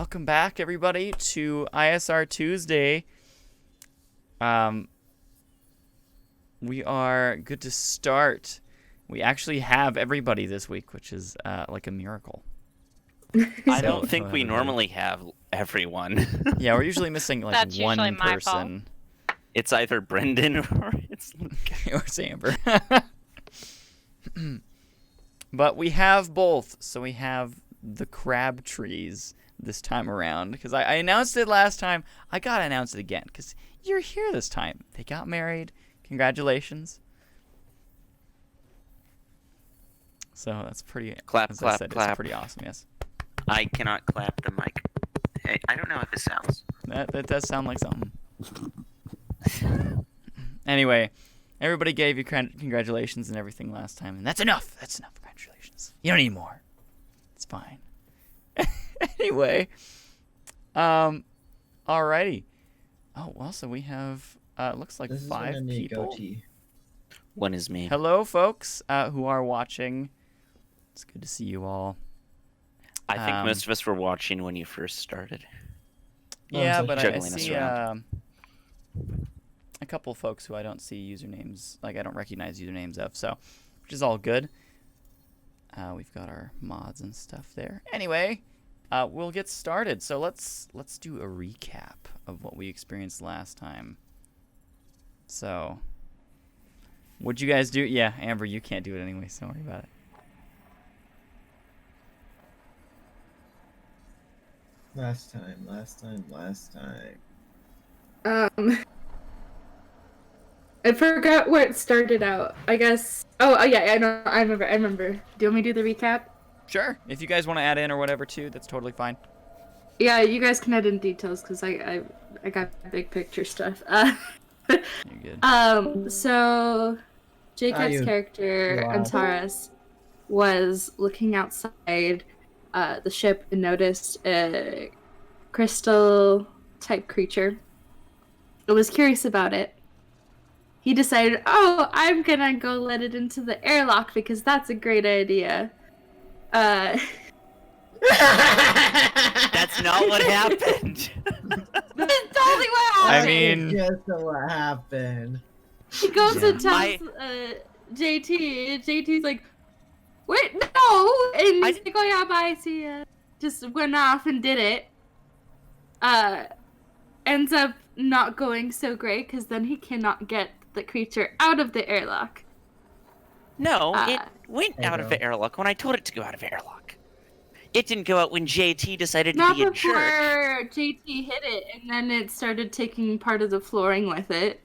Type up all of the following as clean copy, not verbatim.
welcome back, everybody, to ISR Tuesday. We are good to start. We actually have everybody this week, which is like a miracle. I don't think we normally have everyone. Yeah, we're usually missing like That's one usually my person. It's either Brendan or it's Luke. Or it's Amber. But we have both. So we have the Crabtrees this time around. Because I announced it last time. I got to announce it again. Because you're here this time. They got married. Congratulations. So that's pretty... Clap, as clap, I said, clap. It's pretty awesome, yes. I cannot clap the mic. Hey, I don't know how this sounds. That does sound like something. Anyway, everybody gave you congratulations and everything last time, and that's enough. That's enough congratulations. You don't need more. It's fine. Anyway, alrighty. Oh, well, so we have looks like 5 people. One is me. Hello, folks who are watching. It's good to see you all. I think most of us were watching when you first started. Yeah, but I juggling us see around. a couple folks who I don't see usernames, like I don't recognize usernames of, so which is all good. We've got our mods and stuff there. Anyway, we'll get started. So let's do a recap of what we experienced last time. So, what'd you guys do? Yeah, Amber, you can't do it anyway, so don't worry about it. Last time. I forgot what started out. I guess. Oh yeah, I know. I remember. Do you want me to do the recap? Sure. If you guys want to add in or whatever too, that's totally fine. Yeah, you guys can add in details because I got big picture stuff. You're good. So Jacob's character Antares was looking outside the ship and noticed a crystal type creature. I was curious about it. He decided, oh, I'm gonna go let it into the airlock because that's a great idea. That's not what happened. That's totally what happened. I mean, Guess what happened? He goes and tells JT. JT's like, wait, no! And he's like, oh yeah, bye, see ya. Just went off and did it. Ends up not going so great because then he cannot get the creature out of the airlock. No, it went out of the airlock when I told it to go out of the airlock. It didn't go out when JT decided to be a jerk. Not before JT hit it, and then it started taking part of the flooring with it.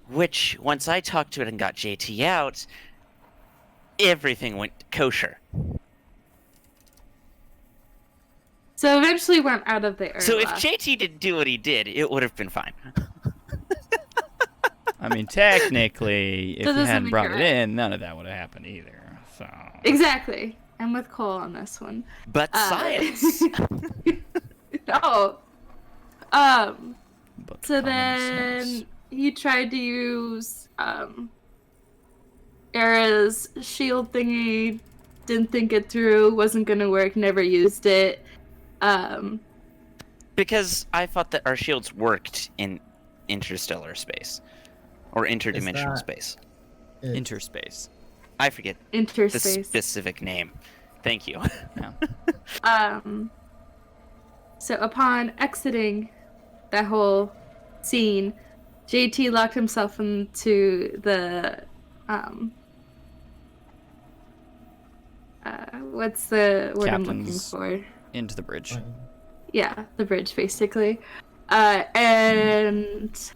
Which, once I talked to it and got JT out, everything went kosher. So eventually went out of the airlock. So if JT didn't do what he did, it would have been fine. I mean, technically, if That you doesn't hadn't make brought it it right. in, none of that would have happened either. So Exactly. I'm with Cole on this one. But science! No. But So common then sense. he tried to use Era's shield thingy, didn't think it through, wasn't gonna work, never used it. Because I thought that our shields worked in interstellar space. Or interdimensional space. Interspace. I forget the Interspace. specific name. Thank you. Yeah. So upon exiting that whole scene, JT locked himself into the what's the word I'm looking Captain's for? Into the bridge. Yeah, the bridge basically. And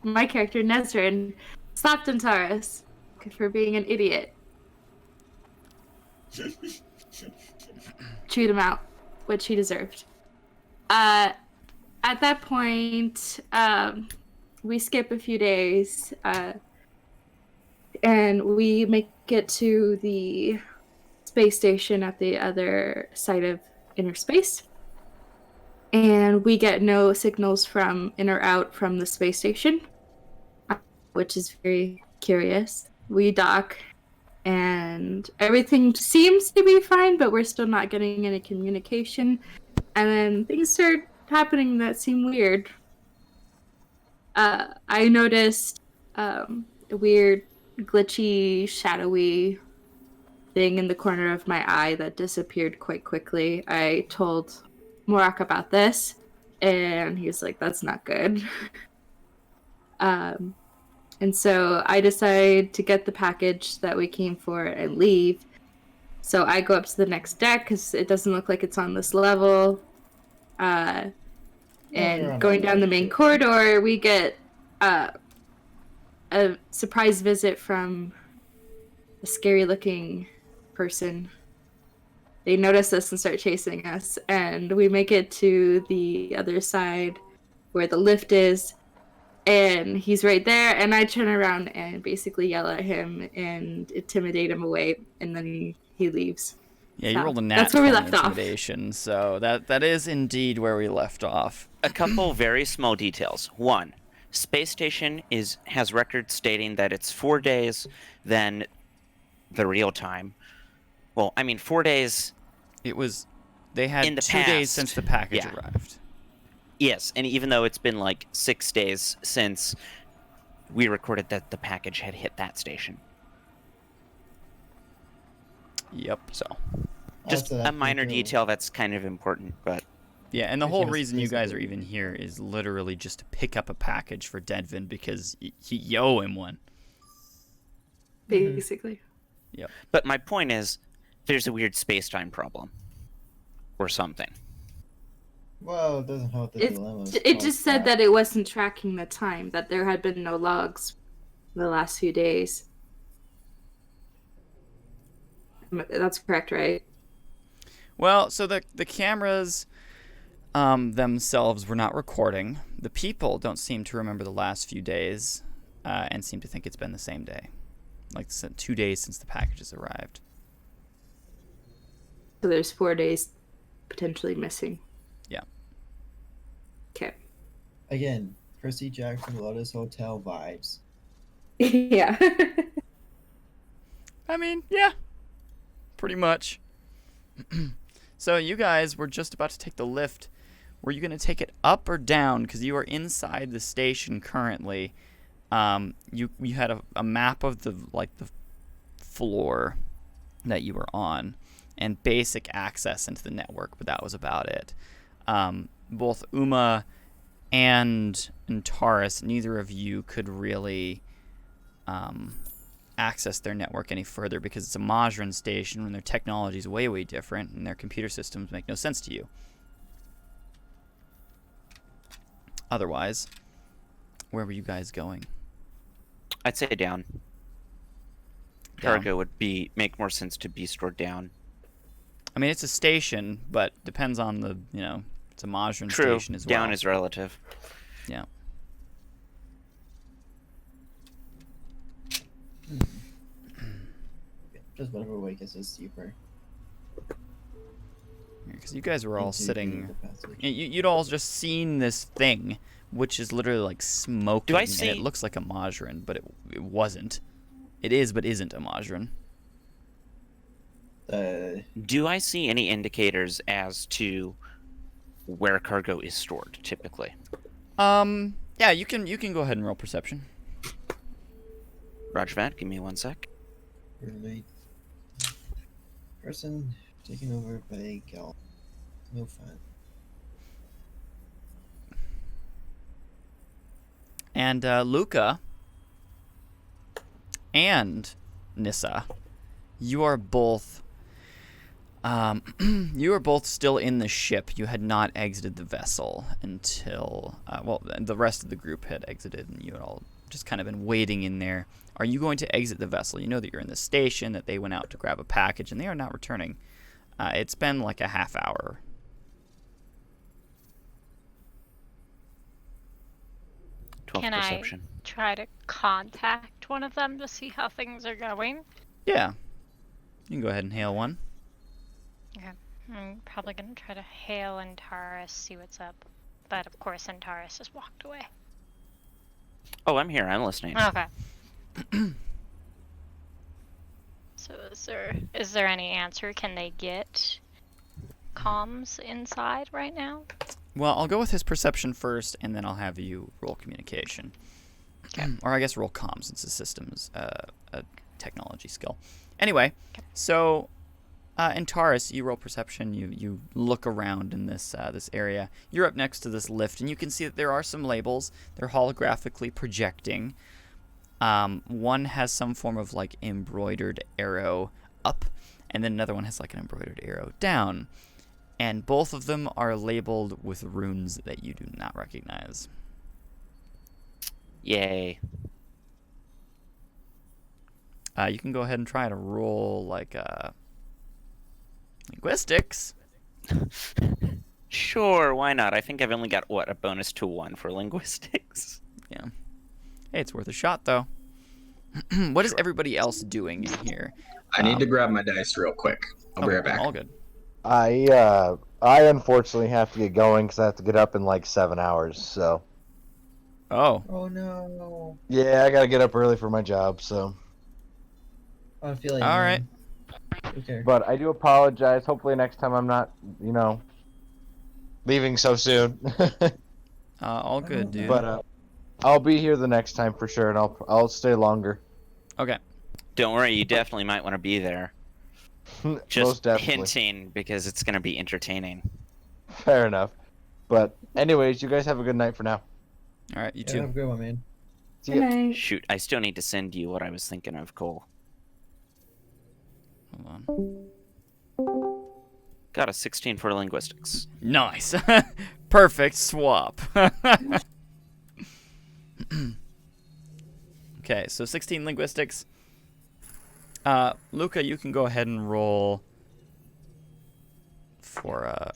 my character Nezrin slapped Antares for being an idiot. Chewed him out, which he deserved. At that point, we skip a few days, and we make it to the space station at the other side of inner space. And we get no signals from in or out from the space station, which is very curious. We dock, and everything seems to be fine, but we're still not getting any communication. And then things start happening that seem weird. I noticed a weird, glitchy, shadowy thing in the corner of my eye that disappeared quite quickly. I told Morak about this, and he was like, "That's not good." And so I decide to get the package that we came for and leave. So I go up to the next deck because it doesn't look like it's on this level. And going down the main corridor, we get a surprise visit from a scary-looking person. They notice us and start chasing us, and we make it to the other side where the lift is, and he's right there, and I turn around and basically yell at him and intimidate him away, and then he leaves. Yeah, So, you rolled a nat that's where we 20 left off. intimidation, so that is indeed where we left off. A couple very small details. One, space station has records stating that it's 4 days than the real time. Well, I mean 4 days. They had in the 2 days past. since the package Yeah. arrived. Yes, and even though it's been like 6 days since we recorded that the package had hit that station. Yep. So, just a minor detail that's kind of important, but... Yeah, and the whole reason you guys are even here is literally just to pick up a package for Denvin because you owe him one. Basically. Yep. But my point is, there's a weird space-time problem. Or something. Well, it doesn't help the dilemma. It just said that it wasn't tracking the time, that there had been no logs the last few days. That's correct, right? Well, so the cameras themselves were not recording. The people don't seem to remember the last few days and seem to think it's been the same day. Like 2 days since the packages arrived. So there's 4 days potentially missing. Yeah. Okay. Again, Percy Jackson Lotus Hotel vibes. Yeah. I mean, yeah. Pretty much. So you guys were just about to take the lift. Were you going to take it up or down? Because you are inside the station currently. You had a map of the floor that you were on and basic access into the network, but that was about it. Both Uma and Taurus, neither of you could really access their network any further because it's a Majran station and their technology is way, way different and their computer systems make no sense to you. Otherwise, where were you guys going? I'd say down. Cargo would make more sense to be stored down. I mean, it's a station, but depends on the, it's a Majran True. station as well. Down is relative. Yeah. Just whatever way gets us deeper. Because you guys were all Into sitting... the passage. You'd all just seen this thing, which is literally like smoking, and it looks like a Majran, but it wasn't. It is, but isn't a Majran. Do I see any indicators as to where cargo is stored, typically? Yeah, you can go ahead and roll perception. Roger that. Give me 1 sec. Roommate. Person taken over by a gal. No fun. And Luca and Nissa, you are both still in the ship. You had not exited the vessel until the rest of the group had exited, and you had all just kind of been waiting in there. Are you going to exit the vessel? You know that you're in the station, that they went out to grab a package, and they are not returning. It's been like a half hour. Can perception. I try to contact one of them to see how things are going? Yeah. You can go ahead and hail one. Okay. I'm probably going to try to hail Antares, see what's up. But of course, Antares has walked away. Oh, I'm here. I'm listening. Okay. So is there any answer? Can they get comms inside right now? Well, I'll go with his perception first, and then I'll have you roll communication. Or I guess roll comms, since the system's a technology skill. Anyway, so Antares, you roll perception. You look around in this this area. You're up next to this lift, and you can see that there are some labels. They're holographically projecting. One has some form of like embroidered arrow up, and then another one has like an embroidered arrow down. And both of them are labeled with runes that you do not recognize. Yay. You can go ahead and try to roll like linguistics. Sure, why not? I think I've only got, a bonus to 1 for linguistics? Yeah. Hey, it's worth a shot, though. What is everybody else doing in here? I need to grab my dice real quick. I'll be right back. All good. I unfortunately have to get going because I have to get up in like 7 hours. So Oh. Oh no. yeah, I gotta get up early for my job. So, I feel like. All right. Okay. but I do apologize. Hopefully next time I'm not, leaving so soon. All good, dude. But I'll be here the next time for sure, and I'll stay longer. Okay. Don't worry, you definitely might want to be there. Most Just definitely. hinting, because it's going to be entertaining. Fair enough. But anyways, you guys have a good night for now. All right, you Yeah, too. have a good one, man. See Good ya. night. Shoot, I still need to send you what I was thinking of, Cole. Hold on. Got a 16 for linguistics. Nice. Perfect swap. Okay, so 16 linguistics. Luca, you can go ahead and roll for that.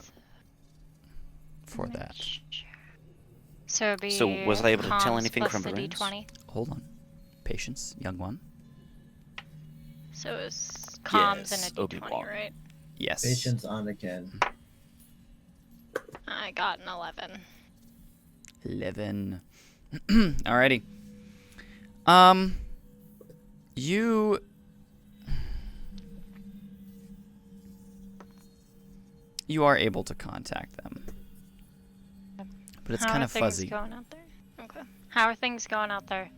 So it'd be So was I able to tell comms anything plus from the the runes? D20. Hold on. Patience, young one. So it's comms Yes, and a D20, Obi-Wan. right? Yes. Patience on again. I got an 11. 11. Alrighty. You are able to contact them, but it's How kind are of things fuzzy. going out there? Okay. How are things going out there?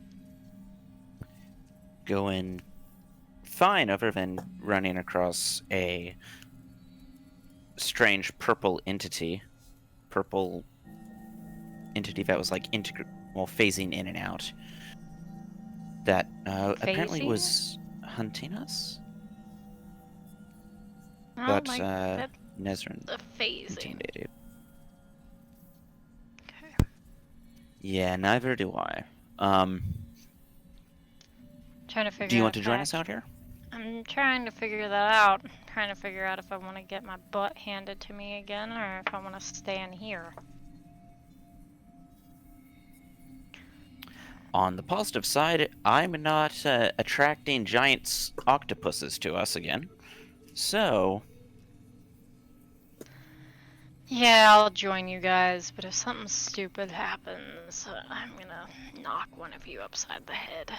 Going fine, other than running across a strange purple entity. Purple entity that was like phasing in and out. That apparently Phasing? was hunting us. Oh, But like that, Nezrin the phasing. intimidated. Okay. Yeah, neither do I. Trying to figure Do you want out to join if us out here? I'm trying to figure that out. Trying to figure out if I want to get my butt handed to me again or if I want to stay in here. On the positive side, I'm not attracting giant octopuses to us again. So, Yeah, I'll join you guys, but if something stupid happens, I'm gonna knock one of you upside the head.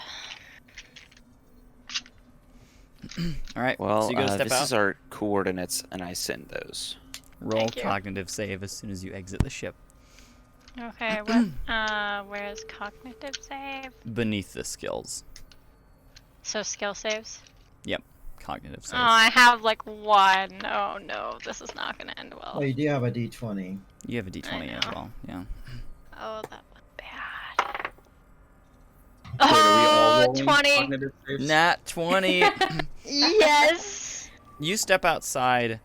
All right. well, so you gotta step this out. is our coordinates, and I send those. Roll Thank you. cognitive save as soon as you exit the ship. Okay, what, where's cognitive save? Beneath the skills. So skill saves? Cognitive save. Oh, I have like one. Oh no, this is not gonna end well. Oh, you do have a D20. You have a D20 as know. well. Yeah. Oh, that was bad. Wait, are we all Oh, rolling 20! cognitive saves? Nat 20. Yes! You step outside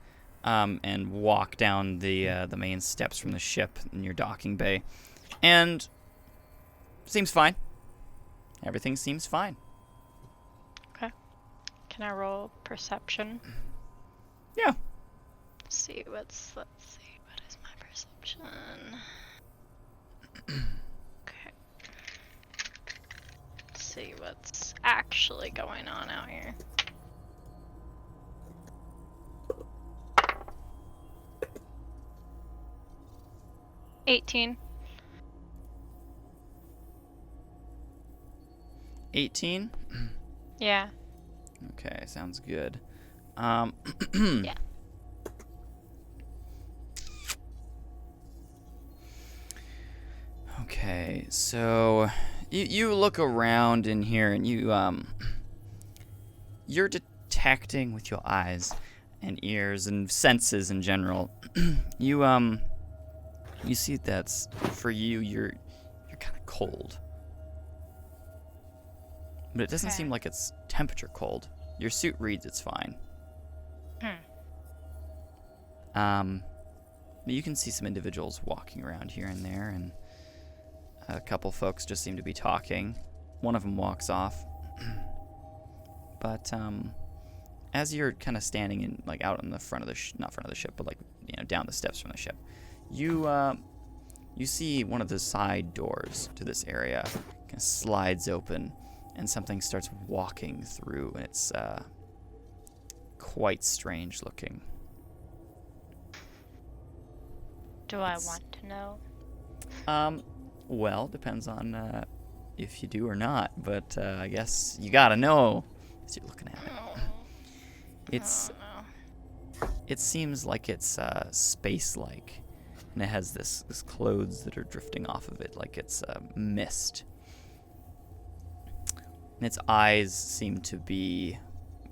and walk down the main steps from the ship in your docking bay, and seems fine. Everything seems fine. Can I roll perception? Yeah. Let's see, what is my perception? Okay. Let's see what's actually going on out here. $18. 18. Yeah. Okay, sounds good. Yeah. Okay, so you look around in here and you're detecting with your eyes and ears and senses in general. you see that's for you. You're kind of cold, but it doesn't seem like it's temperature cold. Your suit reads it's fine. You can see some individuals walking around here and there, and a couple folks just seem to be talking. One of them walks off. But as you're kind of standing in, like, out in the front of the not front of the ship, but, like, you know, down the steps from the ship, you see one of the side doors to this area kind of slides open, and something starts walking through, and it's quite strange looking. Do I want to know? Well, depends on if you do or not, but I guess you gotta know as you're looking at it. It seems like it's space-like, and it has this clothes that are drifting off of it like it's mist. And its eyes seem to be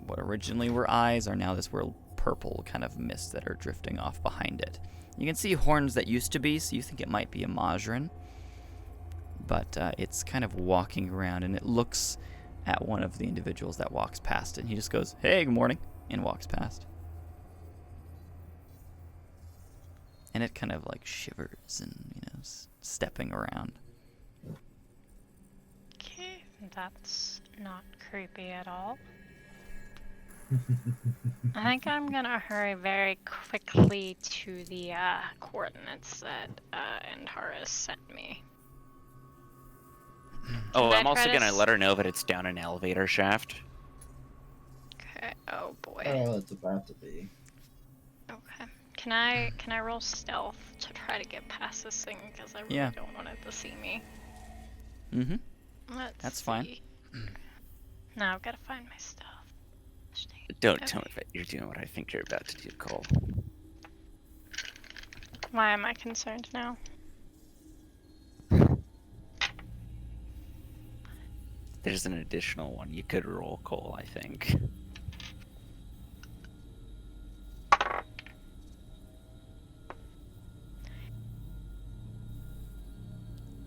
what originally were eyes are now this real purple kind of mist that are drifting off behind it. You can see horns that used to be, so you think it might be a Majrin. But it's kind of walking around, and it looks at one of the individuals that walks past it. And he just goes, "Hey, good morning," and walks past. And it kind of like shivers and, you know, stepping around. Okay, that's not creepy at all. I think I'm gonna hurry very quickly to the coordinates that Antares sent me. Oh, Can I I'm also try to gonna let her know that it's down an elevator shaft. Okay. Oh boy. Oh, it's about to be. Okay. Can I roll stealth to try to get past this thing because I really don't want it to see me. Mm-hmm. That's fine. Now I've got to find my stuff. Don't tell me that you're doing what I think you're about to do, Cole. Why am I concerned now? There's an additional one you could roll, Cole, I think.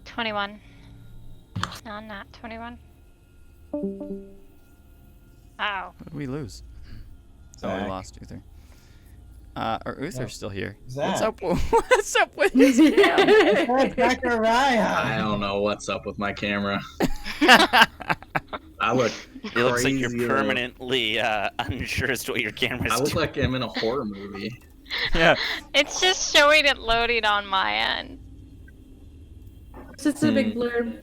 $21. No, not 21. Ow. What did we lose? Oh, we Zach. lost Uther. Or Uther's still here. Zach. What's up? What's up with his cam? Hey, Zachariah! I don't know what's up with my camera. I look It looks like you're crazy, permanently unsure as to what your camera's I look doing. like I'm in a horror movie. Yeah. It's just showing it loading on my end. It's just a big blur.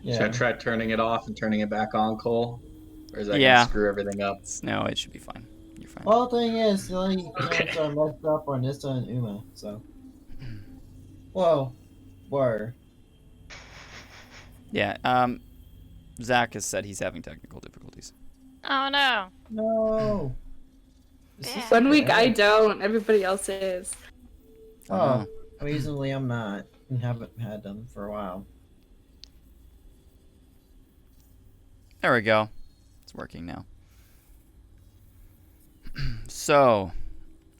Should I try turning it off and turning it back on, Cole? Or is that Yeah. gonna screw everything up? No, it should be fine. You're fine. Well, the thing is, the only Okay. ones are messed up are Nissa and Uma, so. Whoa. Were. Yeah. Zach has said he's having technical difficulties. Oh no. No. This is Yeah. 1 week I bad. don't, everybody else is. Oh, reasonably I'm not. And haven't had them for a while. There we go. It's working now. So,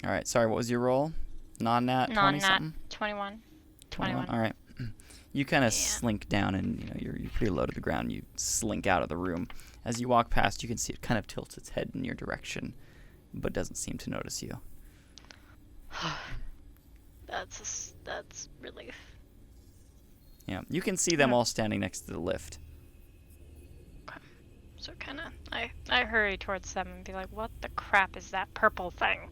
all right. Sorry, what was your roll? Non-nat 20 Non-nat something? 21. 21. All right. You kind of slink down, and you know you're pretty low to the ground. You slink out of the room. As you walk past, you can see it kind of tilts its head in your direction, but doesn't seem to notice you. That's relief. Yeah, you can see them all standing next to the lift. So kind of, I hurry towards them and be like, what the crap is that purple thing?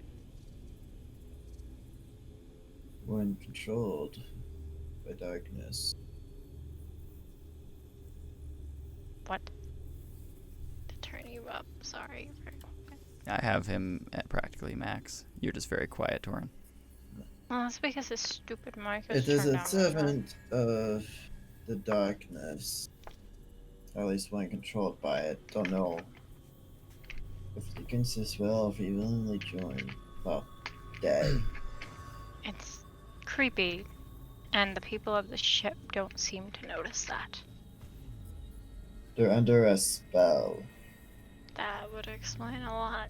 When controlled by darkness. What? To turn you up. Sorry. Very quiet. I have him at practically max. You're just very quiet, Torin. Well, that's because this stupid mic is It is turned a down really low. servant of the darkness. Or at least when controlled by it. Don't know if it against this will, if he willingly joined. Well, day. It's creepy. And the people of the ship don't seem to notice that. They're under a spell. That would explain a lot.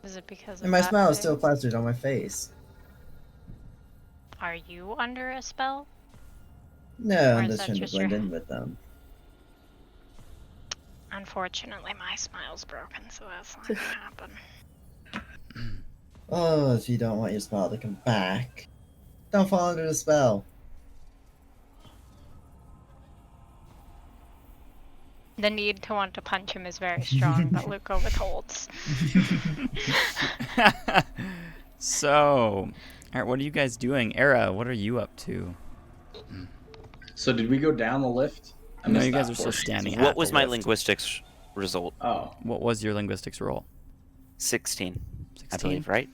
Is it because of And my that smile is thing? still plastered on my face. Are you under a spell? No, Or I'm is just that trying to just your- blend in with them. Unfortunately, my smile's broken, so that's not gonna happen. Oh, if you don't want your smile to come back, don't fall under the spell. The need to want to punch him is very strong, but Luca withholds. So, alright, what are you guys doing? Era, what are you up to? So did we go down the lift? I No, missed you guys that are still portion. standing. What at was the my lift. linguistics result? Oh. What was your linguistics roll? 16, I 16? believe, right?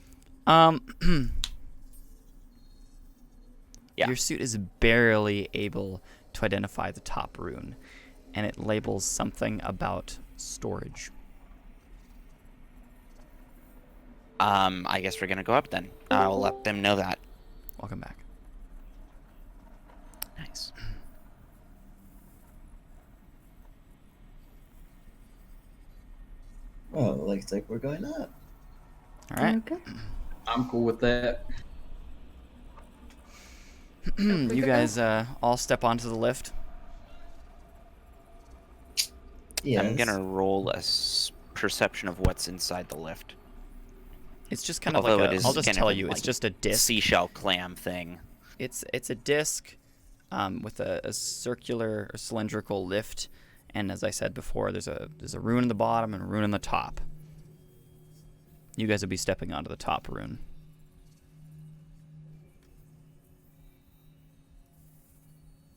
Yeah. Your suit is barely able to identify the top rune, and it labels something about storage. I guess we're gonna go up then. I'll let them know that. Welcome back. Nice. Well, looks like we're going up. Alright. Okay. I'm cool with that. You guys all step onto the lift. Yes. I'm gonna roll a perception of what's inside the lift. It's just kind of Although like it a, is I'll just kind tell of you, it's like just a disc. Seashell clam thing. It's a disc with a circular or cylindrical lift, and as I said before, there's a rune in the bottom and a rune in the top. You guys will be stepping onto the top rune.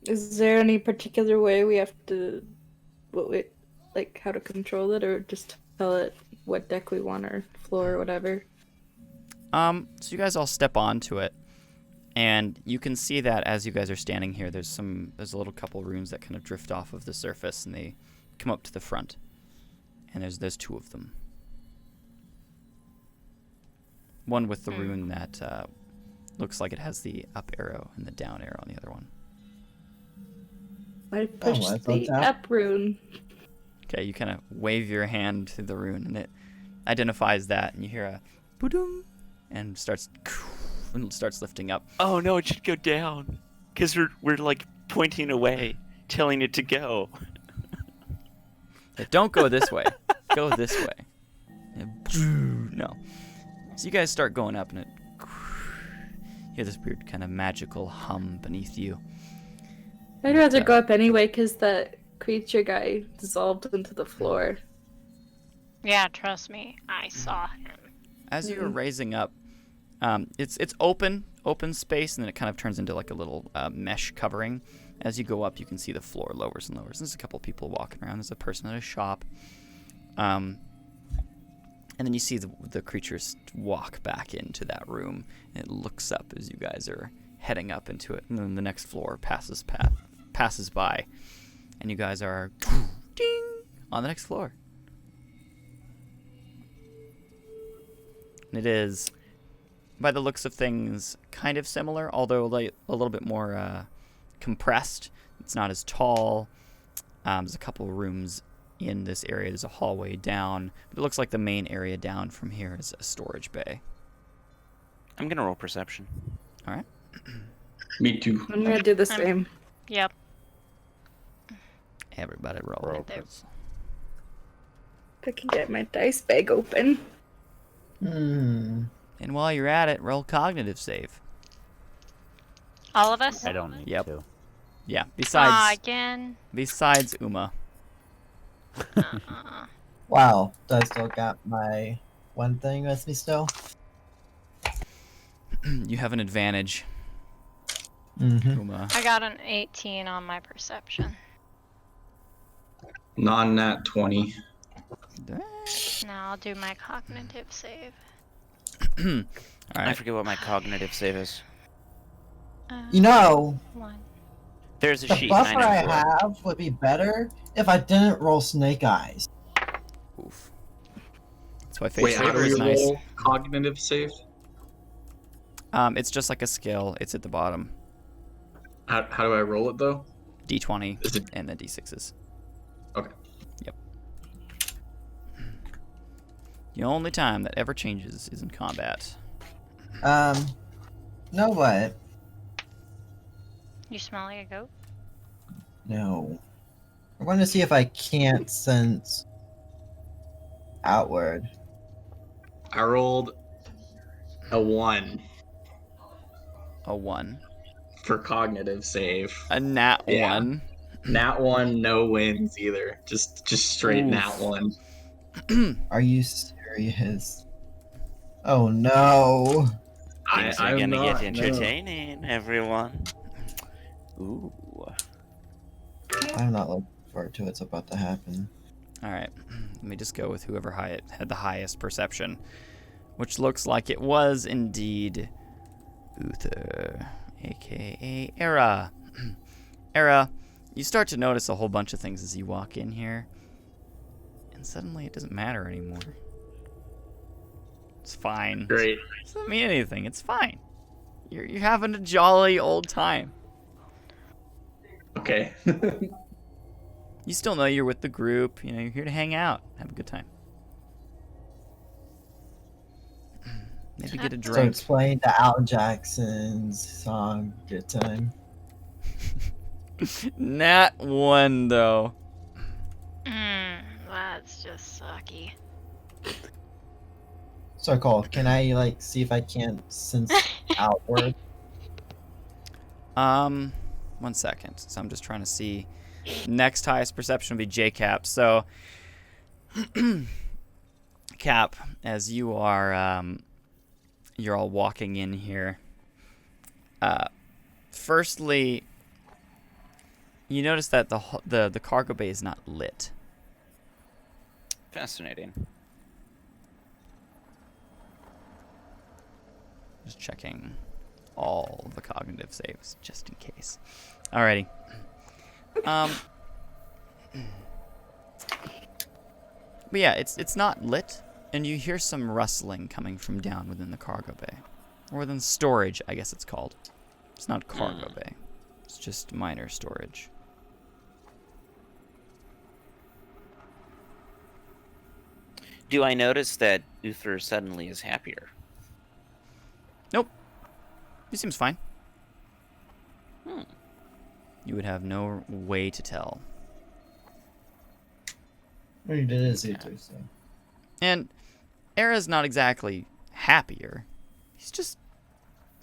Is there any particular way we have to, like how to control it, or just tell it what deck we want or floor or whatever? So you guys all step onto it, and you can see that as you guys are standing here, there's a little couple runes that kind of drift off of the surface, and they come up to the front, and there's two of them. One with the rune that looks like it has the up arrow and the down arrow on the other one. I push that's on the top. up rune. Okay, you kind of wave your hand to the rune, and it identifies that, and you hear a boom, and starts lifting up. Oh no, it should go down. Because we're like pointing away, telling it to go. Don't go this way. Go this way. And no. So you guys start going up, and you hear this weird kind of magical hum beneath you. I'd rather go up anyway, because that creature guy dissolved into the floor. Yeah, trust me, I saw him. As you're raising up, it's open space, and then it kind of turns into like a little mesh covering. As you go up, you can see the floor lowers and lowers. There's a couple people walking around. There's a person at a shop. And then you see the creatures walk back into that room, and it looks up as you guys are heading up into it. And then the next floor passes by, and you guys are ding on the next floor. And it is, by the looks of things, kind of similar, although like a little bit more compressed. It's not as tall. There's a couple of rooms in this area. There's a hallway down. But it looks like the main area down from here is a storage bay. I'm gonna roll perception. All right. Me too. I'm gonna do the same. Yep. Everybody roll. If I can get my dice bag open. And while you're at it, roll cognitive save. All of us? I don't need Yep. to. Yeah. Besides Again. Uma. Wow, do I still got my one thing with me still? You have an advantage. Mm-hmm. Uma. I got an 18 on my perception. Non-nat 20. Now I'll do my cognitive save. All I right. forget what my cognitive save is. You know, 1. There's a the sheet. buffer I know. have would be better if I didn't roll snake eyes. Oof. That's why face Wait, how do saver we is nice. roll cognitive save? It's just like a skill. It's at the bottom. How do I roll it though? D20 Is it and then D6s. okay? Yep. The only time that ever changes is in combat. Know what? You smell like a goat? No. I want to see if I can't sense outward. I rolled a 1 A 1. for cognitive save. A nat Yeah. 1. Nat 1, no wins either. Just straight Oof. nat 1. Are you serious? Oh no. Things are I'm gonna not, get entertaining, everyone. Ooh. I'm not looking forward to what's about to happen. All right. Let me just go with whoever had the highest perception, which looks like it was indeed Uther, a.k.a. Era. Era, you start to notice a whole bunch of things as you walk in here, and suddenly it doesn't matter anymore. It's fine. Great. It doesn't mean anything. It's fine. You're having a jolly old time. Okay. You still know you're with the group. You know, you're here to hang out, have a good time. Maybe get a So drink. it's playing the Al Jackson's song "Good Time." Nat 1 though. That's just sucky. So Cole, can I see if I can't sense outward? 1 second. So I'm just trying to see. Next highest perception would be J-Cap. So, Cap, as you are, you're all walking in here. Firstly, you notice that the cargo bay is not lit. Fascinating. Just checking all the cognitive saves, just in case. Alrighty. But yeah, it's not lit, and you hear some rustling coming from down within the cargo bay. Or within storage, I guess it's called. It's not cargo bay. It's just minor storage. Do I notice that Uther suddenly is happier? Nope. He seems fine. Hmm. You would have no way to tell. What he did is Uther, so. And Era's not exactly happier. He's just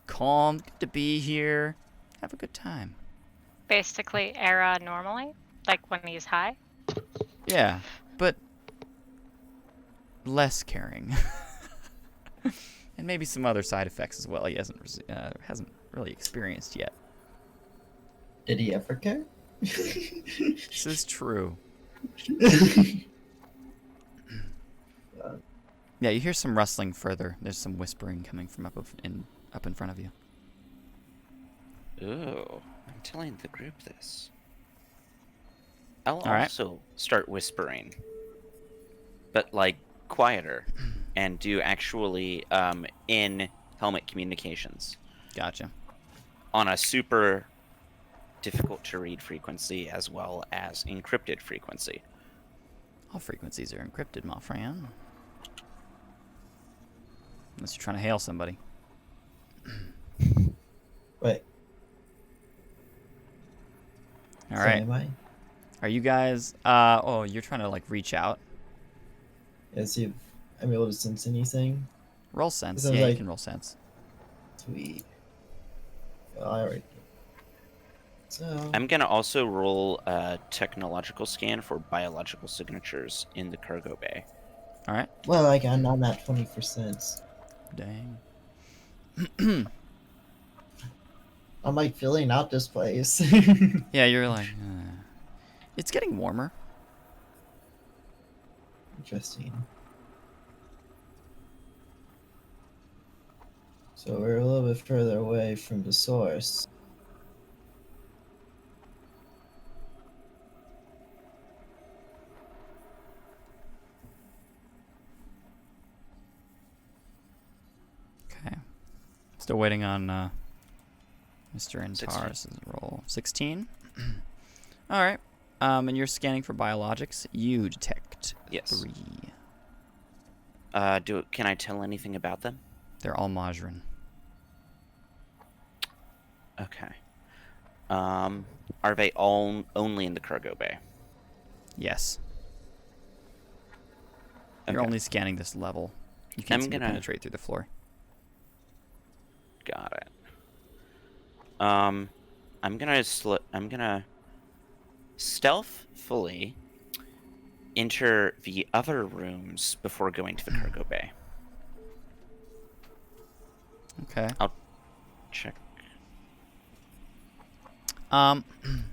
calm, good to be here, have a good time. Basically, Era normally, like when he's high. Yeah, but less caring. And maybe some other side effects as well he hasn't really experienced yet. Did he ever care? This is true. Yeah, you hear some rustling further. There's some whispering coming from up in front of you. Ooh, I'm telling the group this. I'll All right. also start whispering, but like quieter, and do actually in helmet communications Gotcha. on a super difficult to read frequency as well as encrypted frequency. All frequencies are encrypted, my friend. Unless you're trying to hail somebody. Wait. All so right. Am I? Are you guys? You're trying to reach out. Yeah, see if I'm able to sense anything. Roll sense. Sounds Yeah, you like- can roll sense. Sweet. Well, I already. So. I'm gonna also roll a technological scan for biological signatures in the cargo bay. All right. Well, I'm on that 20%. Dang. I'm filling out this place. Yeah, you're like. It's getting warmer. Interesting. So we're a little bit further away from the source. Okay. Still waiting on Mr. Antares' roll. 16. All right. And you're scanning for biologics. You detect Yes. 3. Can I tell anything about them? They're all Majrin. Okay. Are they all only in the cargo bay? Yes. You're Okay. only scanning this level. You can't I'm seem to gonna- penetrate through the floor. Got it. I'm gonna stealthfully enter the other rooms before going to the cargo bay. Okay. Check. Um,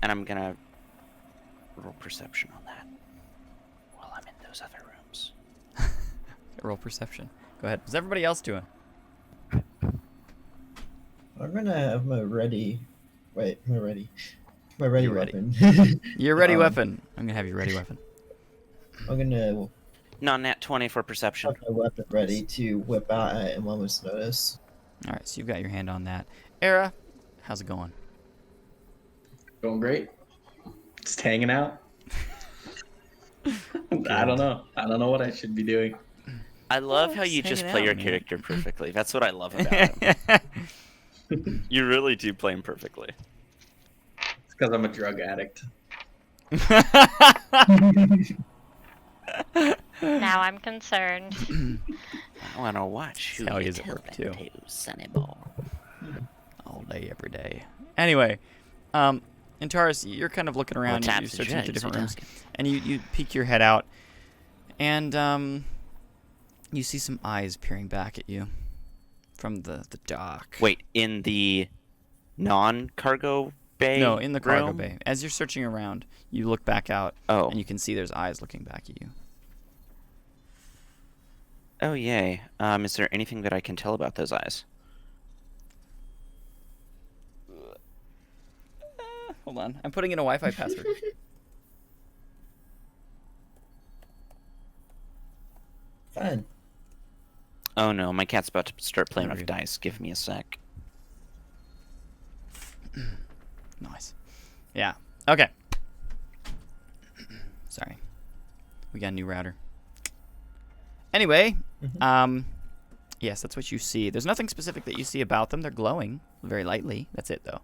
And I'm gonna roll perception on that while I'm in those other rooms. roll perception. Go ahead. What's everybody else doing? I'm gonna have my ready. Wait, my ready. My ready You're ready. weapon. Your ready weapon. I'm gonna have your ready weapon. I'm gonna Non-nat 20 for perception. have my weapon ready to whip out at a moment's notice. All right, so you've got your hand on that. Era, how's it going? Going great. Just hanging out. I don't know. I don't know what I should be doing. I love how you just just hanging play out, your man. character perfectly. That's what I love about him. You really do play him perfectly. It's because I'm a drug addict. Now I'm concerned. I want to watch who how he you is at tell work, that too. to, Sonny Boy. All day, every day. Anyway, Antares, you're kind of looking around. You're taps the searching through drugs, different we're rooms, talking. and you peek your head out, and you see some eyes peering back at you from the dock. Wait, in the non-cargo bay? No, in the cargo room? bay. As you're searching around, you look back out, Oh. and you can see there's eyes looking back at you. Oh, yay. Is there anything that I can tell about those eyes? Hold on, I'm putting in a Wi-Fi password. Fine. Oh no, my cat's about to start playing There with we go. dice. Give me a sec. Nice. Yeah. Okay. Sorry. We got a new router. Anyway, yes, that's what you see. There's nothing specific that you see about them. They're glowing very lightly. That's it, though.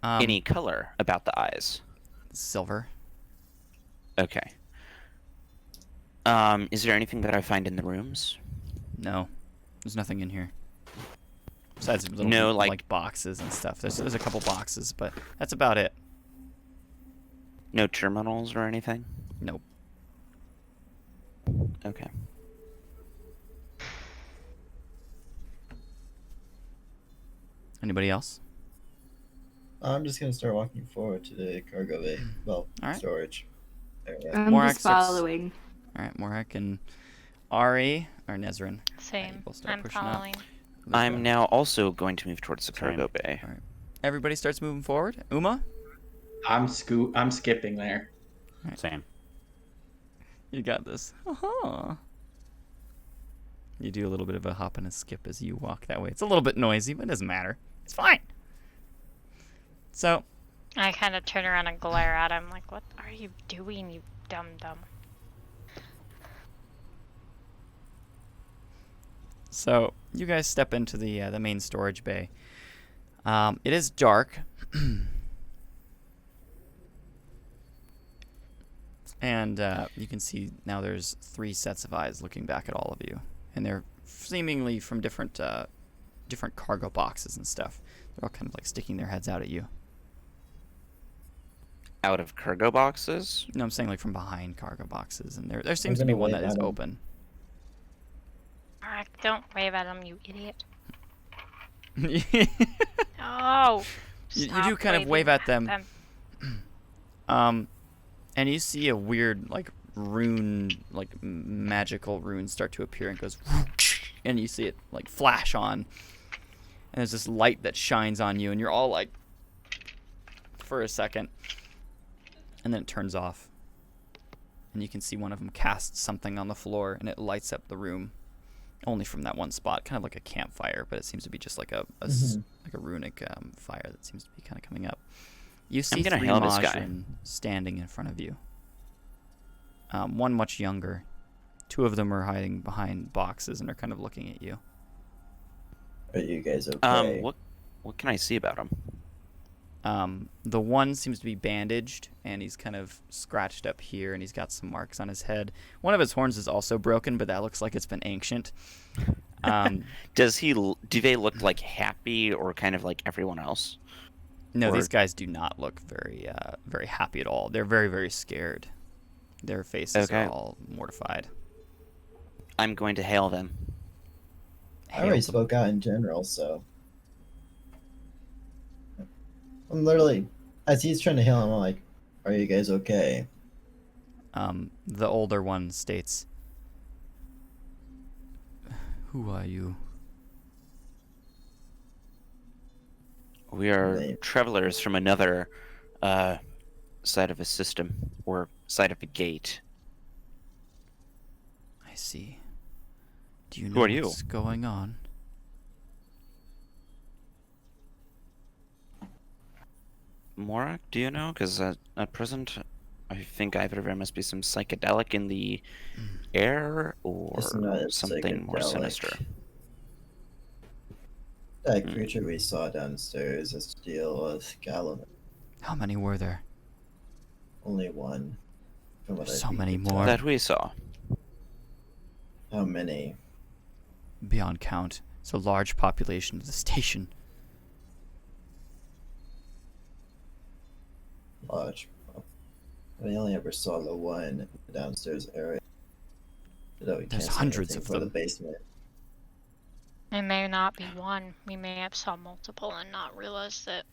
Any color about the eyes? Silver. Okay. Is there anything that I find in the rooms? No. There's nothing in here. Besides little No, like boxes and stuff. There's a couple boxes, but that's about it. No terminals or anything? Nope. Okay. Anybody else? I'm just gonna start walking forward to the cargo bay. Well, All right. storage area. I'm Morak just starts- following. All right, Morak and Ari, or Nezrin. Same. We'll start I'm pushing up. following. I'm now also going to move towards the Sorry. cargo bay. All right. Everybody starts moving forward. Uma? I'm skipping there. Same. You got this. Uh-huh. You do a little bit of a hop and a skip as you walk that way. It's a little bit noisy, but it doesn't matter. It's fine. So, I kind of turn around and glare at him like, what are you doing, you dum-dum? so you guys step into the main storage bay. It is dark. And you can see now there's 3 sets of eyes looking back at all of you. And they're seemingly from different cargo boxes and stuff. They're all kind of like sticking their heads out at you. Out of cargo boxes? No, I'm saying like from behind cargo boxes. And there seems to be gonna one wave that is at 'em. open. Alright, don't wave at him, you idiot. you Oh! do Stop kind of waving wave at them. them. And you see a weird like rune, like magical rune start to appear and goes, and you see it like flash on. And there's this light that shines on you, and you're all like, for a second. And then it turns off. And you can see one of them cast something on the floor, and it lights up the room. only from that one spot, kind of like a campfire, but it seems to be just like a runic fire that seems to be kind of coming up. You see gonna 3 hail this guy. Majin standing in front of you. One much younger. 2 of them are hiding behind boxes and are kind of looking at you. Are you guys okay? What can I see about him? The one seems to be bandaged, and he's kind of scratched up here, and he's got some marks on his head. One of his horns is also broken, but that looks like it's been ancient. Do they look like happy or kind of like everyone else? No, Or- these guys do not look very happy at all. They're very, very scared. Their faces Okay. are all mortified. I'm going to hail them. I already spoke out in general, so I'm literally, as he's trying to heal him, I'm like, "Are you guys okay?" The older one states, "Who are you?" We are They- travelers from another side of a system or side of a gate. I see. Do you Who know are you? what's going on? Morak, do you know? Because at present, I think either there must be some psychedelic in the air or It's not something more psychedelic. sinister. That creature we saw downstairs has to deal with Gallon. How many were there? Only one. From what I So think many we more. saw. That we saw. How many? Beyond count. It's a large population of the station. Large. We only ever saw the one in the downstairs area. So we There's can't say hundreds anything of for them. the basement. It may not be one. We may have saw multiple and not realized it.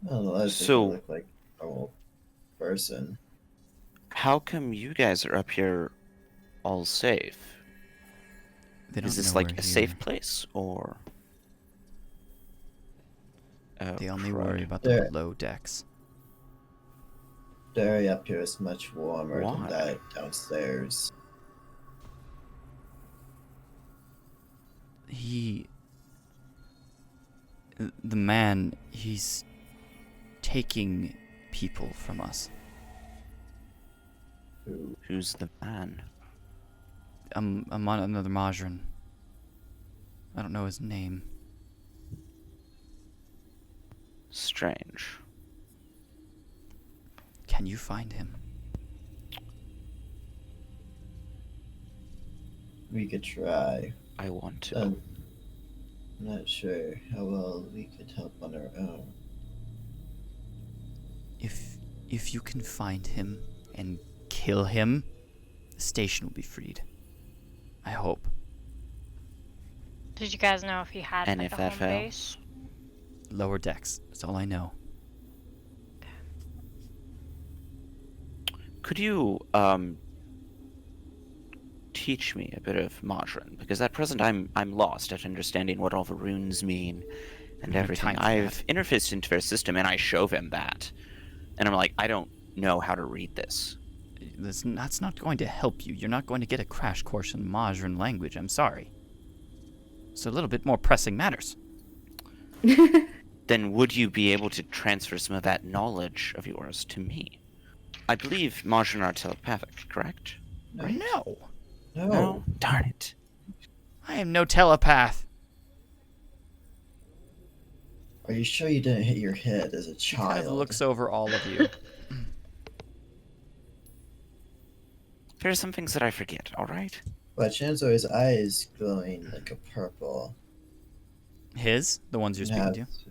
I don't know. That So- look like a normal person. How come you guys are up here all safe? They don't Is this know like we're a here. safe place or? Oh, They only crud. worry about the There. below decks. The area up here is much warmer Why? than that downstairs. The man, he's taking people from us. Who? Who's the man? I'm on another Majin. I don't know his name. Strange. Can you find him? We could try. I want to. I'm not sure how well we could help on our own. If you can find him and kill him, the station will be freed. I hope. Did you guys know if he had And like if a that home fails? base? Lower decks. That's all I know. Could you teach me a bit of Majin? Because at present I'm lost at understanding what all the runes mean and No everything. time for I've interfaced into their system and I show them that. And I'm like, I don't know how to read this. That's not going to help you. You're not going to get a crash course in Majin language. I'm sorry. So a little bit more pressing matters. Then would you be able to transfer some of that knowledge of yours to me? I believe Majin are telepathic, correct? No. No. Darn it. I am no telepath. Are you sure you didn't hit your head as a He child? kind of looks over all of you. There are some things that I forget, alright? But chances are his eyes glowing like a purple. His? The ones you're speaking to? Yes.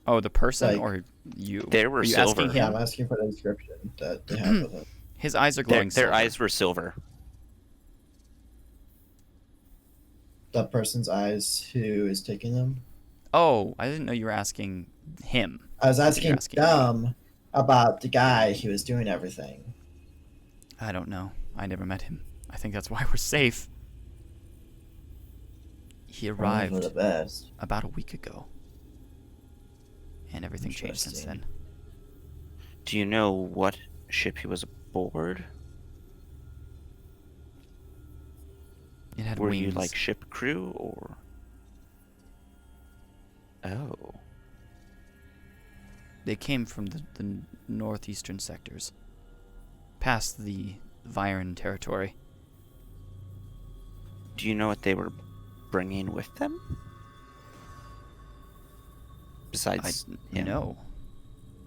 Oh, the person Like- or you? They were Are you silver. asking Yeah, him? I'm asking for the description that they have of him. His eyes are Their glowing silver. eyes were silver. The person's eyes who is taking them. Oh, I didn't know you were asking him. I was You're asking asking them about the guy who was doing everything. I don't know. I never met him. I think that's why we're safe. He Probably for the arrived best. about a week ago. And everything changed since Interesting. then. Do you know what ship he was aboard? It had Were wings. you like ship crew or? Oh. They came from the northeastern sectors, past the Viren territory. Do you know what they were bringing with them? Besides him? No.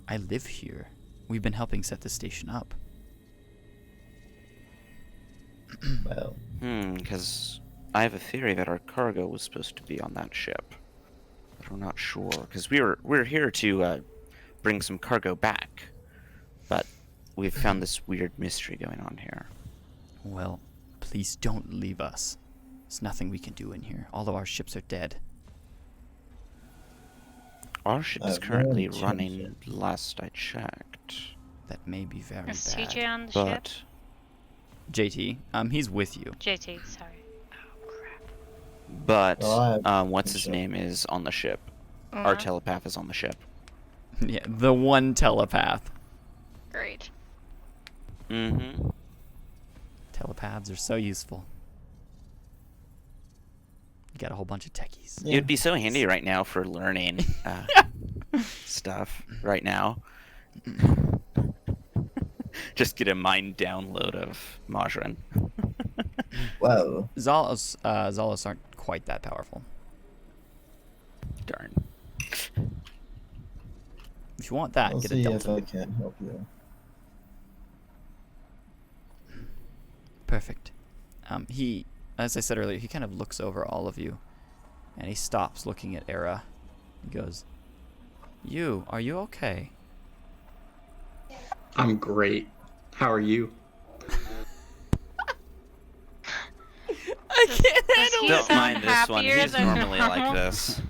I live here. We've been helping set the station up. Well, Because I have a theory that our cargo was supposed to be on that ship. But I'm not sure, because we're here to bring some cargo back. But we've found this weird mystery going on here. Well, please don't leave us. There's nothing we can do in here. All of our ships are dead. Our ship is no currently intention. running, last I checked. That may be very Is bad. TJ on the ship? But JT, he's with you. JT, sorry. Oh, crap. but Well, I have what's his ship. name is on the ship. Our Mhm. telepath is on the ship. Yeah, the one telepath. Great. Mm-hmm. Telepaths are so useful. You got a whole bunch of techies. Yeah. It'd be so handy right now for learning stuff right now. Just get a mind download of Majrin. whoa. Zalos aren't quite that powerful. Darn. If you want that, I'll get a see if Delta. I can help you. Perfect. He, as I said earlier, he kind of looks over all of you, and he stops looking at Era. He goes, are you okay? I'm great. How are you? I can't Does he Don't sound mind this one. happier He's than normally like normal? this.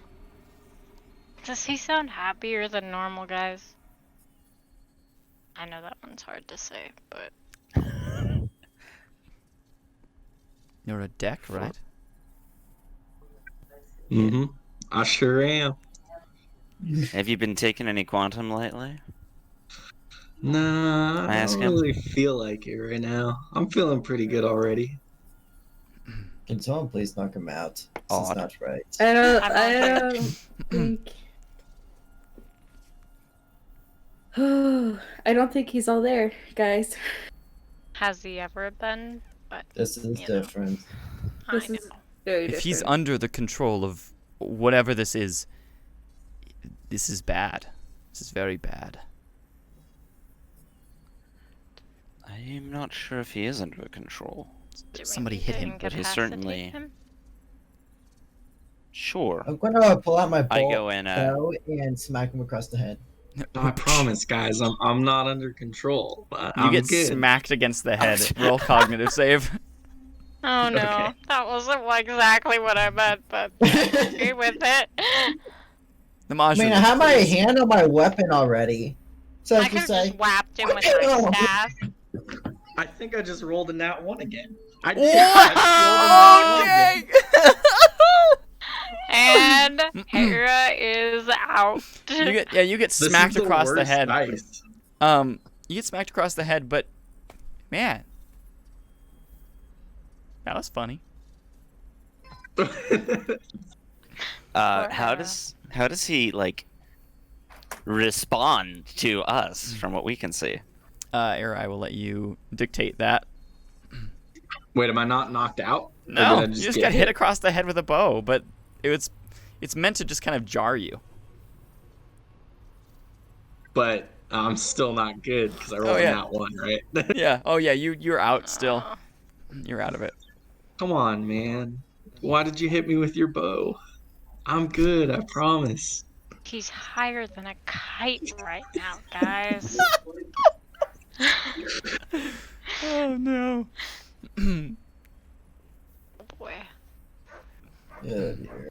Does he sound happier than normal, guys? I know that one's hard to say, but You're a deck, right? Mm-hmm. I sure am. Have you been taking any quantum lately? Nah, I I ask don't him. really feel like it right now. I'm feeling pretty good already. Can someone please knock him out? This is Odd. not right. I don't. I'm I on don't think. I don't think he's all there, guys. has he ever been? But This is You know. different. I This know. is very If he's different. under the control of whatever this is bad. This is very bad. I'm not sure if he is under control. Do we Somebody need hit to him. But he's incapacitate certainly- him? Sure. I'm gonna pull out my I bolt go in, bow and smack him across the head. I promise, guys, I'm not under control. But You I'm get good. smacked against the head. Roll cognitive save. Oh no, Okay. that wasn't exactly what I meant, but I agree with it. The I Majin mean, I looks have my pleased. hand on my weapon already. So I if could you have say, just whapped him with my staff. I think I just rolled a nat 1 again. I did. I just rolled a nat 1 Oh, again. And Hera is out. you get This is smacked the across the worst head. dice. You get smacked across the head, but man, that was funny. How does he like respond to us from what we can see? Era, I will let you dictate that. Wait, am I not knocked out? Or No, did I you just get got hit across the head with a bow, but it's meant to just kind of jar you. But I'm still not good because I rolled yeah. a nat 1, right? Yeah. Oh yeah, you're out still. Oh, You're out of it. Come on, man. Why did you hit me with your bow? I'm good, I promise. he's higher than a kite right now, guys. Oh no. Oh boy. yeah, dear.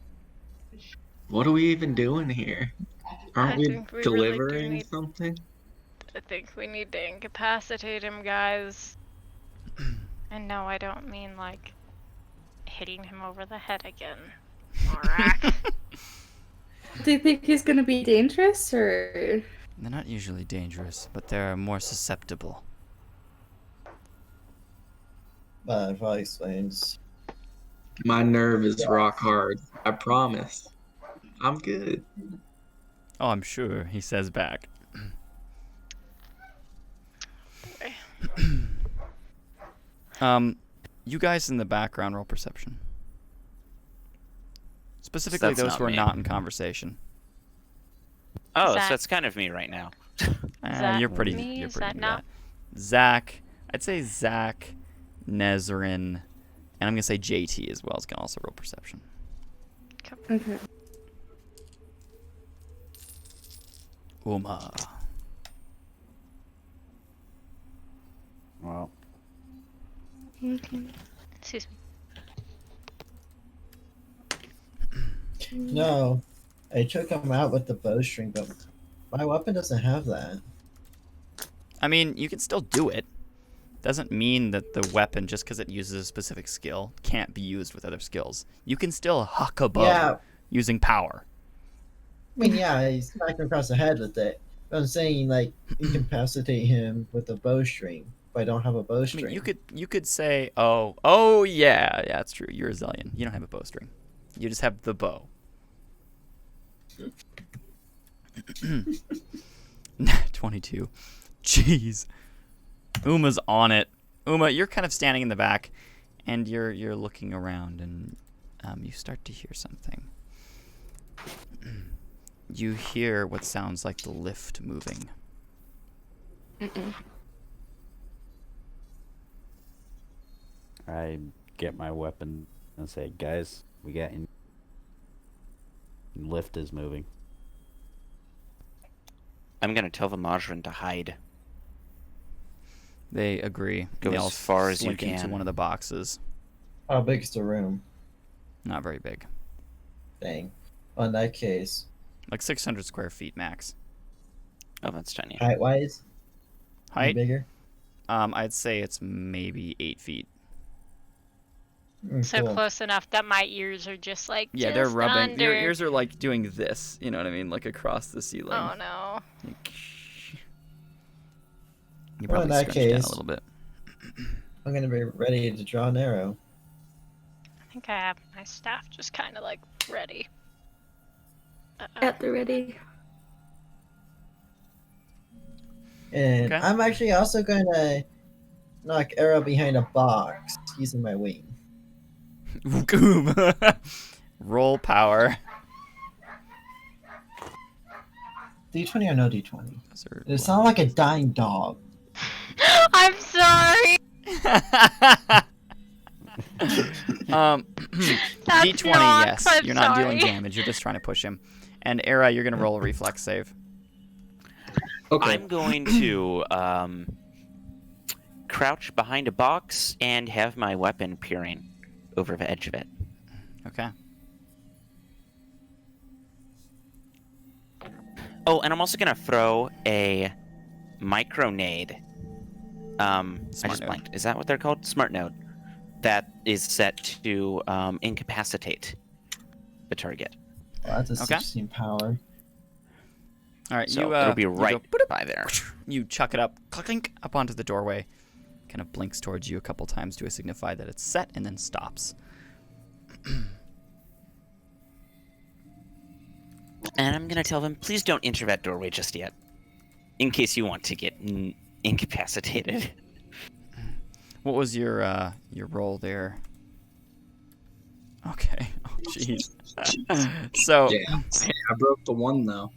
What are we even doing here? Aren't I we think we really do delivering need- something? I think we need to incapacitate him, guys. And no, I don't mean like hitting him over the head again. Morak. Do you think he's gonna be dangerous, or? They're not usually dangerous, but they're more susceptible. That probably explains My nerve is rock hard. I promise. I'm good. Oh, I'm sure, he says back. You guys in the background roll perception. Specifically That's those not who are me. not in conversation. Oh, Zach. so it's kind of me right now. that You're pretty. me? You're Is pretty that into not- that. Zach, I'd say Zach, Nezrin, and I'm gonna say JT as well is gonna also roll perception. Okay. Uma. Well, Excuse me. No, I took him out with the bowstring, but my weapon doesn't have that. I mean, you can still do it. Doesn't mean that the weapon, just because it uses a specific skill, can't be used with other skills. You can still huck a bow Yeah. using power. I mean, yeah, he smacked him across the head with it. But I'm saying, like, incapacitate him with a bowstring, but I don't have a I bowstring. mean, you could say, oh yeah, that's true. You're a Zillion. You don't have a bowstring. You just have the bow. 22. Jeez. Uma's on it. Uma, you're kind of standing in the back, and you're looking around, and you start to hear something. You hear what sounds like the lift moving. I get my weapon and say, guys, we got in. Lift is moving. I'm gonna tell the Majrin to hide. They agree. Go they as all far as you slink into can. one of the boxes. How big's the room? Not very big. Dang. Well, in that case, Like 600 square feet max. Oh, that's tiny. height-wise, any Height? bigger? I'd say it's maybe 8 feet. So Cool. close enough that my ears are just like Yeah, they're just rubbing. under. Your ears are like doing this. You know what I mean? Like across the ceiling. Oh no. You Well, probably in that scrunched down case- a little bit. I'm gonna be ready to draw an arrow. I think I have my staff just kind of like ready. At the ready. And Okay. I'm actually also gonna knock arrow behind a box using my wing. Roll power. D20 or no D20? Those are- It sounded like a dying dog. I'm sorry. That's D20, not, yes. I'm You're not dealing sorry. damage. You're just trying to push him. And Era, you're gonna roll a reflex save. Okay. I'm going to crouch behind a box and have my weapon peering over the edge of it. Okay. Oh, and I'm also gonna throw a micronade. I Smart just node. blanked. Is that what they're called? Smart node. That is set to incapacitate the target. Well, that's a Okay. 16 power. All right. So you it'll be you right go, by there. You chuck it up, clink, up onto the doorway. Kind of blinks towards you a couple times to signify that it's set, and then stops. And I'm gonna tell them, please don't enter that doorway just yet, in case you want to get incapacitated. What was your roll there? Okay. Oh, jeez. So Yeah. Hey, I broke the one though.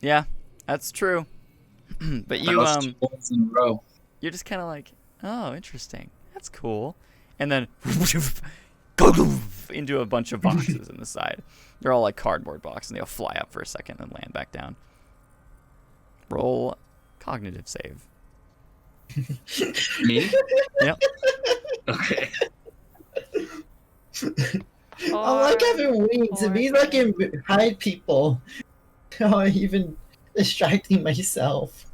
yeah, that's true. But That you was 2 points in a row. you're just kind of like, oh, interesting. That's cool. And then into a bunch of boxes in the side. They're all like cardboard boxes, and they'll fly up for a second and land back down. Roll cognitive save. Me? Yep. Okay. I like having wings. It Poor means I can hide people. I'm even distracting myself.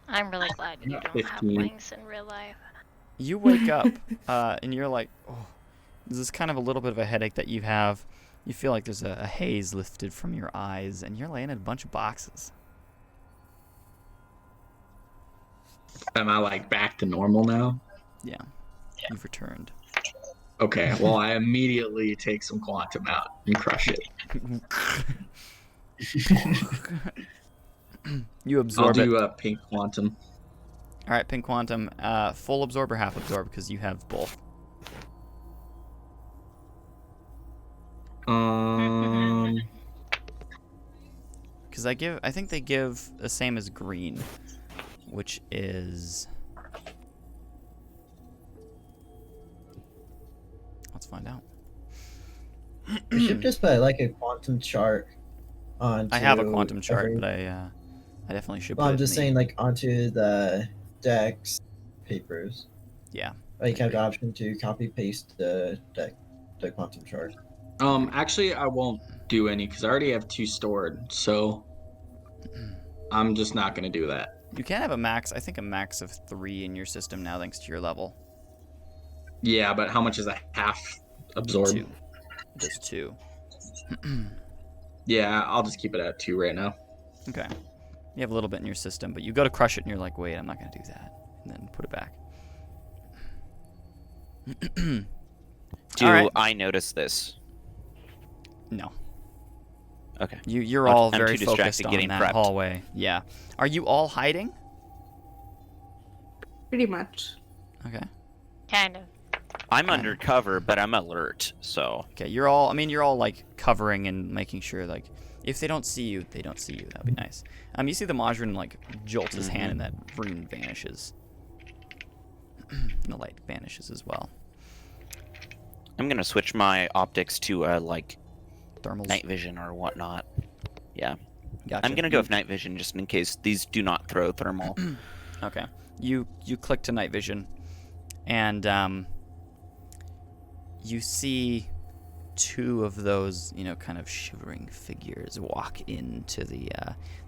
I'm really glad you got don't have 15. wings in real life. You wake up, and you're like, oh, this is kind of a little bit of a headache that you have. You feel like there's a haze lifted from your eyes, and you're laying in a bunch of boxes. Am I like back to normal now? Yeah, you've returned. Okay, well, I immediately take some quantum out and crush it. You I'll absorb it. do pink quantum. All right, pink quantum. Full absorb or half absorb because you have both. Because I think they give the same as green, which is. Let's find out. We should just put like a quantum chart on. I have a quantum chart, but I definitely should. Well, put I'm it just in saying, like onto the Dex papers. Yeah. Like have the option to copy paste the quantum chart. Actually, I won't do any because I already have 2 stored, so I'm just not gonna do that. You can have a max. I think a max of 3 in your system now, thanks to your level. Yeah, but how much is a half absorb? 2. Just 2. Yeah, I'll just keep it at 2 right now. Okay. You have a little bit in your system, but you go to crush it and you're like, wait, I'm not gonna do that, and then put it back. Do right. I notice this? No. Okay. You're I'm all too very distracted focused on getting that prepped. hallway. Yeah. Are you all hiding? Pretty much. Okay. Kind of. I'm undercover, but I'm alert, so. Okay, you're all like covering and making sure like if they don't see you, they don't see you. That'd be nice. You see the Majrin like jolts his hand and that rune vanishes. And the light vanishes as well. I'm gonna switch my optics to like Thermals. night vision or whatnot. Yeah. Gotcha. I'm gonna go with night vision just in case these do not throw thermal. Okay. You click to night vision, and you see 2 of those, kind of shivering figures walk into the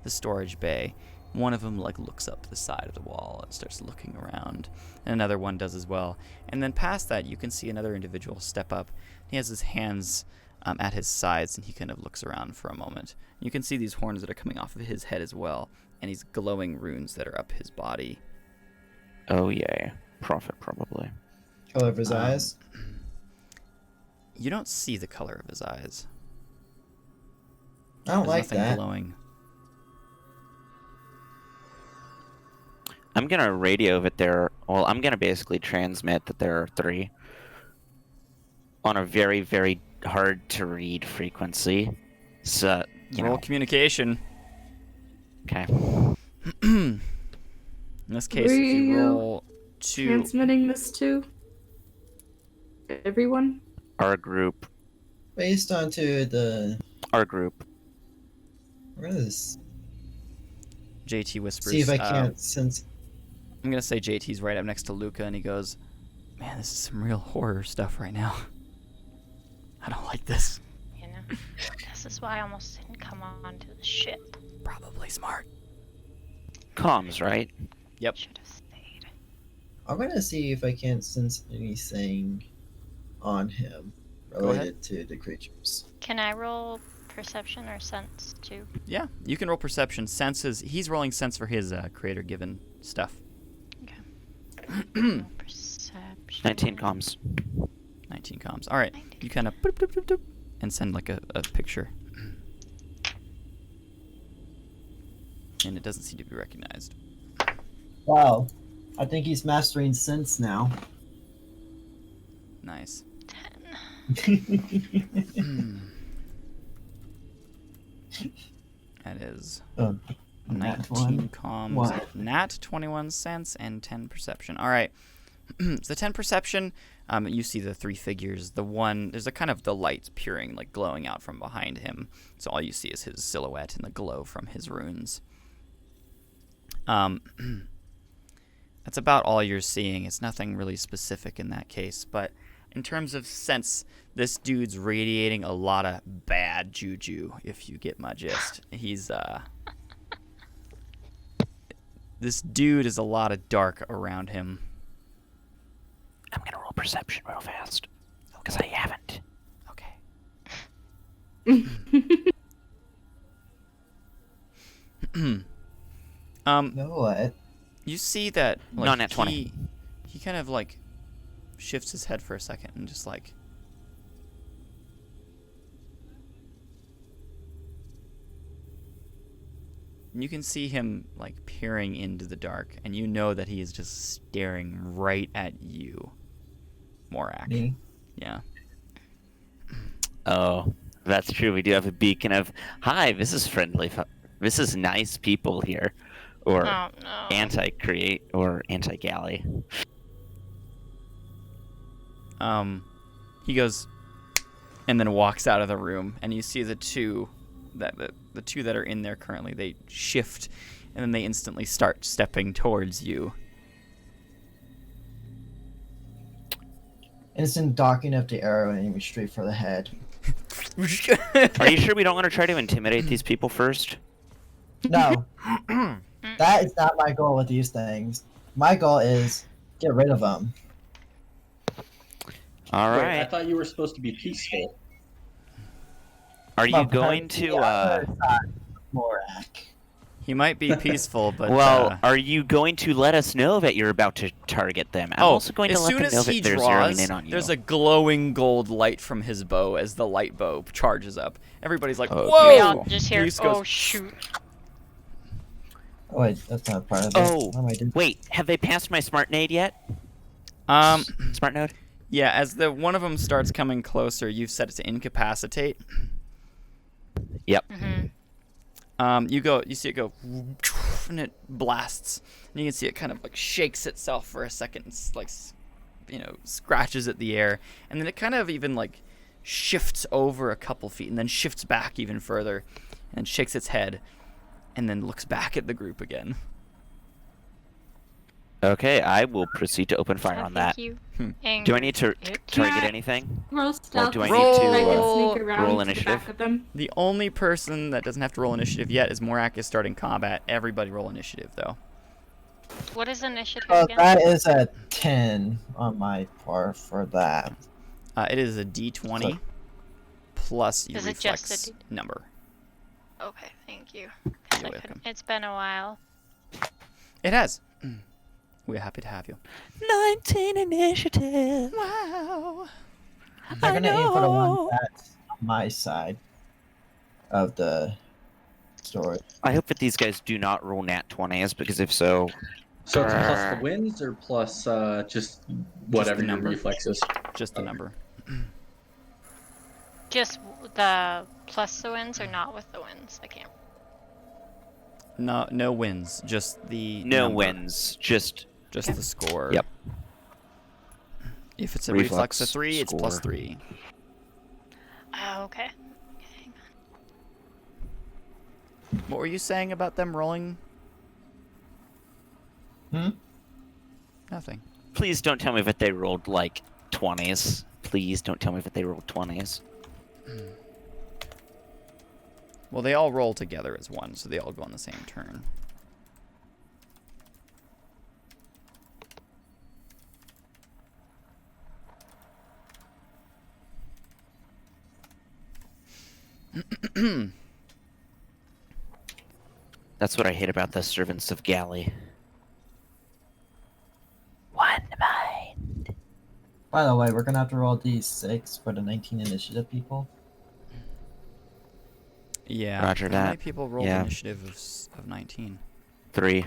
storage bay. One of them like looks up the side of the wall and starts looking around, and another one does as well. And then past that, you can see another individual step up. He has his hands at his sides, and he kind of looks around for a moment. You can see these horns that are coming off of his head as well, and these glowing runes that are up his body. Oh yeah, prophet probably. Color of his eyes. You don't see the color of his eyes. I don't There's like nothing that. glowing. I'm gonna radio that there. Well, I'm gonna basically transmit that there are 3 on a very, very hard to read frequency. So Roll communication. Okay. In this case, if you roll 2. Transmitting this to everyone? Our group. Based onto the. Our group. Where is? JT whispers. See if I can't sense. I'm gonna say JT's right up next to Luca, and he goes, "Man, this is some real horror stuff right now. I don't like this." This is why I almost didn't come onto the ship. Probably smart. Comms, right? Yep. Should have stayed. I'm gonna see if I can't sense anything on him related to the creatures. Can I roll perception or sense too? Yeah, you can roll perception. Senses. He's rolling sense for his creator-given stuff. Okay. Perception. 19 comms. 19 comms. All right. You kind of boop, boop, boop, boop, and send like a picture. And it doesn't seem to be recognized. Wow, I think he's mastering sense now. Nice. 10. That is Nat 19 comms, What? nat 21 sense, and 10 perception. All right. So the 10 perception, you see the 3 figures. The one, there's a kind of the light peering, like glowing out from behind him. So all you see is his silhouette and the glow from his runes. That's about all you're seeing. It's nothing really specific in that case. But in terms of sense, this dude's radiating a lot of bad juju, if you get my gist. He's, this dude is a lot of dark around him. I'm gonna roll perception real fast. Because I haven't. Okay. You know what? You see that, like, No, nat 20. he kind of, like, shifts his head for a second and just like. And you can see him like peering into the dark, and you know that he is just staring right at you, Morak. Me? Yeah. Oh, that's true. We do have a beacon of, hi, this is friendly. This is nice people here. Or Oh no. anti-create or anti-galley. He goes and then walks out of the room, and you see the two that are in there currently, they shift and then they instantly start stepping towards you. Instant docking of the arrow and aiming straight for the head. Are you sure we don't want to try to intimidate these people first? No. That is not my goal with these things. My goal is get rid of them. All Wait, right. I thought you were supposed to be peaceful. Are you going to Morak. He might be peaceful, but well, are you going to let us know that you're about to target them? I'm also going to as let soon them as know he that they're zeroing draws, in on you. there's a glowing gold light from his bow as the light bow charges up. Everybody's like, Okay. "Whoa!" We all just hear, He just goes, oh shoot. Oh wait, that's not part of it. Oh, What am I doing? wait, have they passed my smart nade yet? Smart node? Yeah, as the one of them starts coming closer, you've set it to incapacitate. Yep. Mm-hmm. You see it go, and it blasts, and you can see it kind of like shakes itself for a second, and like, scratches at the air, and then it kind of even like shifts over a couple feet, and then shifts back even further, and shakes its head, and then looks back at the group again. Okay, I will proceed to open fire on that. You. Do I need to target Yeah. anything? Roll stealth. do I see need if to, I can roll- sneak around roll to the initiative? back of them. The only person that doesn't have to roll initiative yet is Morak is starting combat. Everybody roll initiative though. What is initiative Oh, again? that is a 10 on my part for that. It is a D20 So- plus your Is it just a reflex D- number. Okay, thank you. 'Cause You're I couldn't- welcome. It's been a while. It has. We're happy to have you. 19 initiative. Wow. They're gonna aim for the one that's on my side of the story. I hope that these guys do not roll nat 20s, because if so, So it's plus the wins or plus just whatever your number. reflex is? Just the number. Just the plus the wins or not with the wins? I can't. No wins. Just the no number. wins. Just Just the score. Yep. If it's a Reflex reflex of 3, it's plus score. 3. Oh, okay. What were you saying about them rolling? Nothing. please don't tell me that they rolled like 20s. Please don't tell me that they rolled 20s. Well, they all roll together as one, so they all go on the same turn. That's what I hate about the servants of Galley. One mind. By the way, we're gonna have to roll D6 for the 19 initiative people. Yeah. Roger How that. many people rolled Yeah. initiative of 19? 3,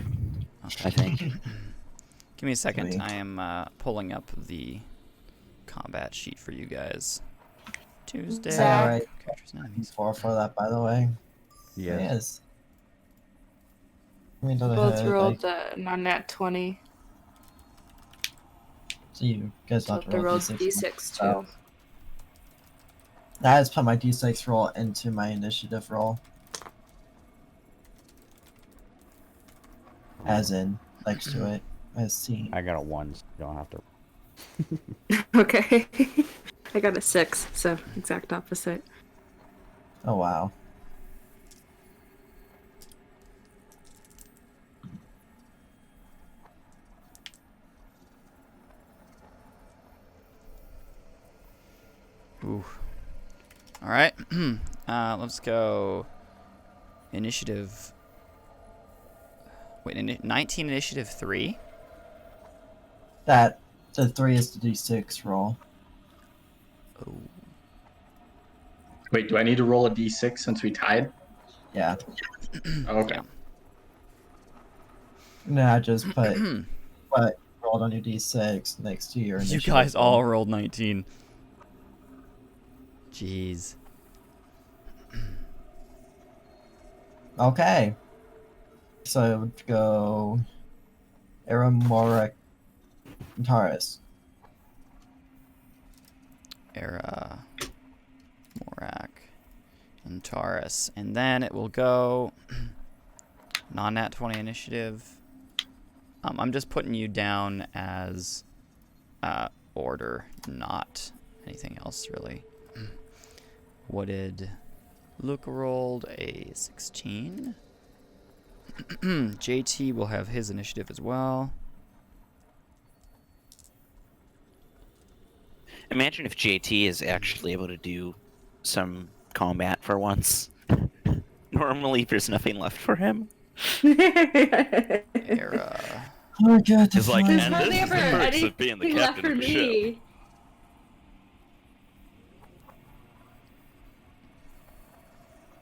Okay. I think. Give me a second. 3. I am pulling up the combat sheet for you guys. Tuesday. Zach. Alright. Characters and enemies. 4 for that, by the way. Yeah. Yes. I mean, Both rolled non-nat 20. So you guys So have to they roll rolled D6. D6 Oh. too. I just put my D6 roll into my initiative roll. As in, next to it. As seen. I got a 1, so you don't have to. Okay. I got a 6, so exact opposite. Oh wow. Ooh. All right. Let's go. Initiative. Wait, 19 initiative 3. That So 3 is the d6 roll. Oh. Wait, do I need to roll a d6 since we tied? Yeah. Okay. Yeah. Nah, just put what rolled on your d6 next to your You initiative guys roll. all rolled 19. Jeez. Okay. So it would go Aramora Taurus. Era, Morak, and Taurus. And then it will go non-nat 20 initiative. I'm just putting you down as order, not anything else really. What did Luca rolled? A 16. JT will have his initiative as well. Imagine if JT is actually able to do some combat for once. Normally, there's nothing left for him. Era. Oh my god, It's like, There's and hardly this is ever the perks of being the anything left captain for of the ship. me.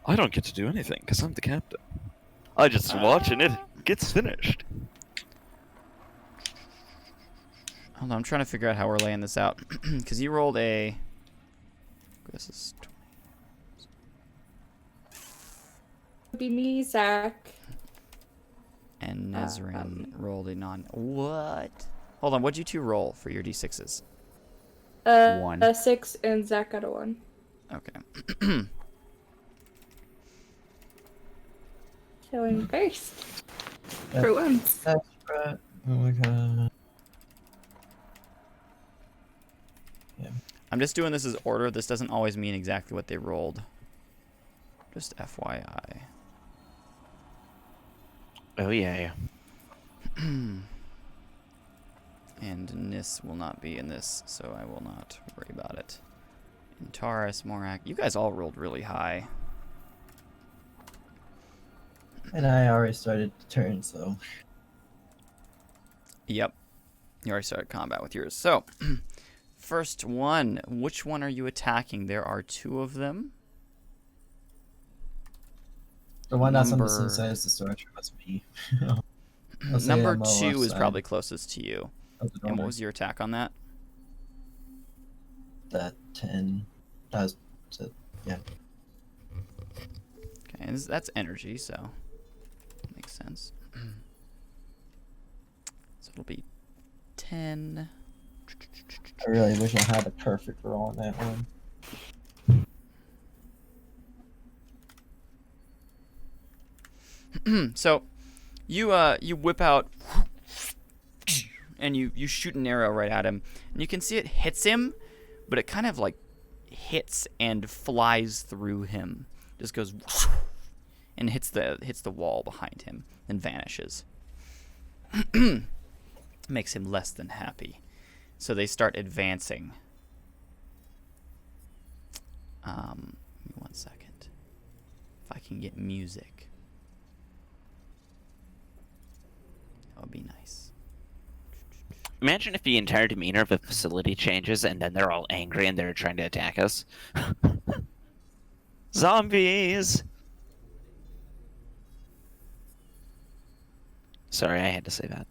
I don't get to do anything because I'm the captain. I just watch and it gets finished. Hold on, I'm trying to figure out how we're laying this out. Because you rolled a... This is... Would be me, Zach. And Nezrin rolled a non... What? Hold on, what'd you two roll for your d6s? 1. A 6 and Zach got a 1. Okay. Showing first. Yep. For once. That's right. Oh my god. I'm just doing this as order. This doesn't always mean exactly what they rolled. Just FYI. Oh yeah. And Nis will not be in this, so I will not worry about it. And Taurus, Morak, you guys all rolled really high. And I already started the turn, so. Yep. You already started combat with yours. So, first one. Which one are you attacking? There are 2 of them. The one that's on the same Number- side as the storage room was me. I'll say Number I'm on the 2 left is side probably closest to you. of the And what dormer. was your attack on that? That 10. That was, yeah. Okay, and that's energy, so makes sense. So it'll be 10. I really wish I had a perfect roll on that one. So you whip out and you shoot an arrow right at him, and you can see it hits him, but it kind of like hits and flies through him. Just goes and hits the wall behind him and vanishes. Makes him less than happy. So they start advancing. Give me 1 second. If I can get music. That would be nice. Imagine if the entire demeanor of a facility changes and then they're all angry and they're trying to attack us. Zombies! Sorry, I had to say that.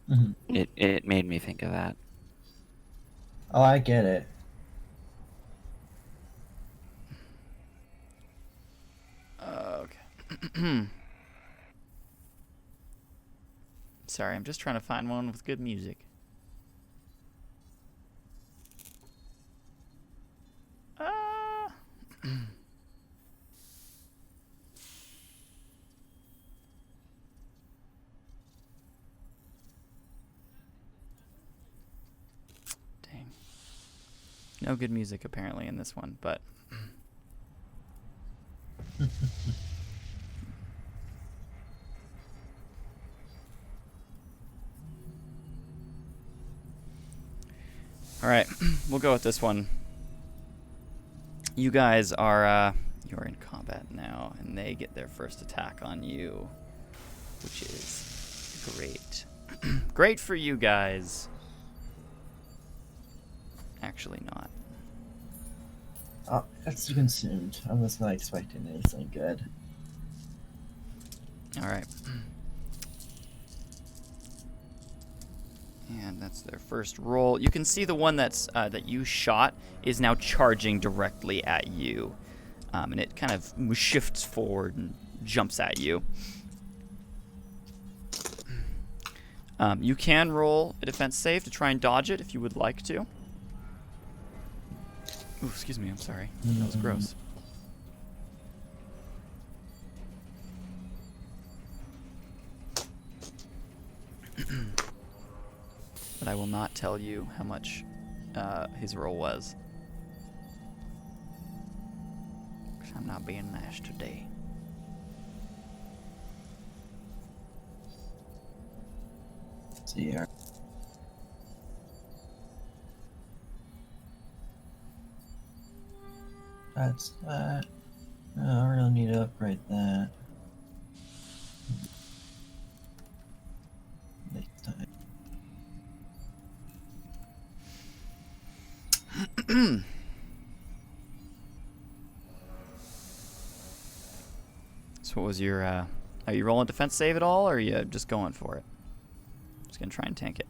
Mm-hmm. It made me think of that. Oh, I get it. Okay. Sorry, I'm just trying to find one with good music. Dang. No good music apparently in this one, but all right, we'll go with this one. You guys are you're in combat now, and they get their first attack on you, which is great. Great for you guys. actually not. Oh, that's consumed. I was not expecting anything good. All right. And that's their first roll. You can see the one that's that you shot is now charging directly at you, and it kind of shifts forward and jumps at you. You can roll a defense save to try and dodge it if you would like to. Ooh, excuse me. I'm sorry. That was gross. But I will not tell you how much his roll was. 'Cause I'm not being nice today. Let's see here. That's that. No, I really need to upgrade that. Next time. So what was your, are you rolling defense save at all, or are you just going for it? Just gonna try and tank it.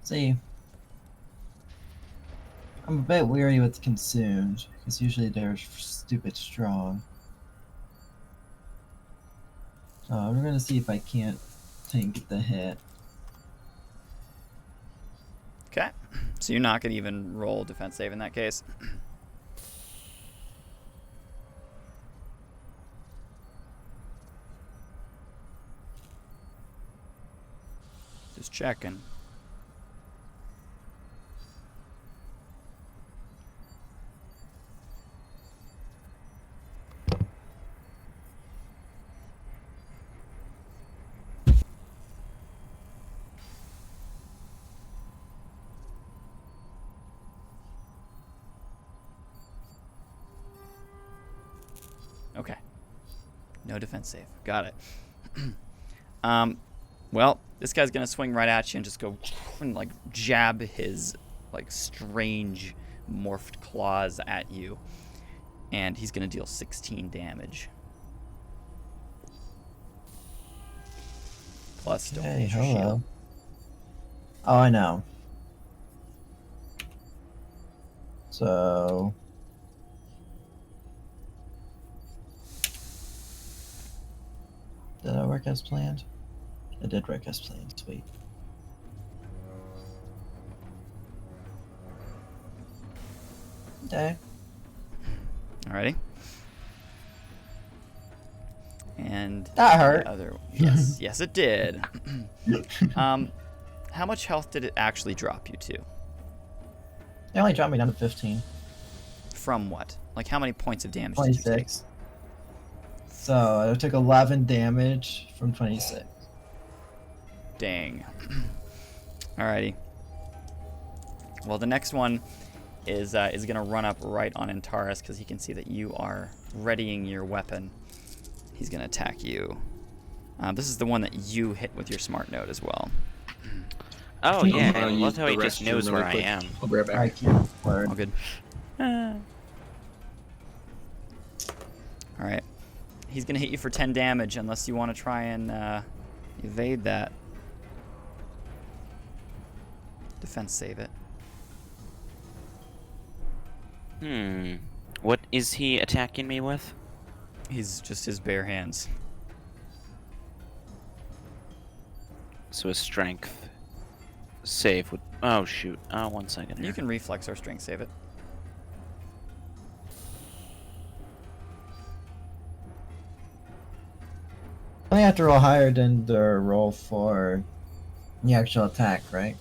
See, I'm a bit weary with consumed, because usually they're stupid strong. So I'm gonna see if I can't tank the hit. Okay. So you're not gonna even roll defense save in that case. Just checking. Okay. No defense save. Got it. Well, this guy's gonna swing right at you and just go and like jab his like strange morphed claws at you, and he's gonna deal 16 damage. Plus, don't Hey, forget your hello. shield. Oh, I know. So did that work as planned? It did work as planned. Sweet. Okay. Alrighty. And That hurt. the other, yes, yes, it did. How much health did it actually drop you to? They only dropped me down to 15. From what? Like, how many points of damage did you take? 26. So I took 11 damage from 26. Dang. Alrighty. Well, the next one is gonna run up right on Antares because he can see that you are readying your weapon. He's gonna attack you. This is the one that you hit with your smart note as well. Oh I'm yeah, gonna I use love how the he just restroom knows really where I quick. am. I'll be right back. Alright, keep word. All good. Alright. He's gonna hit you for 10 damage unless you want to try and evade that. Defense save it. What is he attacking me with? He's just his bare hands. So a strength save would. Oh shoot! 1 second. You Here. can reflex or strength save it. I have to roll higher than the roll for the actual attack, right?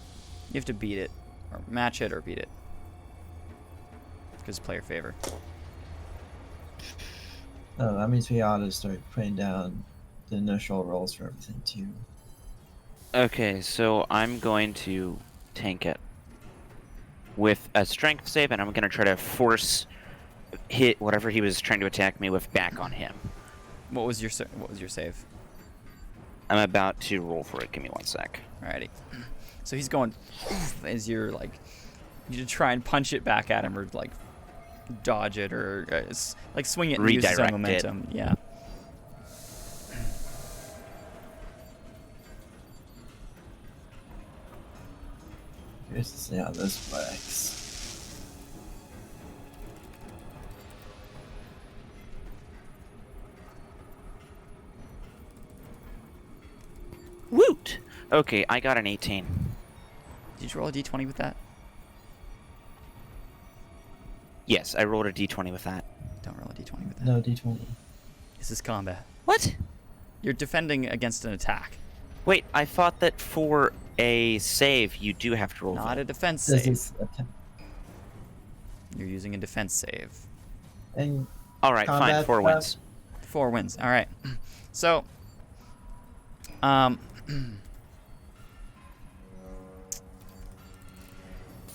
You have to beat it, or match it, or beat it. Because player favor. Oh, that means we ought to start putting down the initial rolls for everything too. Okay, so I'm going to tank it with a strength save, and I'm going to try to force hit whatever he was trying to attack me with back on him. What was your save? I'm about to roll for it. Give me 1 sec. Alrighty. So he's going as you're like, you try and punch it back at him or like dodge it or like swing it and use his own Redirect it. momentum. Yeah. Curious to see how this works. Woot! Okay, I got an 18. Did you roll a d20 with that? Yes, I rolled a d20 with that. Don't roll a d20 with that. No D20. This is combat. What? You're defending against an attack, Wait, I thought that for a save, you do have to roll. not that. a defense This save. is You're using a defense save. and All right, fine. combat 4 stuff. wins. 4 wins. All right. So,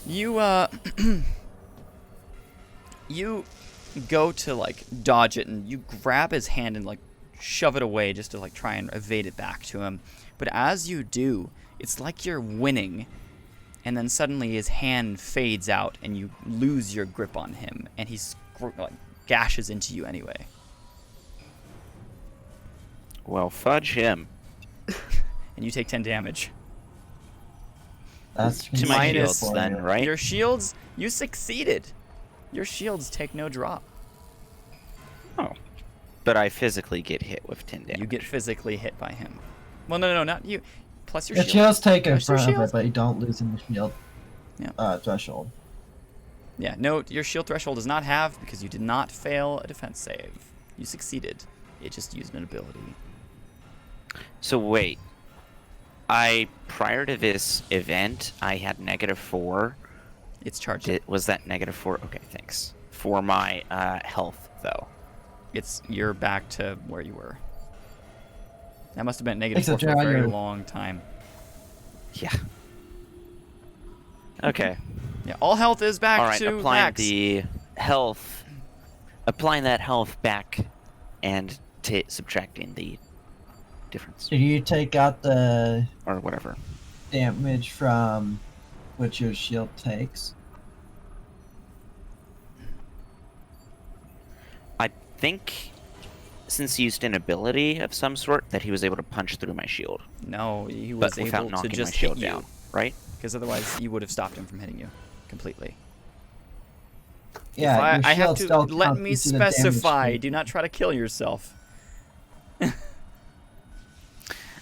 you you go to like dodge it and you grab his hand and like shove it away just to like try and evade it back to him. But as you do, it's like you're winning, and then suddenly his hand fades out and you lose your grip on him, and he like gashes into you anyway. Well, fudge him. And you take 10 damage. That's To my Minus shields, then, right? Your shields, you succeeded. Your shields take no drop. Oh. But I physically get hit with 10 damage. You get physically hit by him. Well, no, not you. Plus your Your shield. shield's take in Plus your front of shield. it, but you don't lose in the shield Yeah. threshold. Yeah, no, your shield threshold does not have because you did not fail a defense save. You succeeded. It just used an ability. So wait. Prior to this event, I had -4. It's charged. Was that -4? Okay, thanks. For my health, though. You're back to where you were. That must have been -4 Except for a you're on very your- long time. Yeah. Okay. Yeah, all health is back All right, to applying max. the health. Applying that health back and subtracting the difference. Did you take out the Or whatever. damage from which your shield takes? I think since he used an ability of some sort that he was able to punch through my shield. No, he was But without able to knocking just my shield hit you. down, right? Because otherwise you would have stopped him from hitting you completely. Yeah, If your I have shield to still let counts me into the damage specify. taken. Do not try to kill yourself.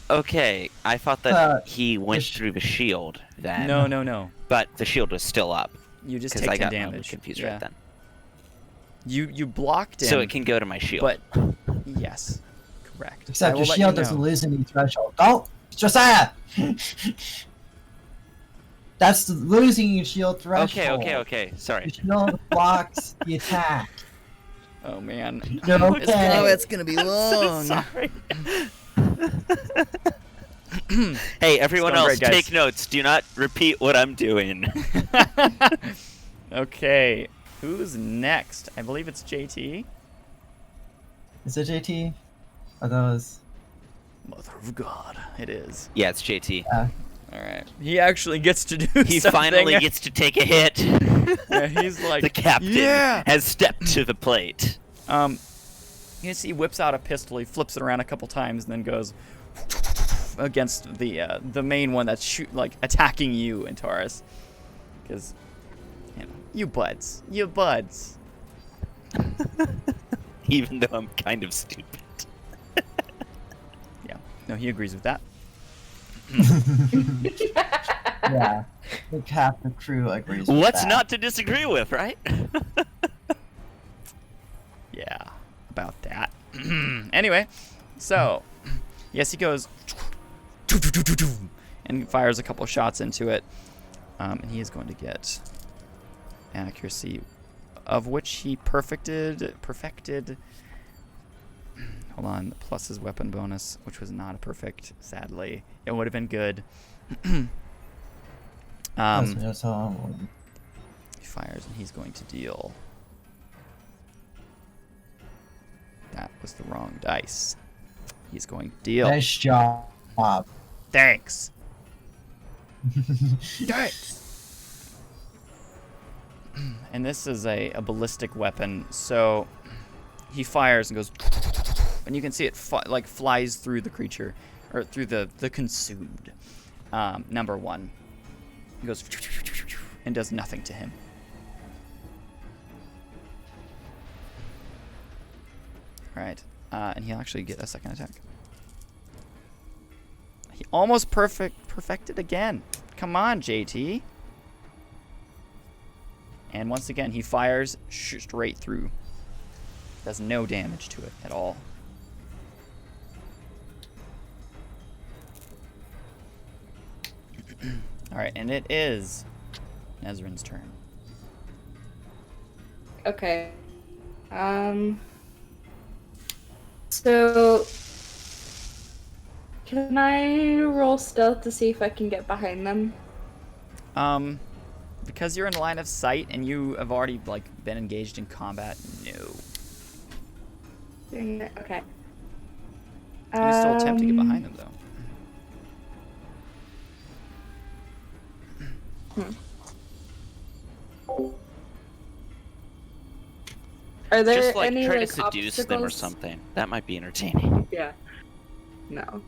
Okay, I thought that he the went sh- through the shield then. No. But the shield was still up. You just Because take I 10 got really damage. confused Yeah. right then. You blocked him. So it can go to my shield. But yes, correct. I Except will your let shield you doesn't know. lose any threshold. Don't, Josiah. That's the losing your shield threshold. Okay. Sorry. Your shield blocks the attack. Oh man. You're okay. It's gonna be long. Sorry. Hey, everyone It's going else, great, guys. take notes. Do not repeat what I'm doing. Okay, who's next? I believe it's JT. Is it JT? I thought it was. Mother of God, it is. Yeah, it's JT. All right, he actually gets to do He something. finally gets to take a hit. Yeah, he's like, The captain yeah. has stepped to the plate. You see, he whips out a pistol. He flips it around a couple times and then goes against the main one that's attacking you, Antares. Because you buds. Even though I'm kind of stupid. Yeah. No, he agrees with that. Yeah. I think half the crew agrees with What's that. not to disagree with, right? Yeah, about that. Anyway, so yes, he goes and fires a couple shots into it, and he is going to get an accuracy of which he perfected. Hold on, plus his weapon bonus, which was not a perfect. Sadly, it would have been good. That's how He fires and he's going to deal. That was the wrong dice. He's going to deal. Nice job. Thanks. Thanks. And this is a ballistic weapon, so he fires and goes, and you can see it flies through the creature, or through the consumed number one. He goes and does nothing to him. All right, and he'll actually get a second attack. He almost perfected again. Come on, JT. And once again, he fires straight through. Does no damage to it at all. All right, and it is Nezrin's turn. Okay. So can I roll stealth to see if I can get behind them? Because you're in line of sight and you have already been engaged in combat, no. Okay. You can still attempt to get behind them, though. Are there Just any try to seduce them or obstacles? something. That might be entertaining. Yeah. No.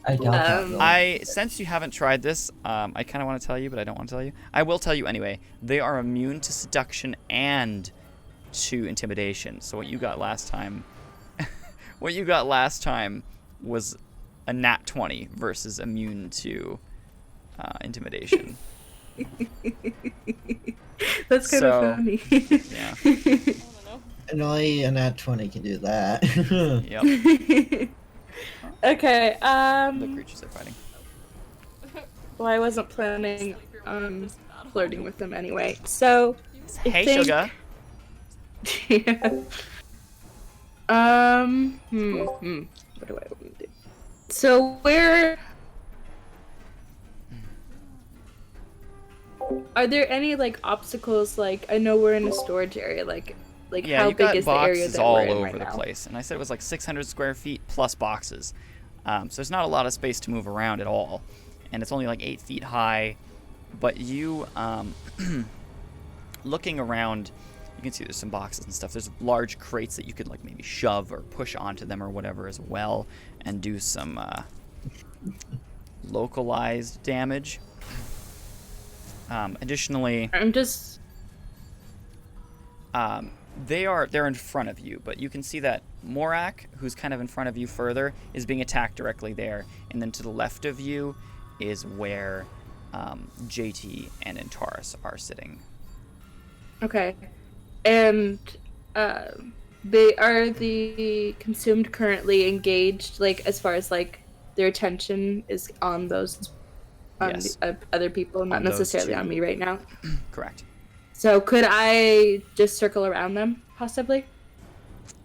I doubt that. Though. Since you haven't tried this, I kind of want to tell you, but I don't want to tell you. I will tell you anyway. They are immune to seduction and to intimidation. So what you got last time, was a nat 20 versus immune to intimidation. That's kind of funny. Yeah. And only a nat 20 can do that. Yep. Okay. The creatures they're fighting. Well, I wasn't planning on flirting with them anyway. So. I Hey, think- sugar. Yeah. What do I want to do? So where are there any obstacles? I know we're in a storage area. Yeah, how you big got is the area boxes that all we're in over right the now? place, and I said it was 600 square feet plus boxes. So there's not a lot of space to move around at all, and it's only 8 feet high. But you, looking around, you can see there's some boxes and stuff. There's large crates that you could maybe shove or push onto them or whatever as well, and do some localized damage. Additionally, I'm just. they're in front of you, but you can see that Morak, who's kind of in front of you further, is being attacked directly there, and then to the left of you is where JT and Antares are sitting. Okay. And the consumed currently engaged, as far as their attention is on those Yes. the, other people, not On those necessarily two. on me right now. Correct. So could I just circle around them, possibly?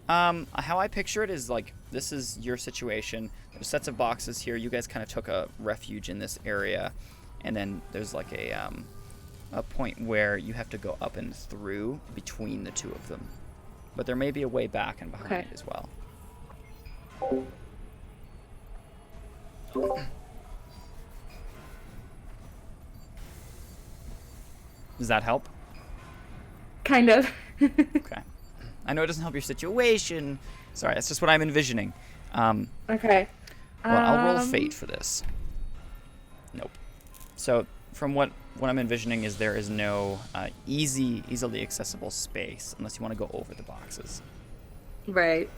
How I picture it is this is your situation. There's sets of boxes here. You guys kind of took a refuge in this area, and then there's a point where you have to go up and through between the two of them. But there may be a way back and behind Okay. as well. Does that help? Kind of. Okay. I know it doesn't help your situation. Sorry, that's just what I'm envisioning. Okay. Well, I'll roll fate for this. Nope. So, from what I'm envisioning is there is no easily accessible space unless you want to go over the boxes. Right.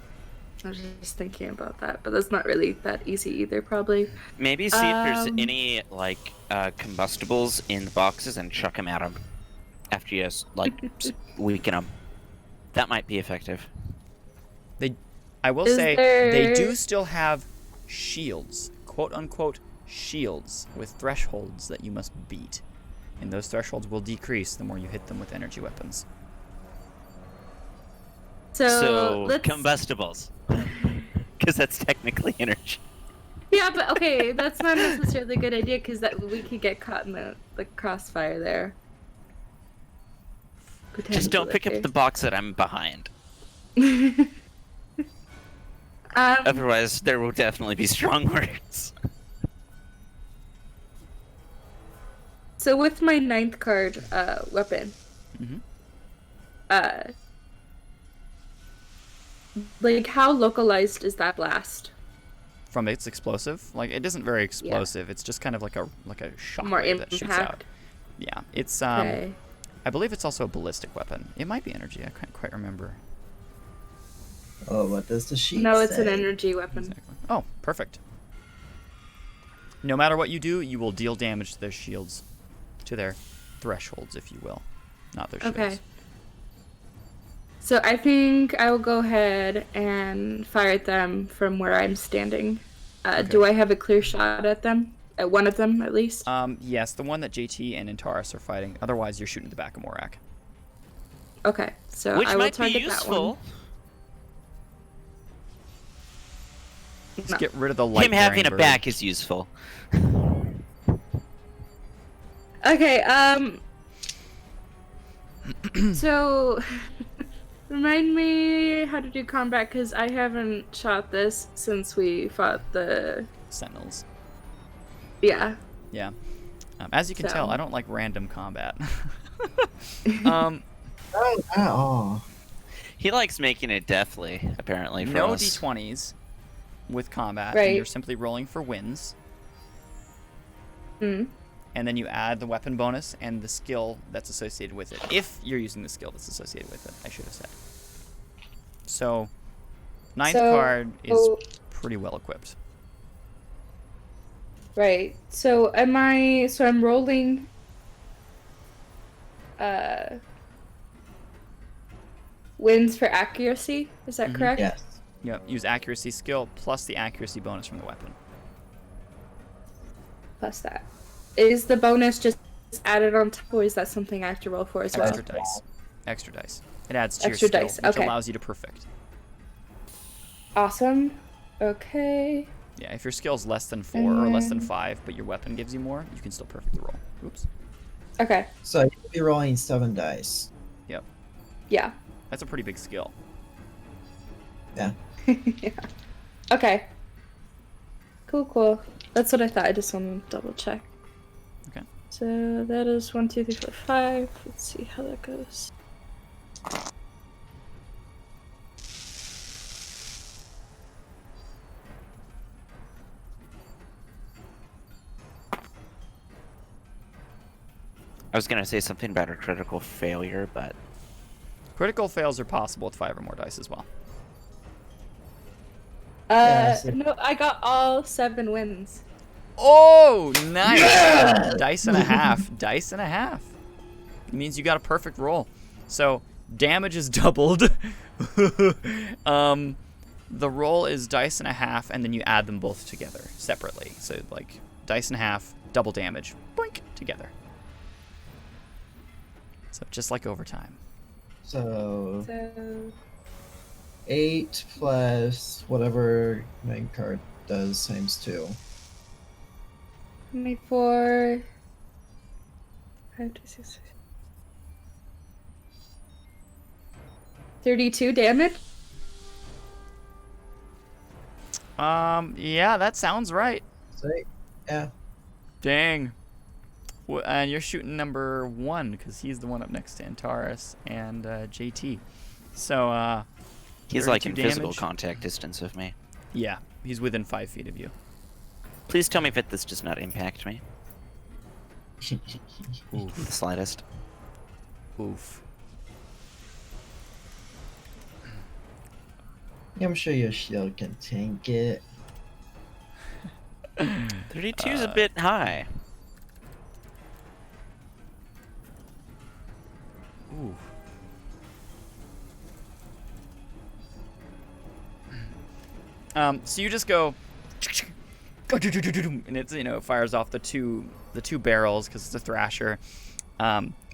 I was just thinking about that, but that's not really that easy either, probably. Maybe see if there's any combustibles in the boxes and chuck them at them after you weaken them. That might be effective. I will Is say there- they do still have shields, quote unquote shields, with thresholds that you must beat, and those thresholds will decrease the more you hit them with energy weapons. So let's... combustibles, because that's technically energy. Yeah, but okay, that's not necessarily a good idea because we could get caught in the crossfire there. Just don't pick up the box that I'm behind. Otherwise, there will definitely be strong words. so with my 9th card weapon, like how localized is that blast? From its explosive, like it isn't very explosive. It's just kind of like a shock More wave that shoots out. impact. Yeah, it's Okay. I believe it's also a ballistic weapon. It might be energy. I can't quite remember. Oh, what does the sheet No, it's say? an energy weapon. Exactly. Oh, perfect. No matter what you do, you will deal damage to their shields, to their thresholds, if you will, not their shields. Okay. So I think I will go ahead and fire at them from where I'm standing. Do I have a clear shot at them? At one of them, at least? Yes, the one that JT and Antares are fighting. Otherwise, you're shooting the back of Morak. Okay, so Which I will might be target that useful. one. Let's No. get rid of the light. Him having a bird. back is useful. Okay, so remind me how to do combat, because I haven't shot this since we fought the... Sentinels. Yeah. Yeah. As you can So. tell, I don't like random combat. Oh. He likes making it deathly, apparently, for No us. d20s with combat, Right. and you're simply rolling for wins. Mm. And then you add the weapon bonus and the skill that's associated with it. If you're using the skill that's associated with it, I should have said. So, 9th card is pretty well equipped. Right. So I'm rolling wins for accuracy, is that correct? Yes. Yep, use accuracy skill plus the accuracy bonus from the weapon. Plus that. Is the bonus just added on top, or is that something I have to roll for as well? Extra dice. Extra dice. It adds to Extra your skill, dice, which okay. allows you to perfect. Awesome. Okay. Yeah, if your skill's less than 4 or less than 5, but your weapon gives you more, you can still perfect the roll. Oops. Okay. So you'll be rolling 7 dice. Yep. Yeah. That's a pretty big skill. Yeah. Yeah. Okay. Cool. That's what I thought. I just want to double check. Okay. So that is 1, 2, 3, 4, 5. Let's see how that goes. I was going to say something about a critical failure, but Critical fails are possible with 5 or more dice as well. No, I got all 7 wins. Oh, nice! Dice and a half. Dice and a half. It means you got a perfect roll. So, damage is doubled. The roll is dice and a half, and then you add them both together separately. So, like, dice and a half, double damage, boink, together. So, just like overtime. So So 8 plus whatever main card does times 2. 24. 5, 2, 6, 32 damage? Yeah, that sounds right. So, yeah. Dang. And you're shooting number 1 because he's the one up next to Antares and JT. So, he's like 32 in physical damage. contact distance of me. Yeah, he's within 5 feet of you. Please tell me that this does not impact me. Oof. The slightest. Oof. I'm sure your shield can tank it. 32 is a bit high. Ooh. So you just go, and it's, you know, it fires off the two barrels because it's a thrasher,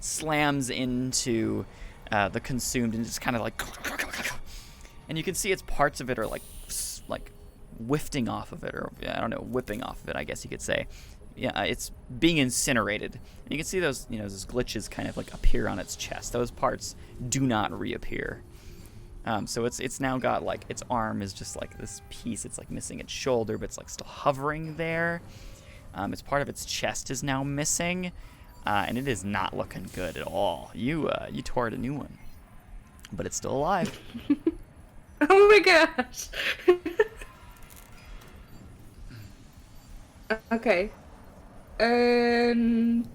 slams into the consumed and just kind of like, and you can see its parts of it are like whiffing off of it, or I don't know, whipping off of it, I guess you could say. Yeah, it's being incinerated. And you can see those, you know, those glitches kind of like appear on its chest. Those parts do not reappear. So it's now got like its arm is just like this piece. It's like missing its shoulder, but it's like still hovering there. It's part of its chest is now missing. and it is not looking good at all. You tore it a new one, but it's still alive. Oh my gosh. Okay. Do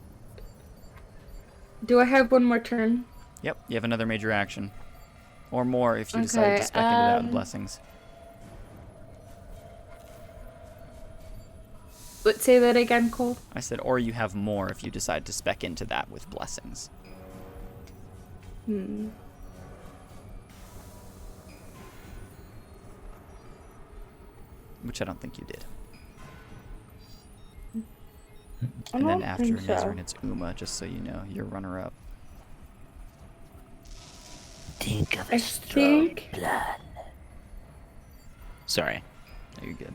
I have one more turn? Yep, you have another major action, or more if you decide to spec into that with blessings. But say that again, Cole. I said, or you have more if you decide to spec into that with blessings. Which I don't think you did. And then after Nezrin, it's Uma, just so you know, your runner-up. Think of I think. blood. Sorry. No, you're good.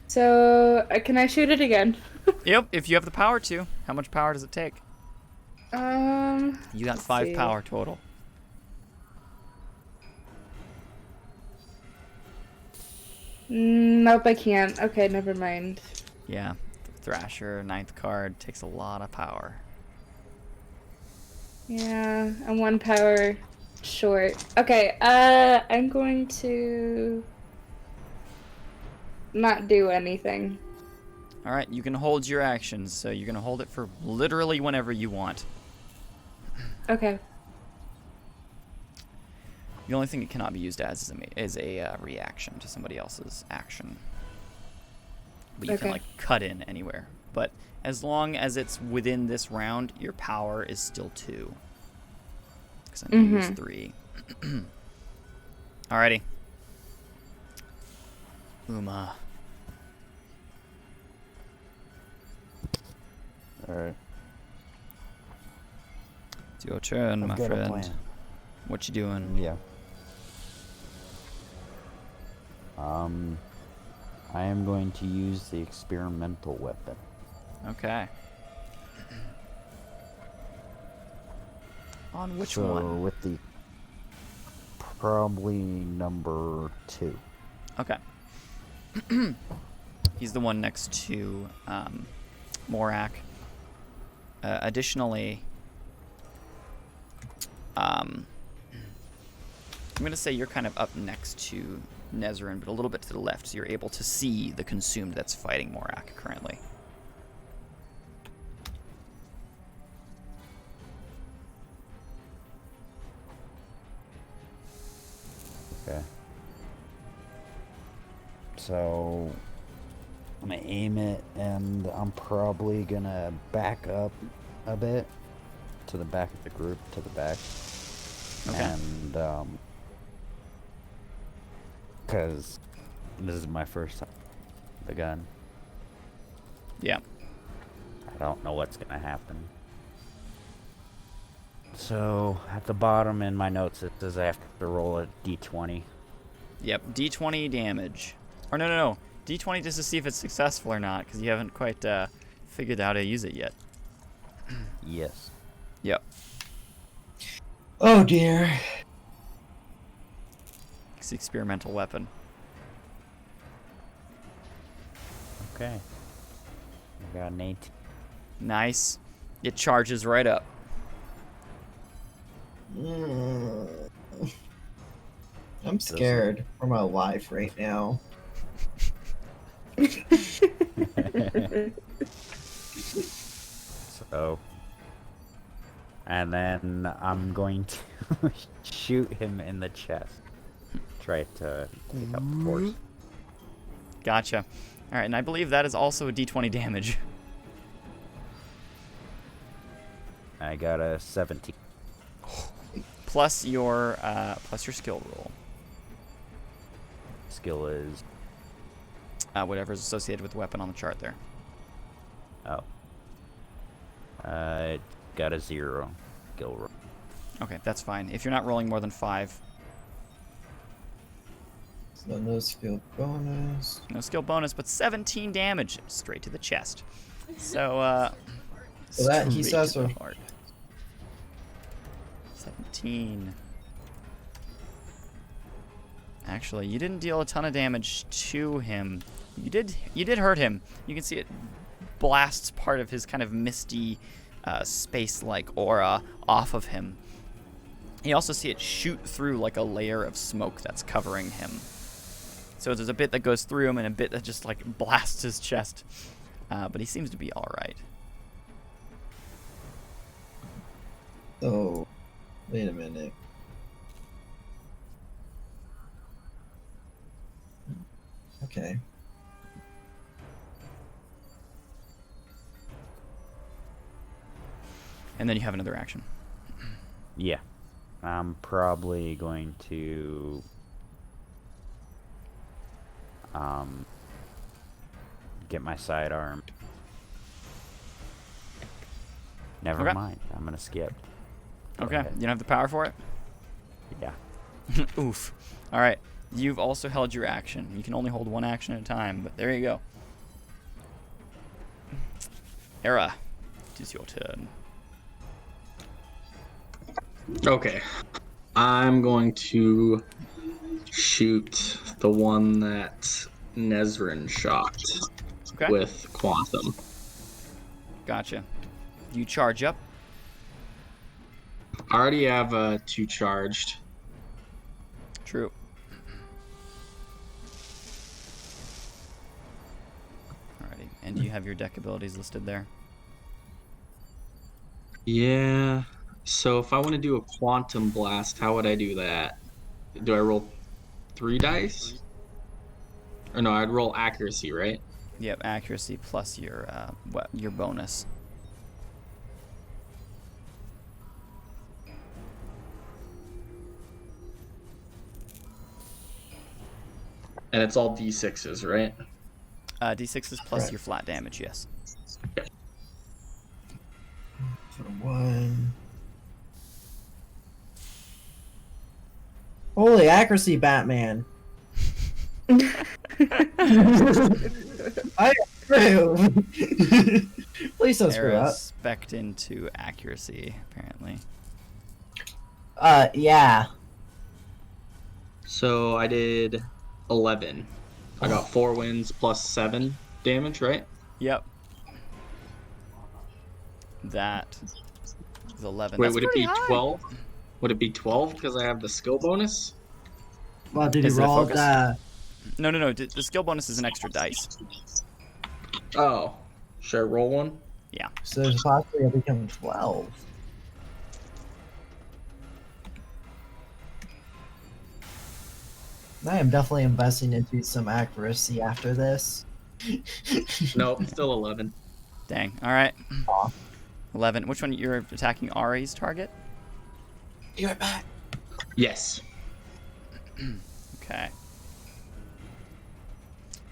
So, can I shoot it again? Yep, if you have the power to. How much power does it take? You got 5 power total. Nope, I can't. Okay, never mind. Yeah, Thrasher, 9th card, takes a lot of power. Yeah, I'm 1 power short. Okay, I'm going to not do anything. Alright, you can hold your actions, so you're going to hold it for literally whenever you want. Okay. The only thing it cannot be used as is a reaction to somebody else's action. But you can, like, cut in anywhere. But as long as it's within this round, your power is still 2. Because I'm going to use 3. Alrighty. Uma. Alright. It's your turn, my friend. What you doing? Yeah. I am going to use the experimental weapon. Okay. On which so one? With the probably number 2. Okay. He's the one next to Morak. Additionally, I'm going to say you're kind of up next to Nezrin, but a little bit to the left, so you're able to see the consumed that's fighting Morak currently. Okay. So I'm gonna aim it, and I'm probably gonna back up a bit to the back of the group, to the back. Okay. And because this is my first time with the gun. Yeah. I don't know what's gonna happen. So at the bottom in my notes it says I have to roll a d20. Yep, d20 damage. Or no. D20 just to see if it's successful or not, because you haven't quite figured out how to use it yet. Yes. Yep. Oh dear. It's the experimental weapon. Okay. I got an 18. Nice. It charges right up. I'm scared for my life right now. So, and then I'm going to shoot him in the chest. Try to pick up the force. Gotcha. All right, and I believe that is also a d20 damage. I got a 17. Plus your skill roll. Skill is whatever's associated with the weapon on the chart there. oh. I got a 0 skill roll. Okay, that's fine. If you're not rolling more than 5. So no skill bonus. No skill bonus, but 17 damage straight to the chest. So, So that he straight says to the so. heart. 17. Actually, you didn't deal a ton of damage to him. You did hurt him. You can see it blasts part of his kind of misty, space-like aura off of him. You also see it shoot through like a layer of smoke that's covering him. So there's a bit that goes through him and a bit that just like blasts his chest. But he seems to be all right. Oh, wait a minute. Okay. And then you have another action. Yeah. I'm probably going to get my sidearm. Never Okay. mind. I'm gonna skip. Go Okay, ahead. you don't have the power for it? Yeah. Oof. All right, you've also held your action. You can only hold one action at a time, but there you go. Era, it is your turn. Okay. I'm going to shoot the one that Nezrin shot Okay, with Quantum. gotcha. You charge up. I already have 2 charged. True. Alrighty, and you have your deck abilities listed there. Yeah. So if I want to do a Quantum Blast, how would I do that? Do I roll 3 dice? Or no, I'd roll accuracy, right? Yep, accuracy plus your bonus. And it's all D6s, right? D6s plus Right. your flat damage, yes. For 1. Holy accuracy, Batman. I approve. Please don't screw Era up. spec'd into accuracy, apparently. Yeah. So I did 11. I got 4 wins plus 7 damage, right? Yep. That is 11. Wait, That's would it pretty be high. 12? Would it be 12 because I have the skill bonus? Well, did Is you it a roll focus? the... No. The skill bonus is an extra dice. Oh. Should I roll one? Yeah. So there's a possibility it'll become 12. I am definitely investing into some accuracy after this. Nope, still 11. Dang. All right. Aw. 11. Which one? You're attacking Ari's target? Be right back. Yes. Okay.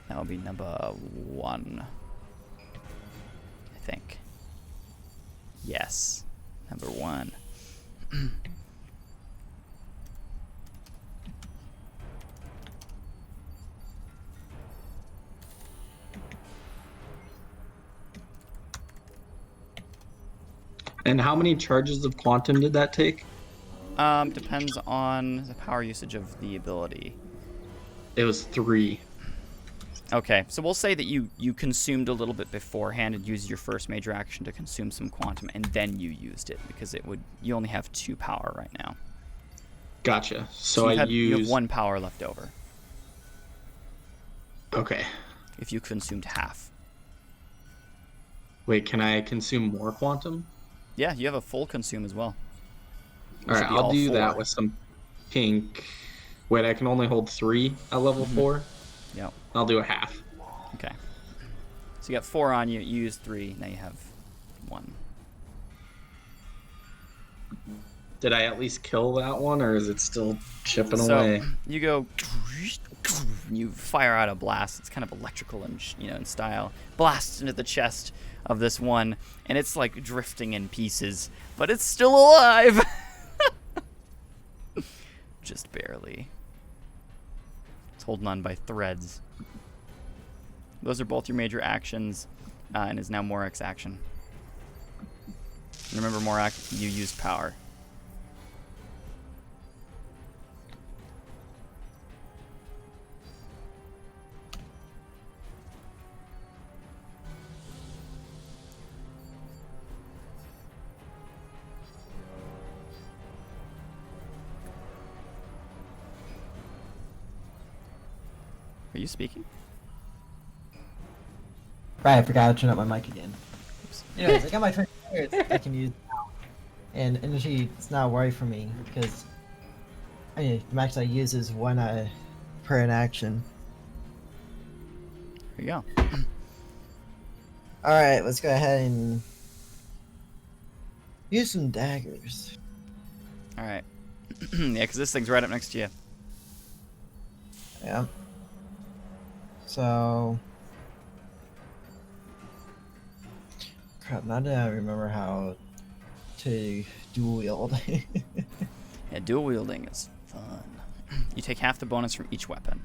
That will be number 1. I think. Yes. Number 1. And how many charges of quantum did that take? Depends on the power usage of the ability. It was 3. Okay, so we'll say that you consumed a little bit beforehand and used your first major action to consume some quantum, and then you used it because you only have 2 power right now. Gotcha. So you I you have used 1 power left over Okay. if you consumed half. Wait, can I consume more quantum? Yeah, you have a full consume as well. All right, should be I'll all do that 4. with some pink. Wait, I can only hold 3 at level 4. Yep. I'll do a half. Okay. So you got 4 on you. You used 3. Now you have 1. Did I at least kill that one, or is it still chipping So away? you go. You fire out a blast. It's kind of electrical and in style. Blasts into the chest of this one, and it's like drifting in pieces, but it's still alive. Just barely. It's holding on by threads. Those are both your major actions, and is now Morak's action. And remember, Morak, you used power. Are you speaking? Right, I forgot to turn up my mic again. Oops. Anyways, I got my 20 spirits I can use now. And energy is not a worry for me because the max I use is one per an action. There you go. Alright, let's go ahead and use some daggers. All right. Yeah, because this thing's right up next to you. Yeah. So. Crap, now that I remember how to dual wield. Yeah, dual wielding is fun. You take half the bonus from each weapon.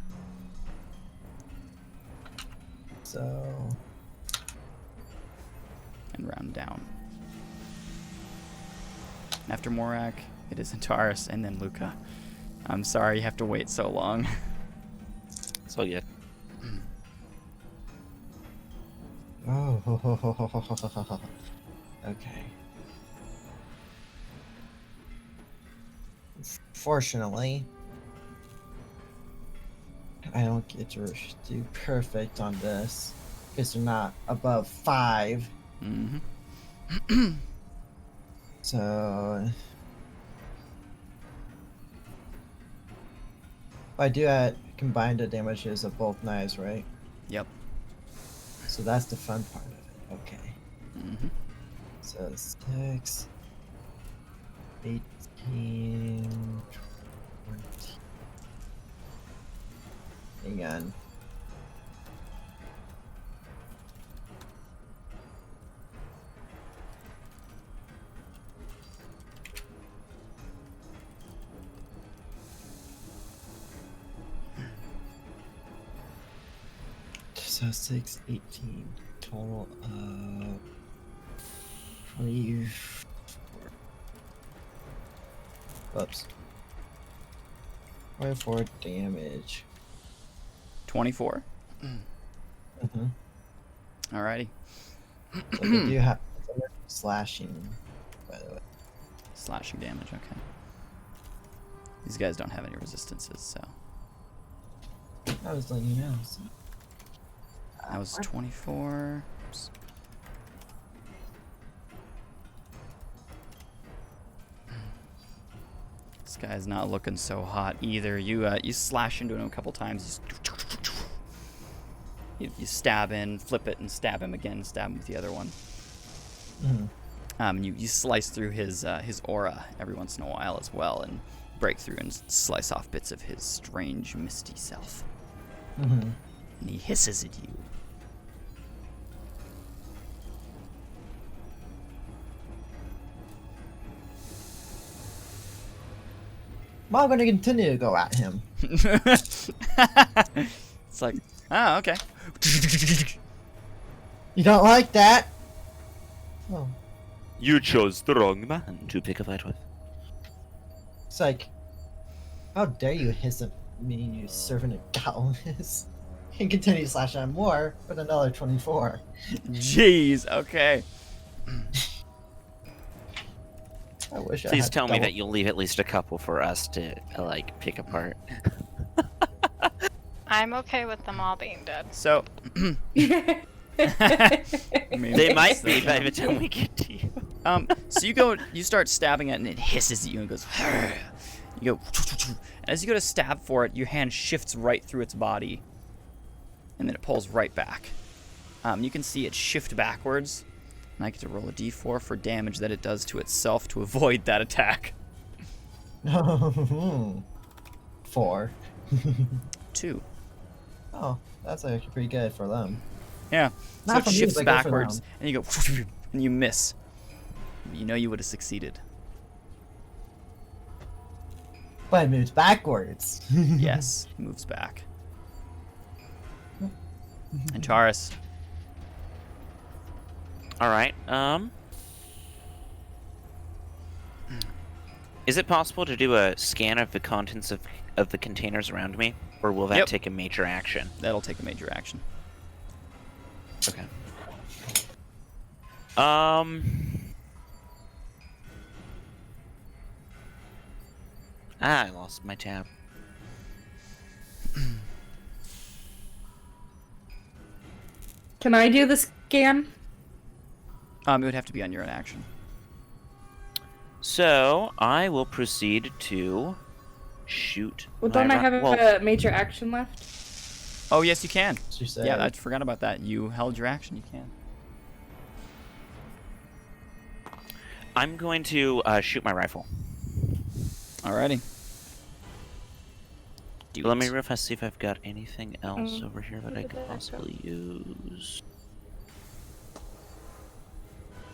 So. And round down. After Morak, it is Antares and then Luca. I'm sorry you have to wait so long. It's all good. Oh. Okay. Fortunately, I don't get to do perfect on this because they're not above 5. Mm-hmm. So I do add combine the damages of both knives, right? Yep. So that's the fun part of it. Okay. Mm-hmm. So 6, 18, 20. Hang on. So 6, 18, total of 24. Whoops. 24 damage. 24. Mm-hmm. Alrighty. So they do have slashing, by the way. Slashing damage, okay. These guys don't have any resistances, so. I was letting you know. So. That was 24. Oops. This guy's not looking so hot either. You slash into him a couple times. You stab in, flip it, and stab him again. Stab him with the other one. Mm-hmm. You slice through his aura every once in a while as well, and break through and slice off bits of his strange, misty self. Mm-hmm. And he hisses at you. Well, I'm going to continue to go at him. It's like, oh, okay. You don't like that? Oh. You chose the wrong man to pick a fight with. It's like, how dare you hiss at me, you servant of Godliness? And continue to slash on more with another 24. Jeez, okay. I wish I Please had tell me double- that you'll leave at least a couple for us to, like, pick apart. I'm okay with them all being dead. So, They might be by the time we get to you. so you start stabbing it, and it hisses at you and goes. You go. As you go to stab for it, your hand shifts right through its body, and then it pulls right back. You can see it shift backwards, and I get to roll a d4 for damage that it does to itself to avoid that attack. 4. 2. Oh, that's actually pretty good for them. Yeah. So Not it for me, shifts but good for backwards, them. and you go, and you miss. You know you would have succeeded. But it moves backwards. Yes, he moves back. And Taurus. Alright, is it possible to do a scan of the contents of the containers around me? Or will that Yep. take a major action? That'll take a major action. Okay. I lost my tab. Can I do the scan? It would have to be on your own action. So I will proceed to shoot. Well, my don't I ra- have well, a major action left? Oh, yes, you can. She said. Yeah, I forgot about that. You held your action. You can. I'm going to shoot my rifle. Alrighty. Let me real fast see if I've got anything else Mm. over here that I could possibly use.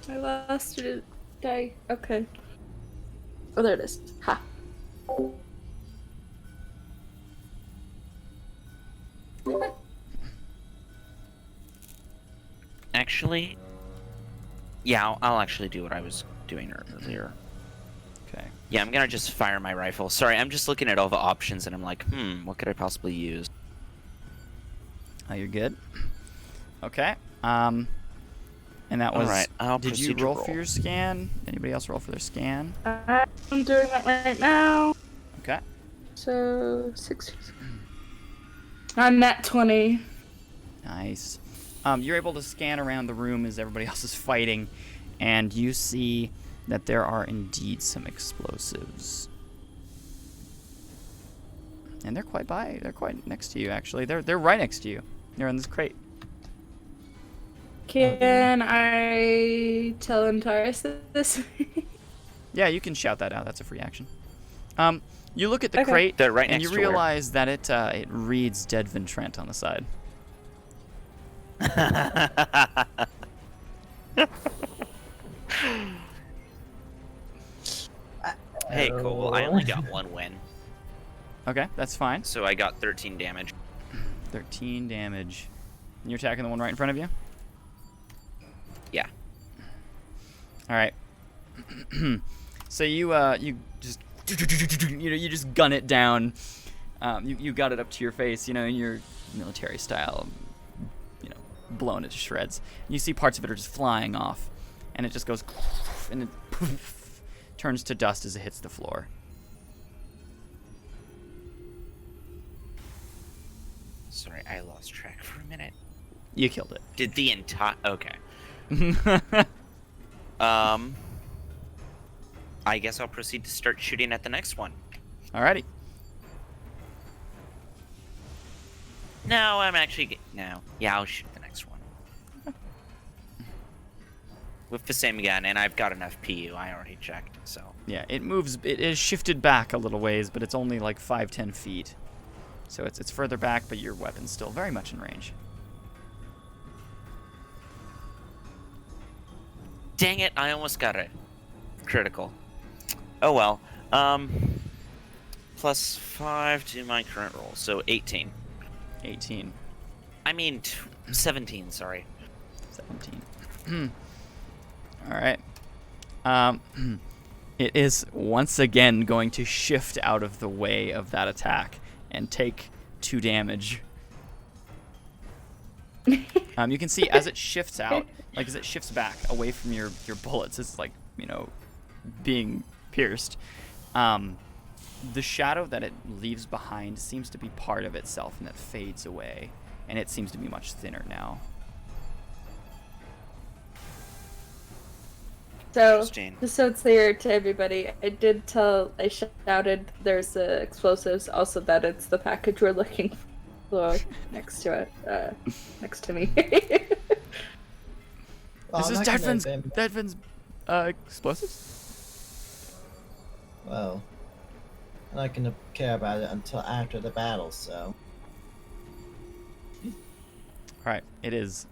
I lost it. Die. Okay. Oh, there it is. Ha. Actually, yeah, I'll actually do what I was doing earlier. Okay. Yeah, I'm gonna just fire my rifle. Sorry, I'm just looking at all the options and I'm like, what could I possibly use? Oh, you're good. Okay. And that was. Alright, I'll Did you proceed to roll for your scan? Anybody else roll for their scan? I'm doing that right now. Okay. So 6. I'm at 20. Nice. You're able to scan around the room as everybody else is fighting, and you see that there are indeed some explosives. And they're quite next to you, actually. They're right next to you. They're in this crate. Can I tell Antares this? Yeah, you can shout that out. That's a free action. You look at the Okay. crate, They're right and next you to her. realize that it reads Deadvin Trent on the side. Hey, Cole, I only got one win, Okay, that's fine. so I got 13 damage. 13 damage. And you're attacking the one right in front of you? Yeah. All right. So you just you just gun it down. You got it up to your face, in your military style, blown it to shreds. You see parts of it are just flying off, and it just goes and it turns to dust as it hits the floor. Sorry, I lost track for a minute. You killed it. Did the entire... Okay. I guess I'll proceed to start shooting at the next one. Alrighty. No, I'm actually... No. Yeah, I'll shoot the next one. With the same gun, and I've got enough PU. I already checked, so... Yeah, it moves. It is shifted back a little ways, but it's only like 5-10 feet. So it's further back, but your weapon's still very much in range. Dang it, I almost got a critical. Oh well. Plus 5 to my current roll, so 18. 18. I mean, 17, sorry. 17. Alright. It is once again going to shift out of the way of that attack and take 2 damage. You can see as it shifts out, like as it shifts back away from your bullets, it's like, being pierced. The shadow that it leaves behind seems to be part of itself, and it fades away, and it seems to be much thinner now. So, Interesting. just so it's clear to everybody, I shouted there's explosives, also that it's the package we're looking for next to it, next to me. Well, This is I'm not gonna Deadvin's explosives? Well, I'm not gonna care about it until after the battle, so. Alright, it is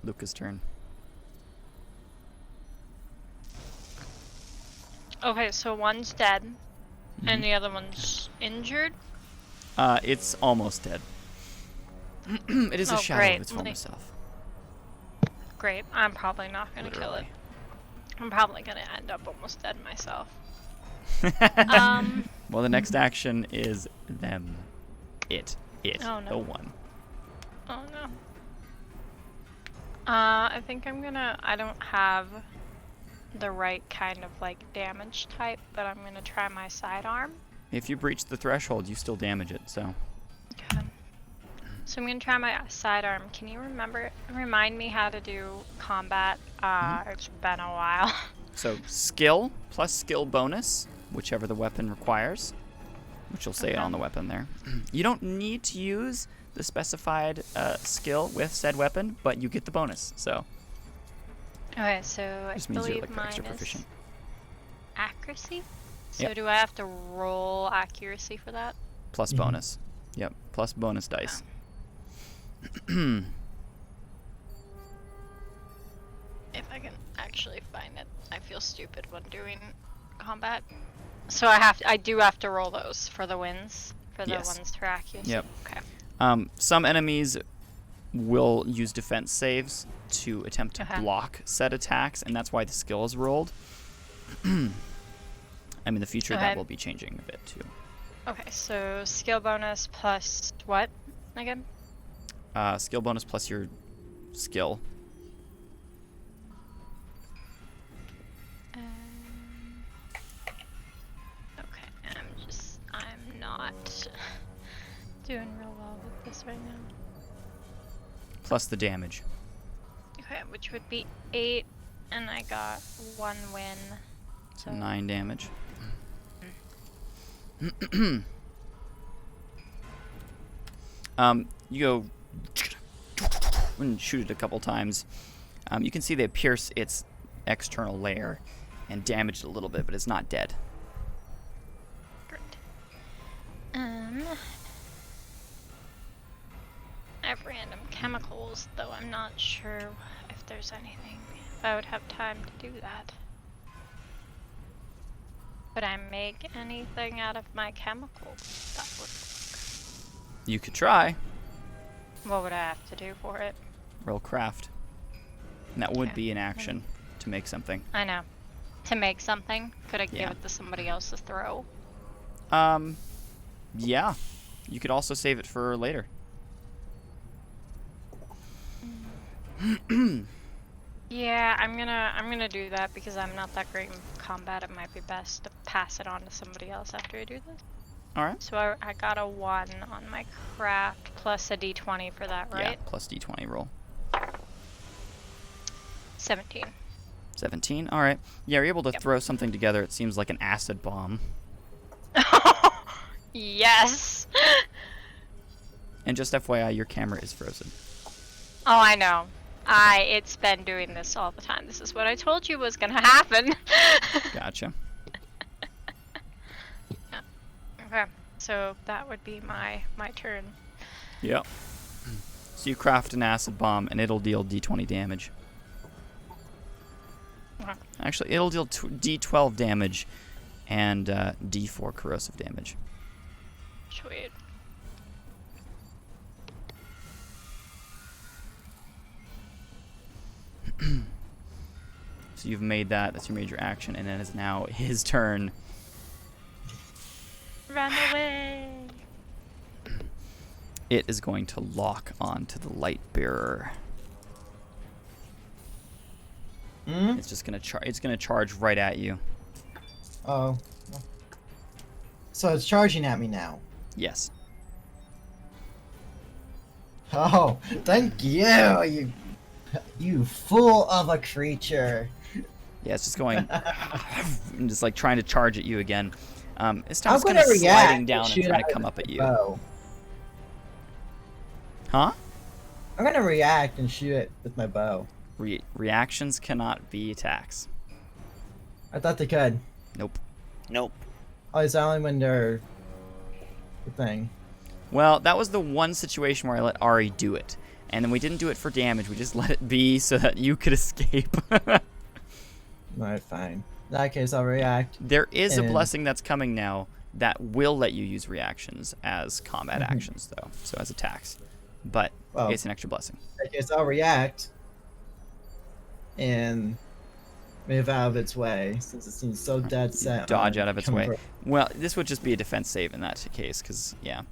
Luca's turn. Okay, so one's dead, and the other one's injured. It's almost dead. It is a Oh, shadow great. of its former self. Great. I'm probably not gonna kill it. Literally. I'm probably gonna end up almost dead myself. Well, the next action is them. It. Oh, no. The one. Oh no. I think I don't have the right kind of like damage type, but I'm gonna try my sidearm. If you breach the threshold, you still damage it, so. Okay. So I'm gonna try my sidearm. Can you remind me how to do combat? It's been a while. So skill plus skill bonus, whichever the weapon requires, which will say it on the weapon there. You don't need to use the specified skill with said weapon, but you get the bonus. So Okay, so just I means you're believe like mine extra is proficient. accuracy. So Yep. do I have to roll accuracy for that? Plus bonus. Yep, plus bonus dice. If I can actually find it. I feel stupid when doing combat. So I do have to roll those for the wins, for the Yes. ones for accuracy. Yep. Okay. Some enemies will use defense saves to attempt to block said attacks, and that's why the skill is rolled. I mean, in the future that will be changing a bit too. Okay, so skill bonus plus what again? Skill bonus plus your skill. Okay, I'm not doing real well with this right now. Plus the damage. Okay, which would be 8, and I got 1 win. So 9 damage. You go and shoot it a couple times. You can see they pierce its external layer and damage it a little bit, but it's not dead. Great. I have random chemicals, though I'm not sure if there's anything. If I would have time to do that. Could I make anything out of my chemicals that would work? You could try. What would I have to do for it? Roll craft. And that would be an action to make something. I know. To make something? Could I give it to somebody else to throw? Yeah. You could also save it for later. Yeah, I'm gonna do that because I'm not that great in combat. It might be best to pass it on to somebody else after I do this. Alright. So I got a 1 on my craft plus a d20 for that, right? Yeah, plus d20 roll. 17. 17. Alright. Yeah, you're able to throw something together. It seems like an acid bomb. Yes! And just FYI, your camera is frozen. Oh, I know. It's been doing this all the time. This is what I told you was gonna happen. Gotcha. Okay, so that would be my turn. Yep. So you craft an acid bomb, and it'll deal d20 damage. Okay. Actually, it'll deal d12 damage and d4 corrosive damage. Sweet. So you've made that. That's your major action, and then it's now his turn. Run away! It is going to lock onto the light bearer. It's just gonna it's gonna charge right at you. Oh. So it's charging at me now. Yes. Oh, thank you, you fool of a creature. Yeah, it's just going and just like trying to charge at you again. It's I'm kind of gonna sliding react down and and shoot trying to out come with up at my you. bow. Huh? I'm gonna react and shoot it with my bow. Reactions cannot be attacks. I thought they could. Nope. Nope. Oh, it's only when they're the thing. Well, that was the one situation where I let Ari do it. And then we didn't do it for damage. We just let it be so that you could escape. Alright, fine. In that case, I'll react. There is a And- blessing that's coming now that will let you use reactions as combat actions, though. So as attacks. But Well, it's an extra blessing. In that case, I'll react and move out of its way since it seems so dead set. Dodge on out of its way. convert- Well, this would just be a defense save in that case, because, yeah.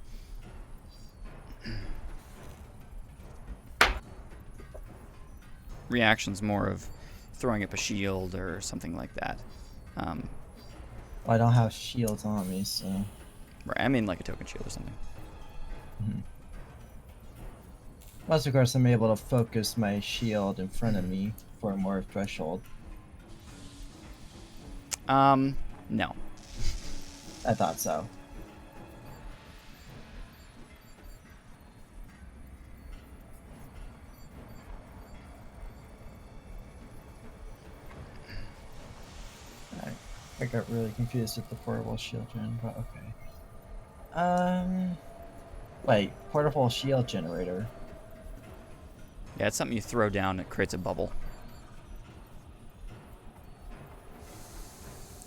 Reaction's more of throwing up a shield or something like that. I don't have shields on me, so. Right, I mean like a token shield or something. Plus, of course, I'm able to focus my shield in front of me for more threshold. No. I thought so. I got really confused with the portable shield gen, but okay. Wait, portable shield generator. Yeah, it's something you throw down. It creates a bubble.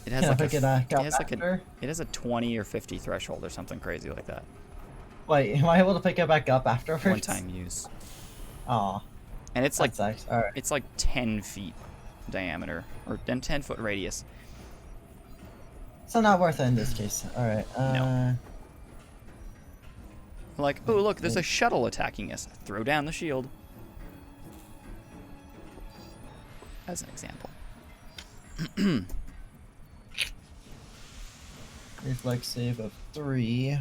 It has like it has a 20 or 50 threshold or something crazy like that. Wait, am I able to pick it back up afterwards? One-time use. Aw. And it's like sucks. All right. it's like 10 feet diameter or 10-foot radius. So not worth it in this case. All right. No. Like, oh look, there's a shuttle attacking us. Throw down the shield. As an example. Reflex save of 3.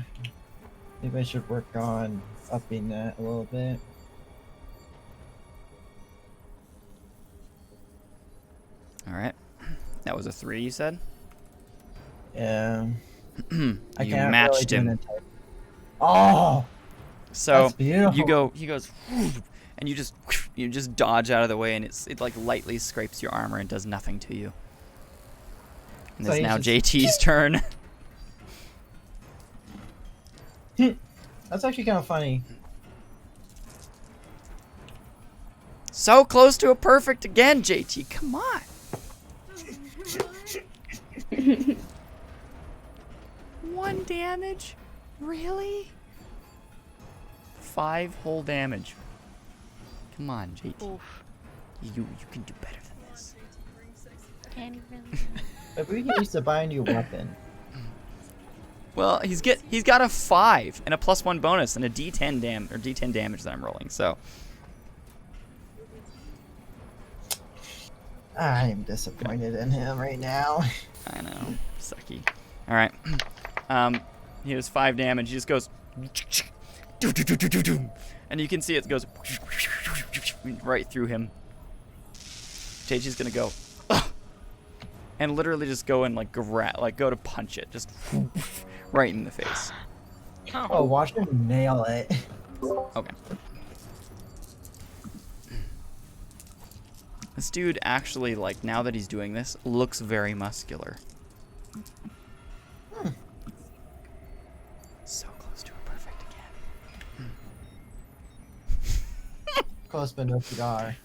Maybe I should work on upping that a little bit. All right. That was a 3, you said? Yeah. You can't matched really do him. Oh! So That's beautiful. he goes, and you just dodge out of the way, and it like lightly scrapes your armor and does nothing to you. And So it's he's now just- JT's turn. That's actually kind of funny. So close to a perfect again, JT. Come on. 1 damage? Really? 5 whole damage. Come on, JT. Oof. You can do better than this. Can you really? If we can use to buy a new weapon. Well, he's got a 5 and a +1 bonus and a D10 damage that I'm rolling. So I'm disappointed in him right now. I know, sucky. All right, he has 5 damage. He just goes, and you can see it goes right through him. JG's gonna go, and literally just go and go to punch it, just right in the face. Oh, watch him nail it. Okay. This dude actually, like, now that he's doing this, looks very muscular. So close to a perfect again. Close but no cigar.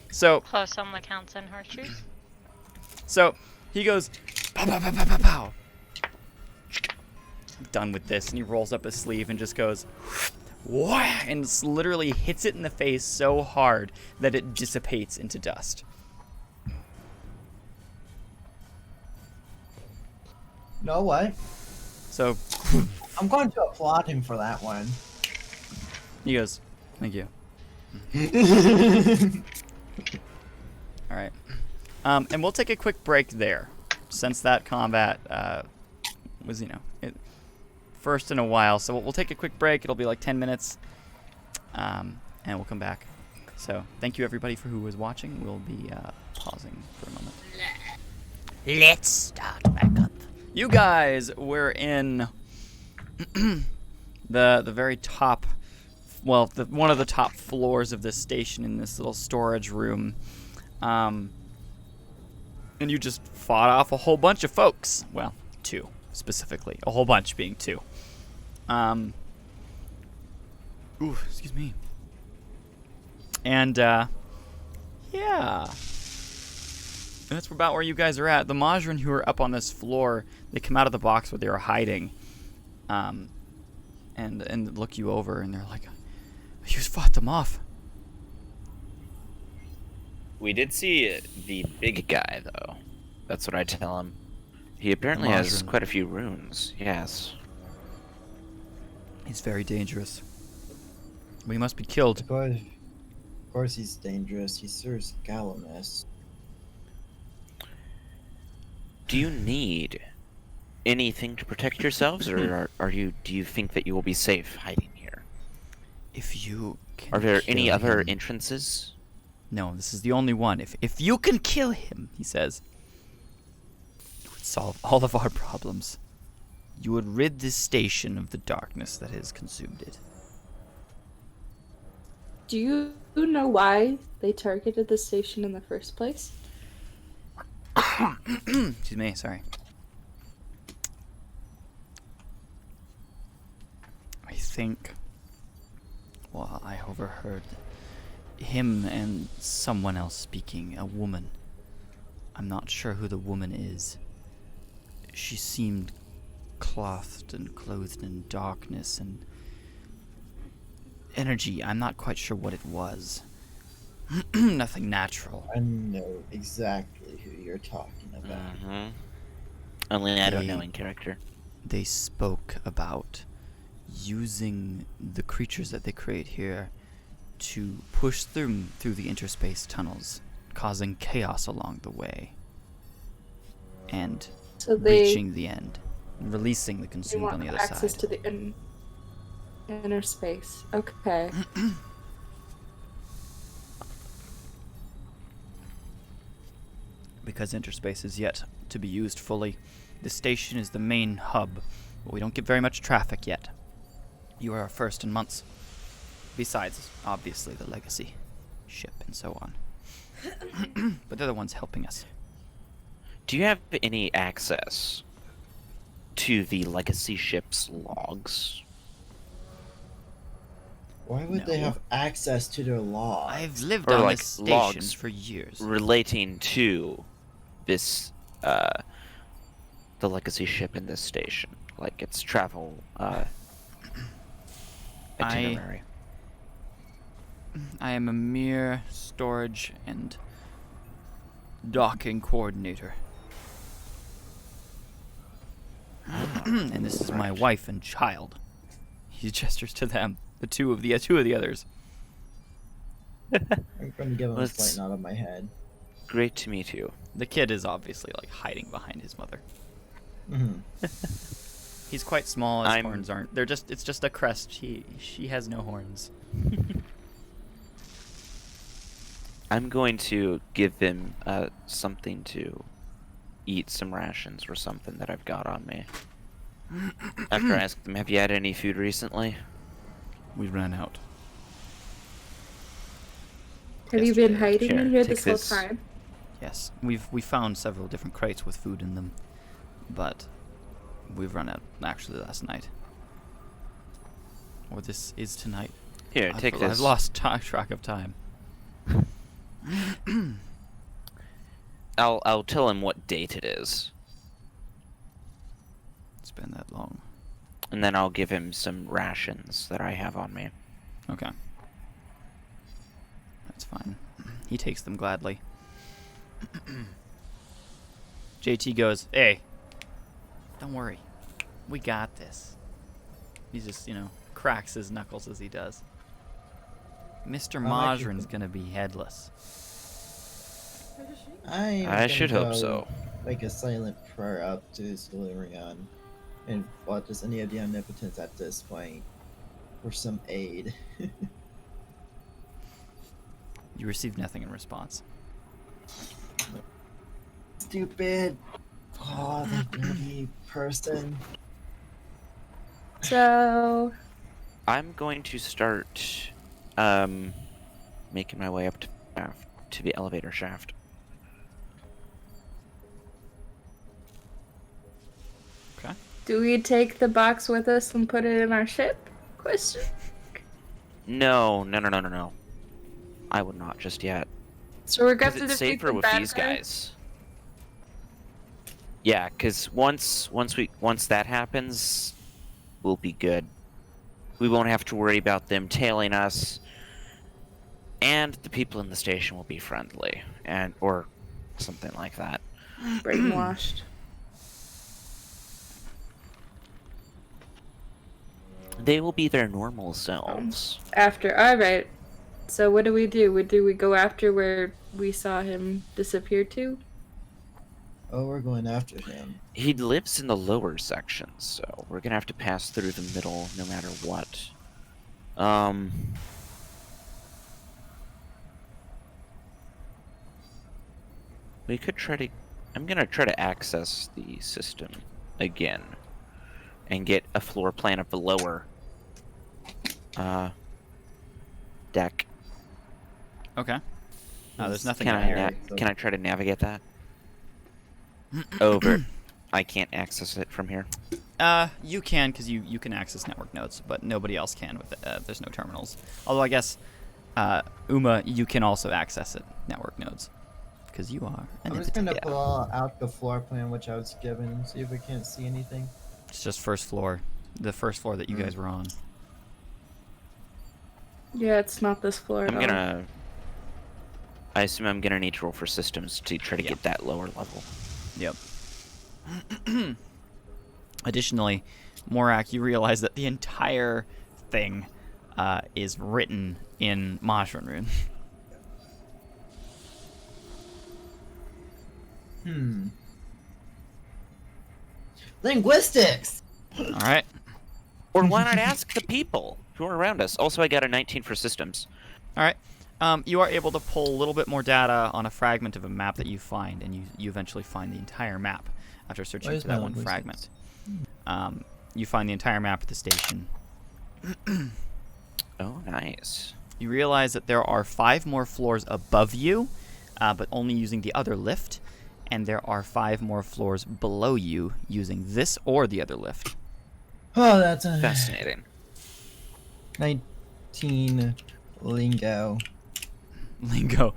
So Close on the counts and horseshoes. So he goes, pow, pow, pow, pow, pow, pow. Done with this, and he rolls up his sleeve and just goes, wah, and literally hits it in the face so hard that it dissipates into dust. No way. So I'm going to applaud him for that one. he goes, thank you. All right. And we'll take a quick break there, since that combat was, first in a while. So we'll take a quick break. It'll be like 10 minutes, and we'll come back. So thank you, everybody, for who was watching. We'll be pausing for a moment. Let's start back up. You guys were in the very top, well, one of the top floors of this station in this little storage room. And you just fought off a whole bunch of folks. Well, 2 specifically. A whole bunch being 2. Ooh, excuse me. And, yeah. That's about where you guys are at. The Majrin who are up on this floor, they come out of the box where they were hiding. And look you over, and they're like, you just fought them off. We did see the big guy, though. That's what I tell him. He apparently has quite a few runes. Yes. He's very dangerous. We must be killed. Of course he's dangerous. He serves Galamis. Do you need anything to protect yourselves, or do you think that you will be safe hiding here? If you can Are there any kill other him- entrances? No, this is the only one. If you can kill him, he says, it would solve all of our problems. You would rid this station of the darkness that has consumed it. Do you know why they targeted the station in the first place? Excuse me, sorry. I think, well, I overheard him and someone else speaking, a woman. I'm not sure who the woman is. She seemed clothed and clothed in darkness and energy. I'm not quite sure what it was. Nothing natural. I know exactly who you're talking about. Mm-hmm. Only I don't know They- in character. They spoke about using the creatures that they create here to push through the interspace tunnels, causing chaos along the way, and So they reaching the end, and releasing the They consumed want on the other access side. to the inner space. Okay. Because interspace is yet to be used fully, the station is the main hub, but we don't get very much traffic yet. You are our first in months. Besides, obviously, the legacy ship and so on. But they're the ones helping us. Do you have any access to the legacy ship's logs? Why would they No. have access to their logs? I've lived Or, on like, this station logs for years. relating to this, the legacy ship in this station? Like its travel, itinerary. I am a mere storage and docking coordinator. And this is my wife and child. He gestures to them, the two of the others. I'm going to give him Well, a slight it's- nod of my head. Great to meet you. The kid is obviously like hiding behind his mother. Hmm. He's quite small. His I'm- horns aren't. It's just a crest. She has no horns. I'm going to give him something to eat, some rations or something that I've got on me. After I ask them, have you had any food recently? We ran out. Have you been Yesterday. hiding Here, in here take this whole this. time? Yes, we found several different crates with food in them, but we've run out actually last night. Or this is tonight. Here, take I've this. lost track of time. I'll tell him what date it is, It's been that long. and then I'll give him some rations that I have on me. Okay. That's fine. He takes them gladly. JT goes, "Hey, don't worry. We got this." He just, cracks his knuckles as he does. Mr. I like Majrin's gonna be headless. I should hope so. Make a silent prayer up to Solarion. And what does any of the omnipotents at this point for some aid? You receive nothing in response. Stupid. Oh, that bloody person. So, I'm going to start making my way up to the elevator shaft. Okay. do we take the box with us and put it in our ship? Question. No. I would not just yet. So we're going Because to it's defeat safer the with bad these guy? guys. Yeah, because once that happens, we'll be good. We won't have to worry about them tailing us, and the people in the station will be friendly, or something like that. Brainwashed. They will be their normal selves. After, alright. So what do? Do we go after where we saw him disappear to? Oh, we're going after him. He lives in the lower sections, so we're gonna have to pass through the middle no matter what. We could try to... I'm gonna try to access the system again and get a floor plan of the lower deck. Okay. There's nothing Can down I here. can I try to navigate that? Over. I can't access it from here. You can, because you can access network nodes, but nobody else can with it. There's no terminals. Although I guess, Uma, you can also access it, network nodes, because you are an I'm just entity. gonna pull out the floor plan which I was given and see if we can't see anything. It's just first floor. The first floor that you guys were on. Yeah, it's not this floor at all. I assume I'm gonna need to roll for systems to try to get that lower level. Yep. Additionally, Morak, you realize that the entire thing is written in Mashran Rune. Linguistics! Alright. Or why not ask the people who are around us? Also, I got a 19 for systems. Alright. You are able to pull a little bit more data on a fragment of a map that you find, and you eventually find the entire map after searching Where's for that my one linguistics? fragment. You find the entire map of the station. Oh, nice. You realize that there are 5 more floors above you, but only using the other lift, and there are 5 more floors below you using this or the other lift. Oh, that's Fascinating. 19 lingo. Lingo.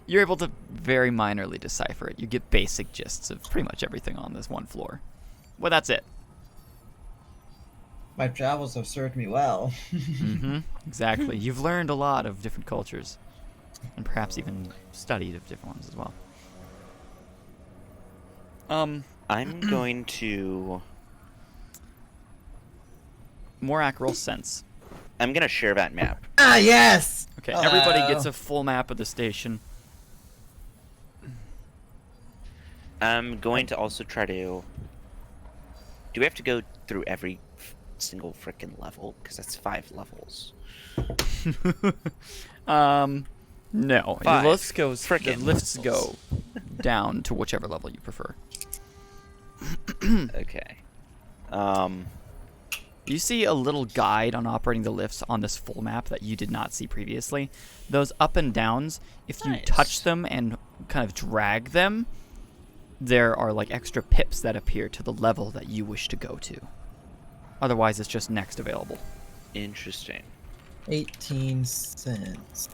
You're able to very minorly decipher it. You get basic gists of pretty much everything on this one floor. Well, that's it. My travels have served me well. Mm-hmm. Exactly. You've learned a lot of different cultures, and perhaps even studied of different ones as well. I'm going to... Morak, roll sense. I'm gonna share that map. Ah, yes! Okay, everybody gets a full map of the station. I'm going to also try to... Do we have to go through every single frickin' level? Because that's 5 levels. No. The 5 lifts levels. go down to whichever level you prefer. Okay. You see a little guide on operating the lifts on this full map that you did not see previously. Those up and downs, if you Nice. touch them and kind of drag them, there are like extra pips that appear to the level that you wish to go to. Otherwise, it's just next available. Interesting. 18 cents.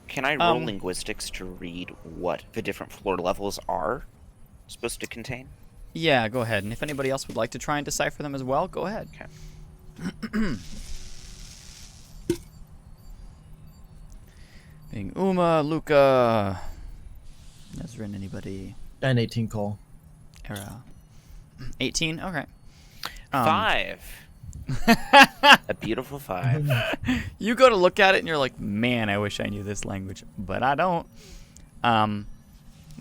Can I roll linguistics to read what the different floor levels are supposed to contain? Yeah, go ahead. And if anybody else would like to try and decipher them as well, go ahead. Okay. Being Uma, Luca, Nezrin, anybody? And 18 coal. Era. 18? Okay. 5. A beautiful 5. You go to look at it and you're like, man, I wish I knew this language, but I don't.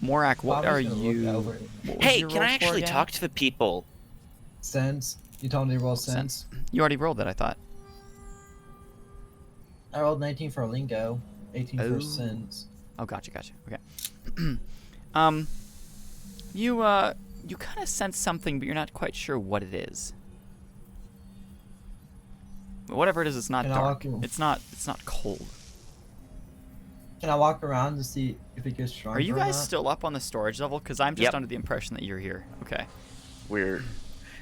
Morak, what are you? What was Hey, your can roll I for actually again? talk to the people? Cents? You told me to roll cents? You already rolled that, I thought. I rolled 19 for lingo, 18 Oh. for cents. Oh, gotcha. Okay. You kind of sense something, but you're not quite sure what it is. But whatever it is, it's not Can I dark. walk in? It's not cold. Can I walk around to see if it gets stronger? Are you or guys not? still up on the storage level? Because I'm just Yep. under the impression that you're here. Okay.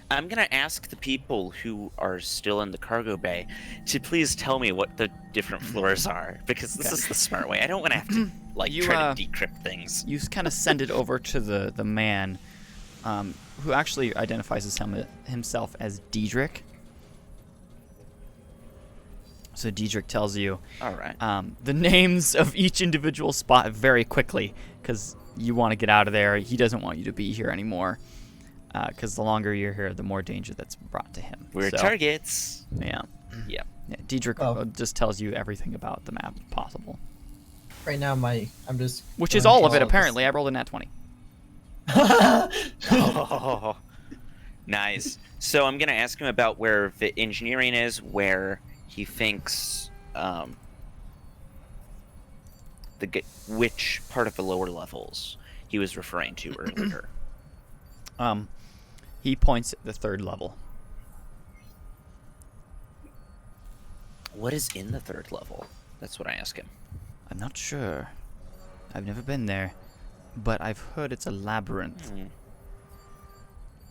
I'm gonna ask the people who are still in the cargo bay to please tell me what the different floors are, because this Okay. is the smart way. I don't want to have to You, try to decrypt things. You kind of send it over to the man, who actually identifies himself as Diedrich. So Diedrich tells you All right. the names of each individual spot very quickly, because you want to get out of there. He doesn't want you to be here anymore, because the longer you're here, the more danger that's brought to him. We're So, targets. Yeah. Yep. Yeah, Diedrich Oh. just tells you everything about the map possible. Right now, I'm just. Which is going all to of it, apparently. I rolled a nat 20. Oh, Nice. So I'm gonna ask him about where the engineering is, where he thinks which part of the lower levels he was referring to earlier. He points at the 3rd level. What is in the 3rd level? That's what I ask him. I'm not sure. I've never been there, but I've heard it's a labyrinth.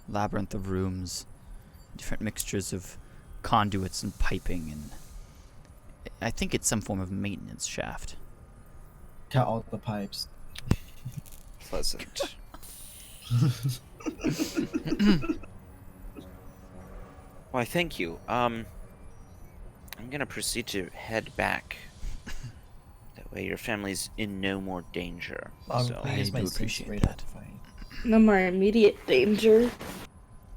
Labyrinth of rooms, different mixtures of conduits and piping, and I think it's some form of maintenance shaft. Cut all the pipes. Pleasant. Why, thank you. I'm gonna proceed to head back. That way your family's in no more danger. So I do appreciate that. No more immediate danger.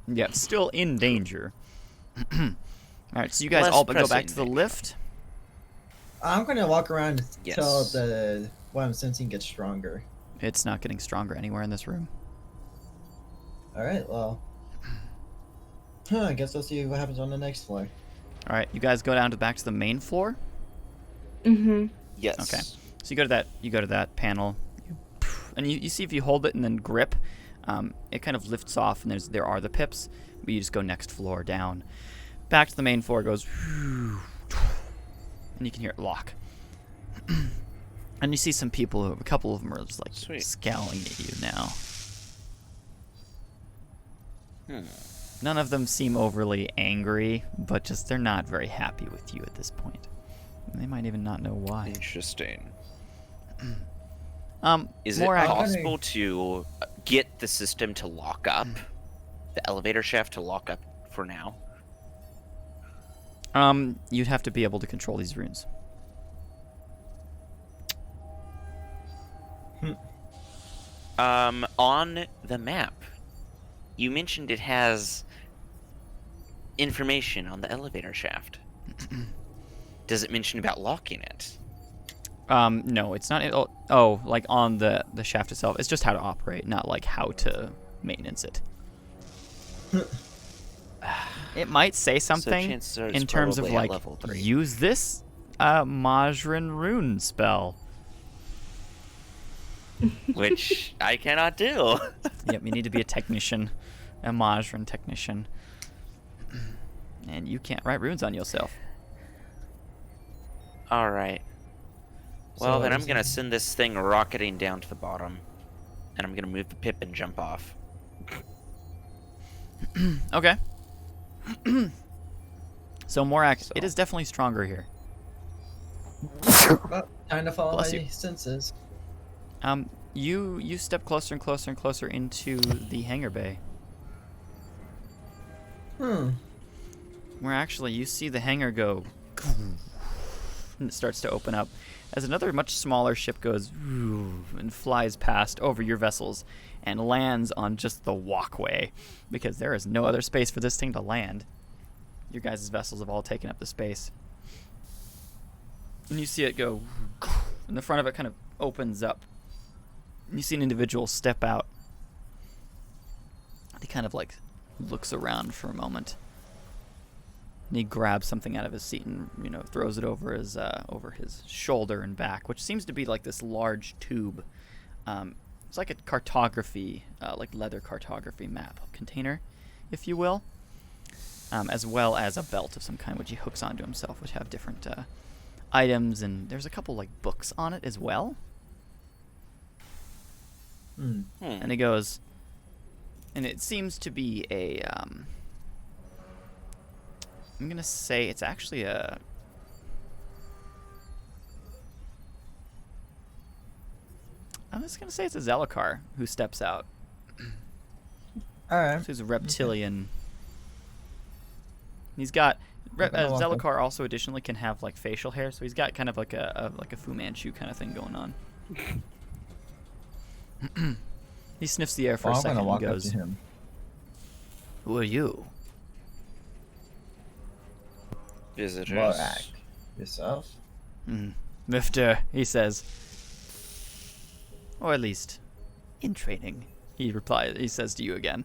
Yeah, still in danger. Alright, so you guys Less all go back pressing to the danger. lift. I'm gonna walk around until Yes. what I'm sensing gets stronger. It's not getting stronger anywhere in this room. Alright, well. I guess I'll see what happens on the next floor. Alright, you guys go down to back to the main floor. Mm-hmm. yes. Okay. So you go to that panel, and you see if you hold it and then grip, it kind of lifts off, and there are the pips, but you just go next floor down. Back to the main floor, it goes, and you can hear it lock. And you see some people, a couple of them are just like Sweet. scowling at you now. None of them seem overly angry, but just they're not very happy with you at this point. They might even not know why. Interesting. Is it More possible to get the system to lock up? The elevator shaft to lock up for now? You'd have to be able to control these runes. On the map, you mentioned it has information on the elevator shaft. Does it mention about locking it? No, it's not. Oh, like on the shaft itself. It's just how to operate, not like how to maintenance it. It might say something chances are it's in terms of probably at like level 3. use this Majrin rune spell. Which I cannot do. Yep, you need to be a technician, a Majrin technician, and you can't write runes on yourself. All right. Well, So then I'm is gonna it- send this thing rocketing down to the bottom, and I'm gonna move the pip and jump off. Okay. So Morak, So- it is definitely stronger here. Well, time to follow Bless my you. senses. You step closer and closer and closer into the hangar bay, where actually you see the hangar go, and it starts to open up as another much smaller ship goes and flies past over your vessels and lands on just the walkway, because there is no other space for this thing to land. Your guys' vessels have all taken up the space. And you see it go, and the front of it kind of opens up. You see an individual step out. He kind of like looks around for a moment. And he grabs something out of his seat and, throws it over his shoulder and back, which seems to be like this large tube. It's like a cartography, like leather cartography map container, if you will, as well as a belt of some kind, which he hooks onto himself, which have different items, and there's a couple like books on it as well. And he goes, and it seems to be a, I'm gonna say it's actually I'm just gonna say it's a Zelakar who steps out. Alright. So he's a reptilian. He's got Zelakar also additionally can have like facial hair, so he's got kind of like a Fu Manchu kind of thing going on. He sniffs the air for a I'm second gonna and walk up goes, to him. "Who are you?" Visitors. Morak. Yourself? Mifter, he says. Or at least, in training. He says to you again.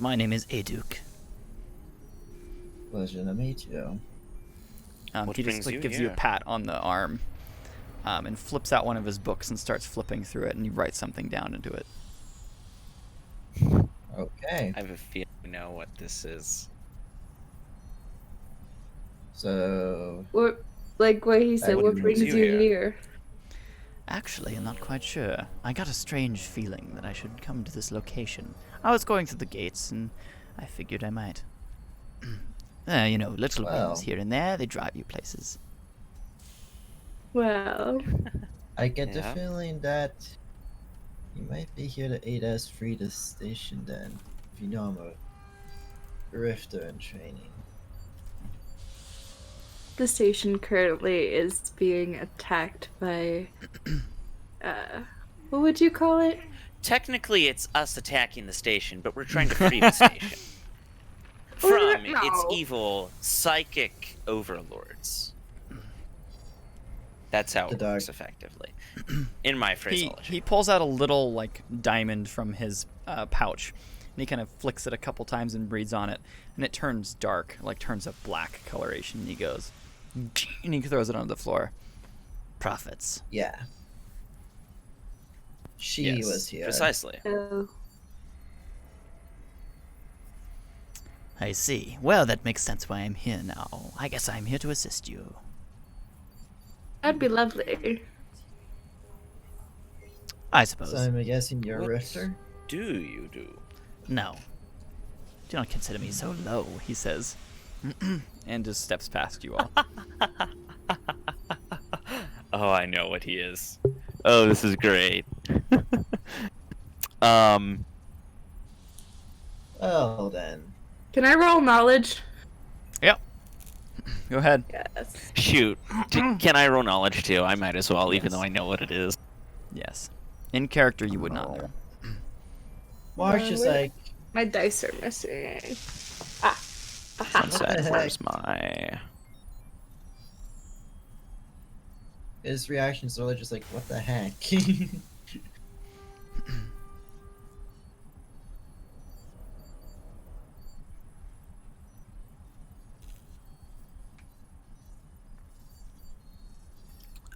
My name is Aduk. Pleasure to meet you. What He just brings like you gives you a here? pat on the arm, and flips out one of his books and starts flipping through it, and he writes something down into it. Okay. I have a feeling I know what this is. So, What, like what he said, What what brings brings you you here? here? Actually, I'm not quite sure. I got a strange feeling that I should come to this location. I was going through the gates, and I figured I might. You know, little Well. whims here and there, they drive you places. Well, I get the Yeah. feeling that you might be here to aid us free the station then. If you know I'm a rifter in training. the station currently is being attacked by, what would you call it? Technically, it's us attacking the station, but we're trying to free the station from its No. evil psychic overlords. That's how The it dark. works effectively, in my He phraseology. pulls out a little like diamond from his pouch, and he kind of flicks it a couple times and breathes on it, and it turns dark, like turns a black coloration. And he goes, and he throws it on the floor. Prophets. Yeah. She Yes, was here. precisely. Oh, I see. Well, that makes sense why I'm here now. I guess I'm here to assist you. that'd be lovely. I suppose. So I'm guessing you're a What? rifter? Do you do? No. Do not consider me so low, he says. And just steps past you all. Oh, I know what he is. Oh, this is great. Well then. Can I roll knowledge? Yep. Go ahead. Yes. Shoot. Can I roll knowledge too? I might as well, even though I know what it is. Yes. In character, you would not know. Marsh is wait. like, My dice are missing. One sec, where's my... his reactions are just like, what the heck?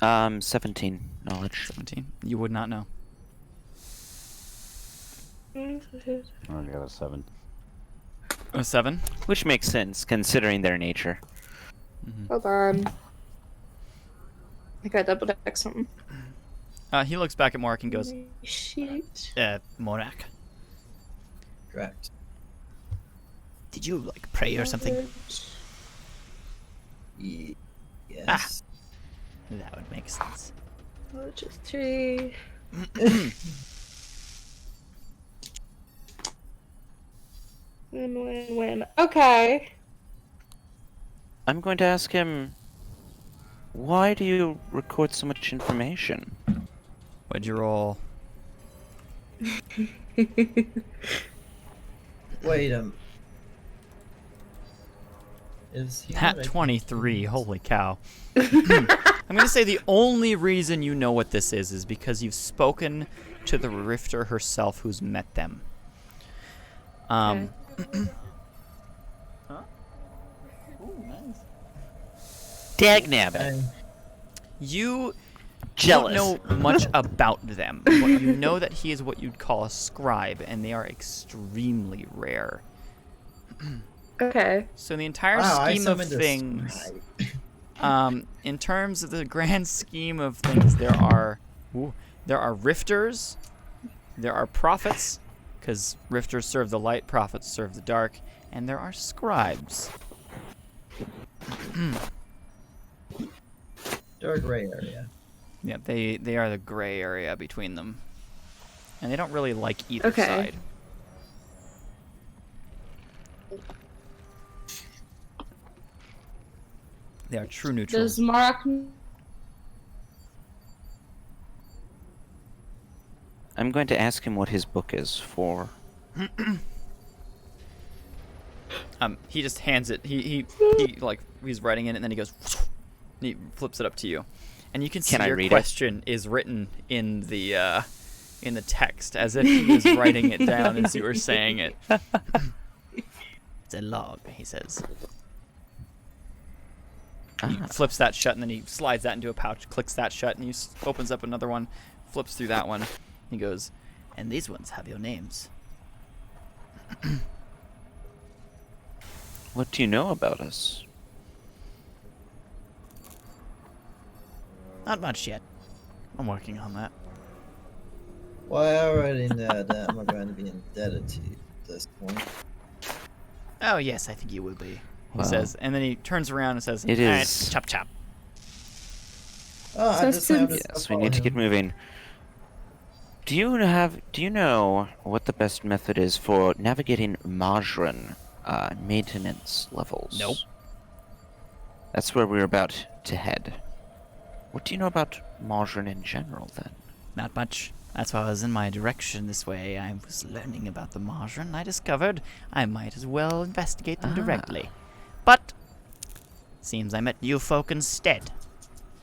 Um, 17 knowledge. 17. You would not know. I got a 7. A 7? Which makes sense, considering their nature. Hold on. I gotta double check something. He looks back at Morak and goes, Sheet. Morak, Correct. did you, like, pray or something? Yes. That would make sense. Knowledge is 3. Win. Okay. I'm going to ask him, why do you record so much information? What'd you roll? Wait, is he Hat what I 23. think? Holy cow. I'm going to say the only reason you know what this is because you've spoken to the Rifter herself who's met them. Dagnabbit. You Jealous. don't know much about them, but you know that he is what you'd call a scribe, and they are extremely rare. Okay. So in the entire Wow, I scheme of summoned a things, scribe. in terms of the grand scheme of things, there are rifters, there are prophets, because rifters serve the light, prophets serve the dark, and there are scribes. They're a gray area. Yeah, they are the gray area between them, and they don't really like either Okay. side. They are true neutrals. Does Morak... I'm going to ask him what his book is for. He just hands it. He like he's writing in it, and then he goes. And he flips it up to you, and you can see Can I your read it? question is written in the in the text, as if he was writing it down as you were saying it. It's a log, he says. He flips that shut, and then he slides that into a pouch, clicks that shut, and he opens up another one, flips through that one. He goes, and these ones have your names. What do you know about us? Not much yet. I'm working on that. Well, I already know that I'm going to be indebted to you at this point. Oh, yes, I think you will be, he Wow. says. And then he turns around and says, It "Alright, is- chop chop." Oh, I So just have since- to Yes, we need to get moving. Do you know what the best method is for navigating Majran maintenance levels? Nope. That's where we're about to head. What do you know about Majran in general, then? Not much. That's why I was in my direction this way. I was learning about the Majran. I discovered I might as well investigate them directly. But seems I met you folk instead.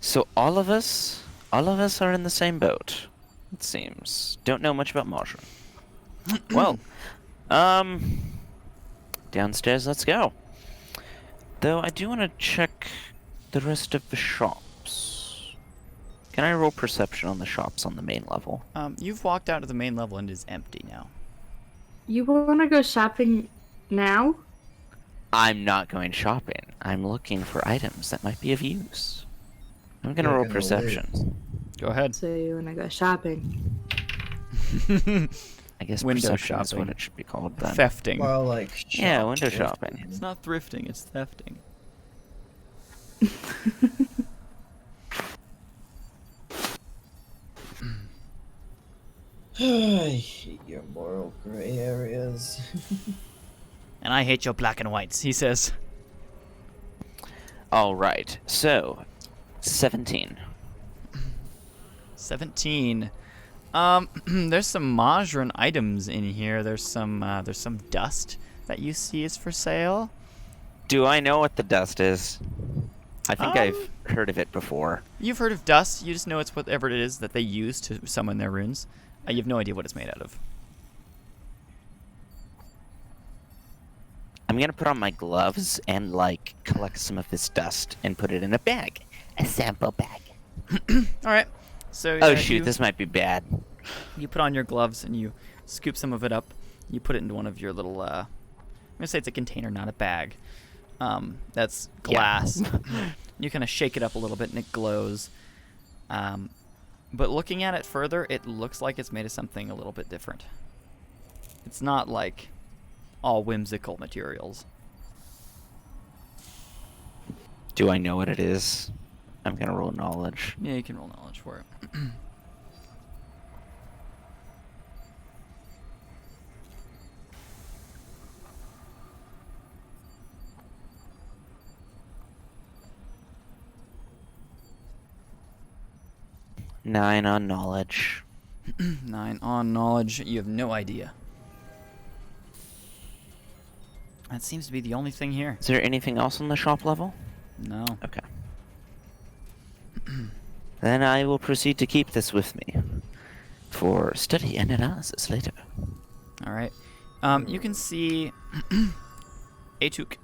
So all of us are in the same boat. It seems. Don't know much about Majran. Well, downstairs, let's go. Though I do want to check the rest of the shops. Can I roll perception on the shops on the main level? You've walked out to the main level and it is empty now. You want to go shopping now? I'm not going shopping. I'm looking for items that might be of use. I'm gonna roll perception. Go ahead. So you want to go shopping? I guess Window perception is what shopping. it should be called then. Thefting. More like Yeah, window shoplifting. shopping. It's not thrifting, it's thefting. I hate your moral gray areas. And I hate your black and whites, he says. Alright, so 17. 17. There's some Majran items in here. There's some dust that you see is for sale. Do I know what the dust is? I think I've heard of it before. You've heard of dust. You just know it's whatever it is that they use to summon their runes. You have no idea what it's made out of. I'm gonna put on my gloves and like collect some of this dust and put it in a bag. A sample bag. All right. So Oh shoot, this might be bad. you put on your gloves and you scoop some of it up. You put it into one of your little. I'm gonna say it's a container, not a bag. That's glass. You kind of shake it up a little bit and it glows. But looking at it further, it looks like it's made of something a little bit different. It's not like all whimsical materials. Do I know what it is? I'm gonna roll knowledge. Yeah, you can roll knowledge for it. Nine on knowledge. 9 on knowledge. You have no idea. That seems to be the only thing here. Is there anything else on the shop level? No. Okay. Then I will proceed to keep this with me for study and analysis later. All right. You can see Atuk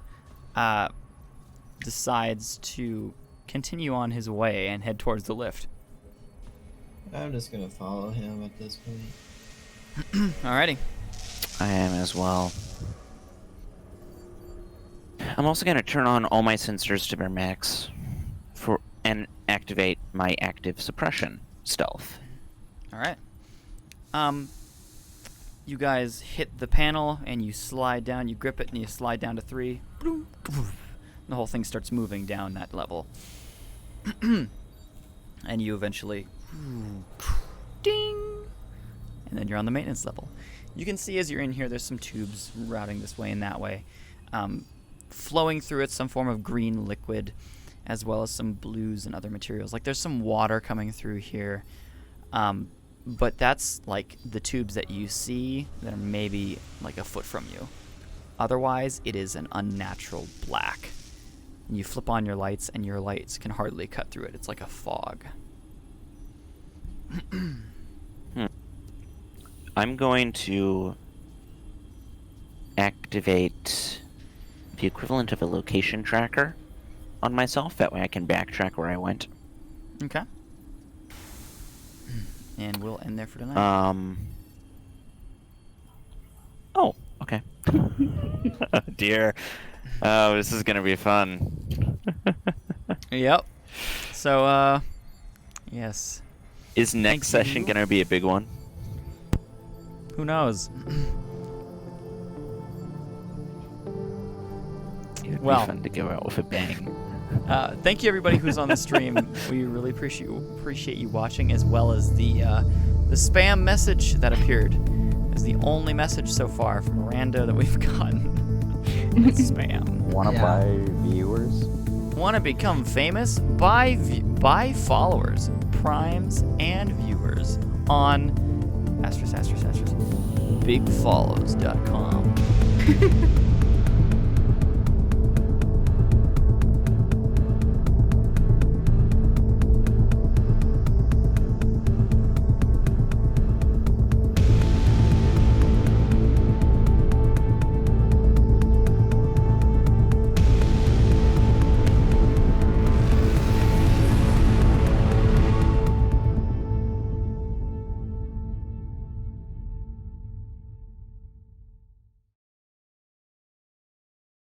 decides to continue on his way and head towards the lift. I'm just gonna follow him at this point. Alrighty. I am as well. I'm also going to turn on all my sensors to their max and activate my active suppression stealth. Alright. You guys hit the panel and you slide down, you grip it and you slide down to 3. The whole thing starts moving down that level. And you eventually ding, and then you're on the maintenance level. You can see as you're in here there's some tubes routing this way and that way. Flowing through it some form of green liquid, as well as some blues and other materials. Like there's some water coming through here, but that's like the tubes that you see that are maybe like a foot from you. Otherwise, it is an unnatural black. And you flip on your lights, and your lights can hardly cut through it. It's like a fog. I'm going to activate the equivalent of a location tracker on myself. That way I can backtrack where I went. Okay. And we'll end there for tonight. Oh, okay. Oh, dear. Oh, this is gonna be fun. Yep. So, yes. Is next Thank session you. gonna be a big one? Who knows? It would Well. be fun to go out with a bang. Thank you everybody who's on the stream. We really appreciate you watching, as well as the spam message that appeared. It's the only message so far from Miranda that we've gotten. It's spam. Want to buy viewers? Want to become famous? Buy followers, primes, and viewers on **bigfollows.com.